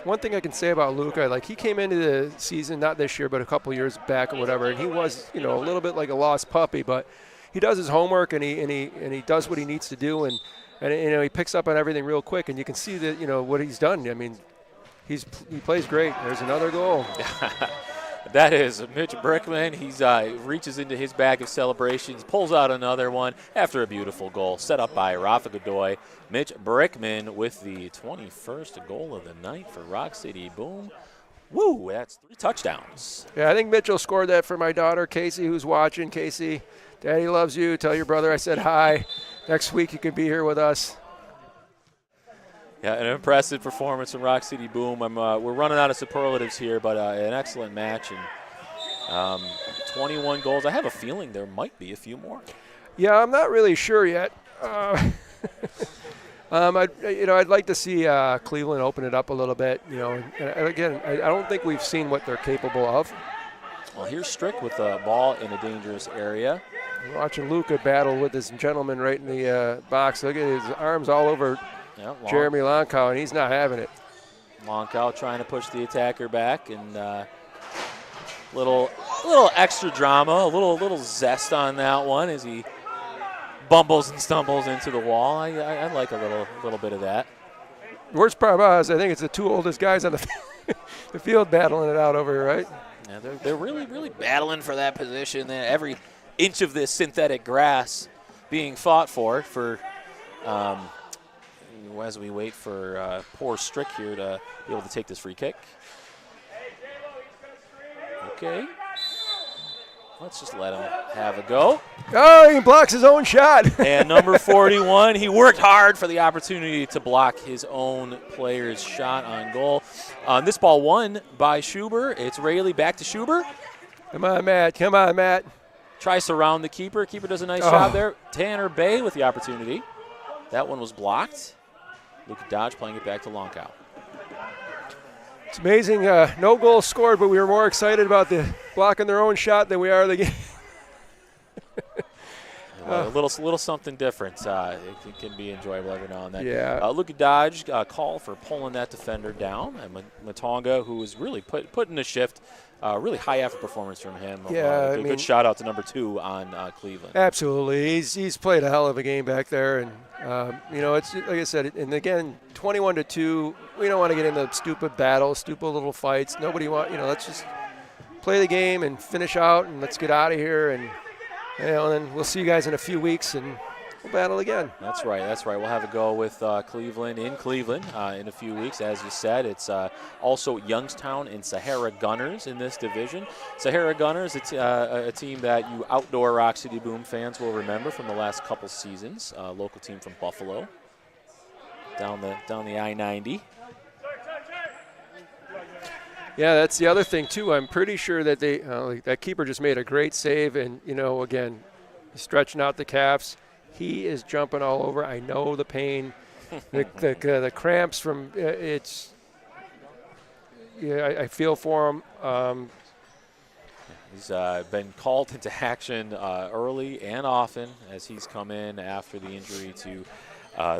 one thing I can say about Luka, like he came into the season, not this year, but a couple years back or whatever, and he was, a little bit like a lost puppy, but he does his homework and he does what he needs to do, and he picks up on everything real quick, and you can see that what he's done. I mean, he plays great. There's another goal. That is Mitch Brickman. He's reaches into his bag of celebrations, pulls out another one after a beautiful goal set up by Rafa Godoy. Mitch Brickman with the 21st goal of the night for Roc City Boom. Woo, that's 3 touchdowns. Yeah, I think Mitchell scored that for my daughter, Casey, who's watching. Casey, Daddy loves you. Tell your brother I said hi. Next week you can be here with us. Yeah, an impressive performance from Roc City Boom. We're running out of superlatives here, but an excellent match, and 21 goals. I have a feeling there might be a few more. Yeah, I'm not really sure yet. I'd like to see Cleveland open it up a little bit. And again, I don't think we've seen what they're capable of. Well, here's Strick with the ball in a dangerous area. We're watching Luka battle with this gentleman right in the box. Look at his arms all over Jeremy Lonkow, and he's not having it. Lonkow trying to push the attacker back, and little extra drama, a little zest on that one as he bumbles and stumbles into the wall. I like a little bit of that. The worst part about it is I think it's the 2 oldest guys on the field battling it out over here, right? Yeah, they're really, really battling for that position. Every inch of this synthetic grass being fought for as we wait for poor Strick here to be able to take this free kick. Okay. Let's just let him have a go. Oh, he blocks his own shot. And number 41, he worked hard for the opportunity to block his own player's shot on goal. This ball won by Schubert. It's Rayleigh back to Schubert. Come on, Matt. tries to round the keeper. Keeper does a nice job there. Tanner Bay with the opportunity. That one was blocked. Luka Dodge playing it back to Longkow. It's amazing. No goals scored, but we were more excited about the blocking their own shot than we are the game. A little something different. It can be enjoyable every now and then. Yeah. Luka Dodge call for pulling that defender down. And Matonga, who was really put in a shift. Really high effort performance from him. Yeah, good shout out to number 2 on Cleveland. Absolutely. He's played a hell of a game back there. And, it's like I said, and again, 21-2, we don't want to get into stupid battles, stupid little fights. Nobody let's just play the game and finish out and let's get out of here. And then we'll see you guys in a few weeks and we'll battle again. That's right. We'll have a go with Cleveland in Cleveland in a few weeks. As you said, it's also Youngstown and Sahara Gunners in this division. Sahara Gunners, it's a team that you outdoor Roc City Boom fans will remember from the last couple seasons. Local team from Buffalo, down the I-90. Yeah, that's the other thing too. I'm pretty sure that that keeper just made a great save, and again, stretching out the calves. He is jumping all over. I know the pain, the cramps from it's. Yeah, I feel for him. He's been called into action early and often as he's come in after the injury to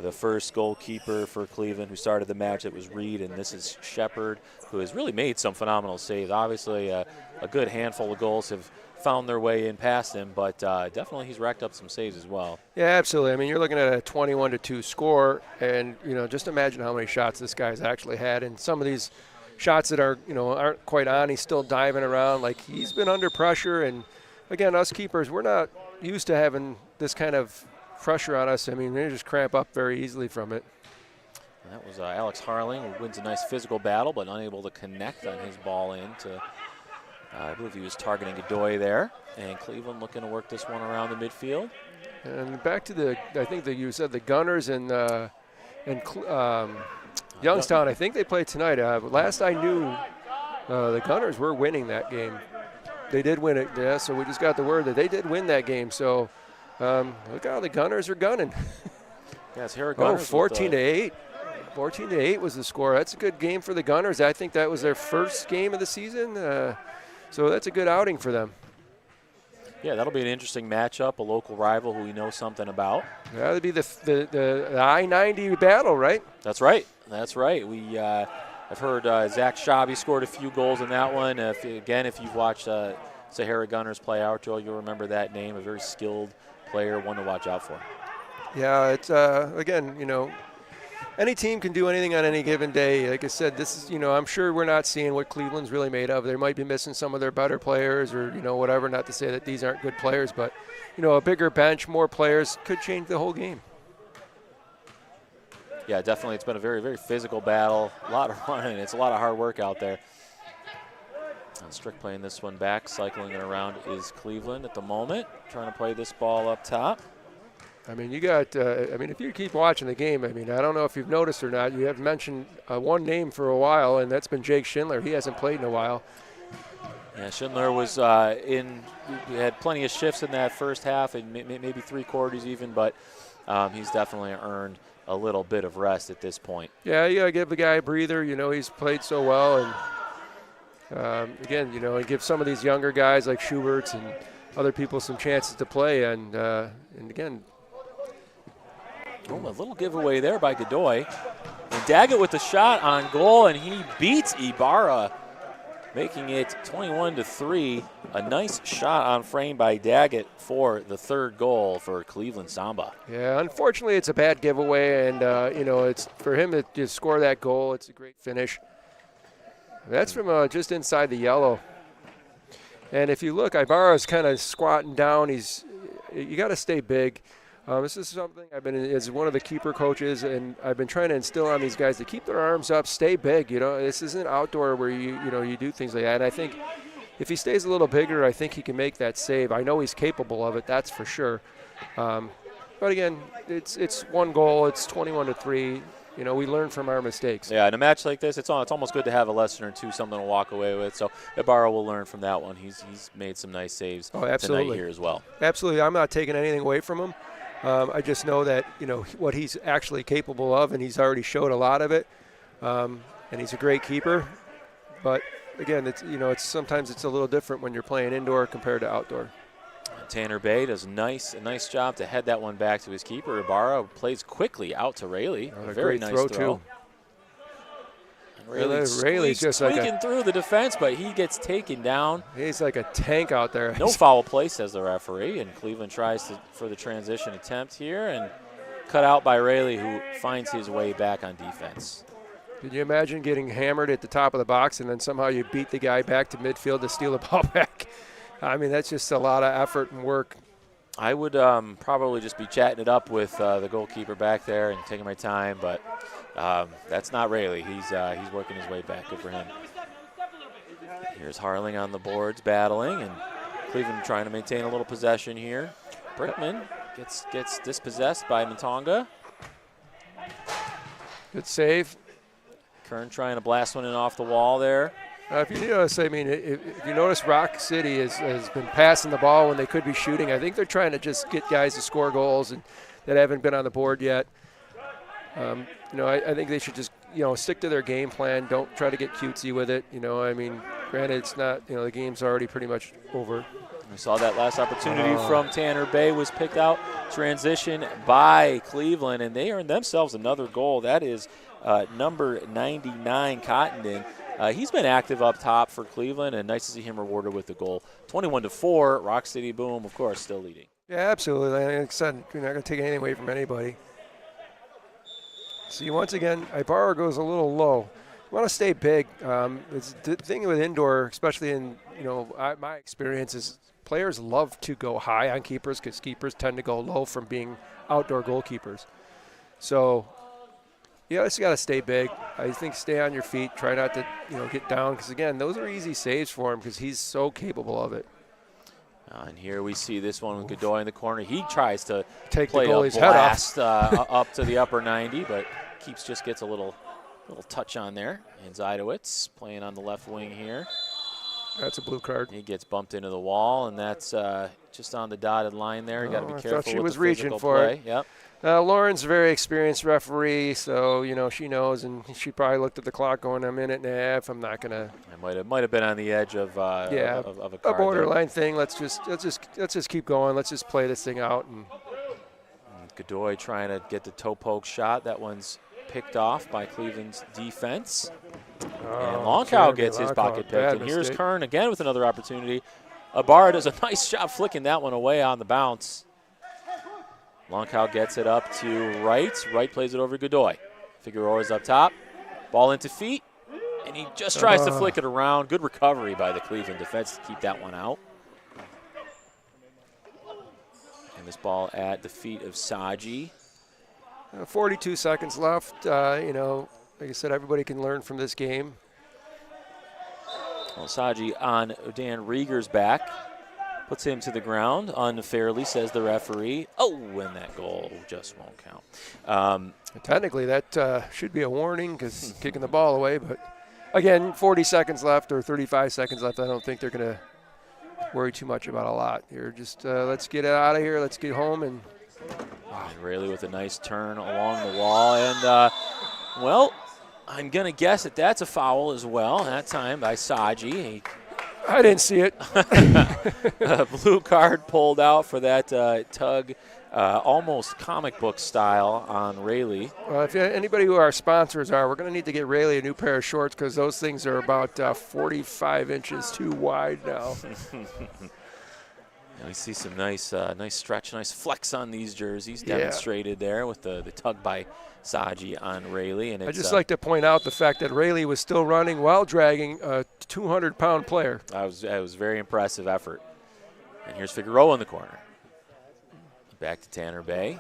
the first goalkeeper for Cleveland who started the match. It was Reed, and this is Shepard, who has really made some phenomenal saves. Obviously, a good handful of goals have found their way in past him, but definitely he's racked up some saves as well. Yeah, absolutely. I mean, you're looking at a 21-2 score, and just imagine how many shots this guy's actually had, and some of these shots that are aren't quite on, he's still diving around. Like, he's been under pressure, and again, us keepers, we're not used to having this kind of pressure on us. I mean, they just cramp up very easily from it. And that was Alex Harling, who wins a nice physical battle, but unable to connect on his ball in to. I believe he was targeting Godoy there, and Cleveland looking to work this one around the midfield. And back to I think that you said the Gunners and Youngstown. I think they play tonight. Last I knew, the Gunners were winning that game. They did win it, yeah. So we just got the word that they did win that game. So look how the Gunners are gunning. Yes, here are Gunners. 14-8. 14-8 was the score. That's a good game for the Gunners. I think that was their first game of the season. So that's a good outing for them. Yeah, that'll be an interesting matchup, a local rival who we know something about. Yeah, that'd be the I-90 battle, right? That's right. I've heard Zach Schabe scored a few goals in that one. If you've watched Sahara Gunners play outdoor, you'll remember that name, a very skilled player, one to watch out for. Yeah, it's, again, any team can do anything on any given day. Like I said, this is, I'm sure we're not seeing what Cleveland's really made of. They might be missing some of their better players or, whatever. Not to say that these aren't good players, but, a bigger bench, more players could change the whole game. Yeah, definitely. It's been a very, very physical battle. A lot of running. It's a lot of hard work out there. And Strick playing this one back. Cycling it around is Cleveland at the moment. Trying to play this ball up top. I mean, you got, if you keep watching the game, I don't know if you've noticed or not, you have mentioned one name for a while, and that's been Jake Schindler. He hasn't played in a while. Yeah, Schindler was we had plenty of shifts in that first half, and maybe 3 quarters even, but he's definitely earned a little bit of rest at this point. Yeah, you got to give the guy a breather. He's played so well, and and give some of these younger guys like Schuberts and other people some chances to play, and again, a little giveaway there by Godoy. And Daggett with the shot on goal, and he beats Ibarra, making it 21-3. A nice shot on frame by Daggett for the 3rd goal for Cleveland Samba. Yeah, unfortunately it's a bad giveaway, and, it's for him to score that goal, it's a great finish. That's from just inside the yellow. And if you look, Ibarra's kind of squatting down. You got to stay big. This is something I've been as one of the keeper coaches, and I've been trying to instill on these guys to keep their arms up, stay big. This isn't outdoor where you do things like that. And I think if he stays a little bigger, I think he can make that save. I know he's capable of it, that's for sure. But again, it's 1 goal. It's 21-3. we learn from our mistakes. Yeah, in a match like this, it's almost good to have a lesson or two, something to walk away with. So Ibarra will learn from that one. He's made some nice saves tonight here as well. Absolutely. I'm not taking anything away from him. I just know that, what he's actually capable of, and he's already showed a lot of it. And he's a great keeper. But, again, it's sometimes it's a little different when you're playing indoor compared to outdoor. Tanner Bay does a nice job to head that one back to his keeper. Ibarra plays quickly out to Rayleigh. A very nice throw. Too. Rayleigh's just squeaking through the defense, but he gets taken down. He's like a tank out there. No foul play, says the referee, and Cleveland tries for the transition attempt here, and cut out by Rayleigh, who finds his way back on defense. Could you imagine getting hammered at the top of the box and then somehow you beat the guy back to midfield to steal the ball back? I mean, that's just a lot of effort and work. I would probably just be chatting it up with the goalkeeper back there and taking my time, but that's not Rayleigh. He's working his way back. Good for him. Here's Harling on the boards battling, and Cleveland trying to maintain a little possession here. Brickman gets dispossessed by Montonga. Good save. Kern trying to blast one in off the wall there. If you notice, if you notice, Roc City has been passing the ball when they could be shooting. I think they're trying to just get guys to score goals and that haven't been on the board yet. I think they should just stick to their game plan. Don't try to get cutesy with it. Granted, it's not. The game's already pretty much over. We saw that last opportunity from Tanner Bay was picked out. Transition by Cleveland, and they earned themselves another goal. That is number 99, Cottenden. He's been active up top for Cleveland, and nice to see him rewarded with the goal. 21-4, Roc City Boom, of course, still leading. Yeah, absolutely. Like I said, you're not going to take anything away from anybody. See, once again, Ibarra goes a little low. You want to stay big. It's the thing with indoor, especially in my experience, is players love to go high on keepers because keepers tend to go low from being outdoor goalkeepers. So you just got to stay big. I think stay on your feet. Try not to get down because, again, those are easy saves for him because he's so capable of it. And here we see this one with Godoy in the corner. He tries to take play the goalie's a blast up to the upper 90, but just gets a little touch on there. And Zidowitz playing on the left wing here. That's a blue card. He gets bumped into the wall, and that's just on the dotted line there. You got to be careful. I thought she with was the reaching for play. it. Yep. Lauren's a very experienced referee, so she knows, and she probably looked at the clock going a minute and a half. I'm not gonna. It might have been on the edge of a card borderline thing. Let's just keep going. Let's just play this thing out. And Godoy trying to get the toe poke shot. That one's picked off by Cleveland's defense. And Longcow gets his pocket picked. And here's Kern again with another opportunity. Ibarra does a nice job flicking that one away on the bounce. Longcow gets it up to Wright. Wright plays it over Godoy. Figueroa's up top. Ball into feet. And he just tries to flick it around. Good recovery by the Cleveland defense to keep that one out. And this ball at the feet of Saji. 42 seconds left. Like I said, everybody can learn from this game. Well, Saji on Dan Rieger's back. Puts him to the ground unfairly, says the referee. Oh, and that goal just won't count. Technically, that should be a warning because kicking the ball away. But, again, 40 seconds left or 35 seconds left. I don't think they're going to worry too much about a lot here. Just let's get out of here. Let's get home. And Rayleigh with a nice turn along the wall. And, I'm going to guess that's a foul as well. That time by Saji. I didn't see it. A blue card pulled out for that tug, almost comic book style on Rayleigh. Well, if anybody who our sponsors are, we're going to need to get Rayleigh a new pair of shorts because those things are about 45 inches too wide now. We see some nice stretch, nice flex on these jerseys demonstrated there with the tug by Saji on Rayleigh. And I'd just like to point out the fact that Rayleigh was still running while dragging a 200-pound player. That was a very impressive effort. And here's Figueroa in the corner. Back to Tanner Bay.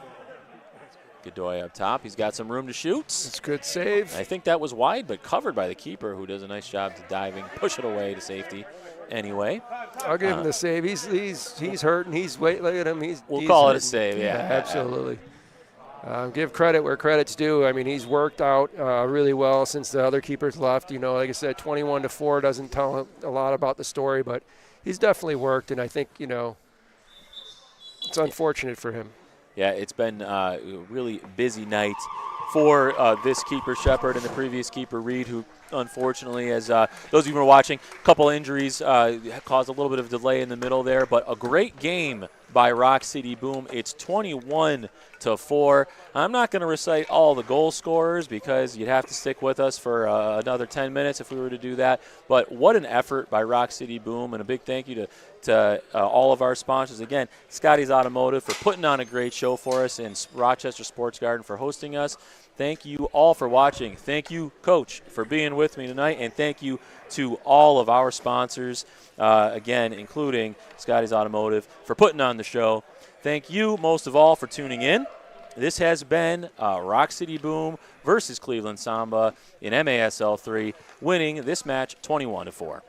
Godoy up top. He's got some room to shoot. It's a good save. I think that was wide, but covered by the keeper, who does a nice job to diving, push it away to safety. Anyway, I'll give him the save. He's hurting. He's look at him. We'll call hurting. it a save. Yeah, absolutely. give credit where credit's due. I mean, he's worked out really well since the other keepers left. You know, like I said, 21-4 doesn't tell a lot about the story, but he's definitely worked, and I think, you know, it's unfortunate for him. Yeah, it's been a really busy night for this keeper, Shepard, and the previous keeper, Reed, who unfortunately, as those of you who are watching, a couple injuries caused a little bit of delay in the middle there, but a great game by Roc City Boom. It's 21-4. I'm not going to recite all the goal scorers because you'd have to stick with us for another 10 minutes if we were to do that. But what an effort by Roc City Boom, and a big thank you to all of our sponsors. Again, Scotty's Automotive for putting on a great show for us, and Rochester Sports Garden for hosting us. Thank you all for watching. Thank you, Coach, for being with me tonight, and thank you to all of our sponsors, again, including Scotty's Automotive, for putting on the show. Thank you, most of all, for tuning in. This has been Roc City Boom versus Cleveland Samba in MASL3, winning this match 21-4.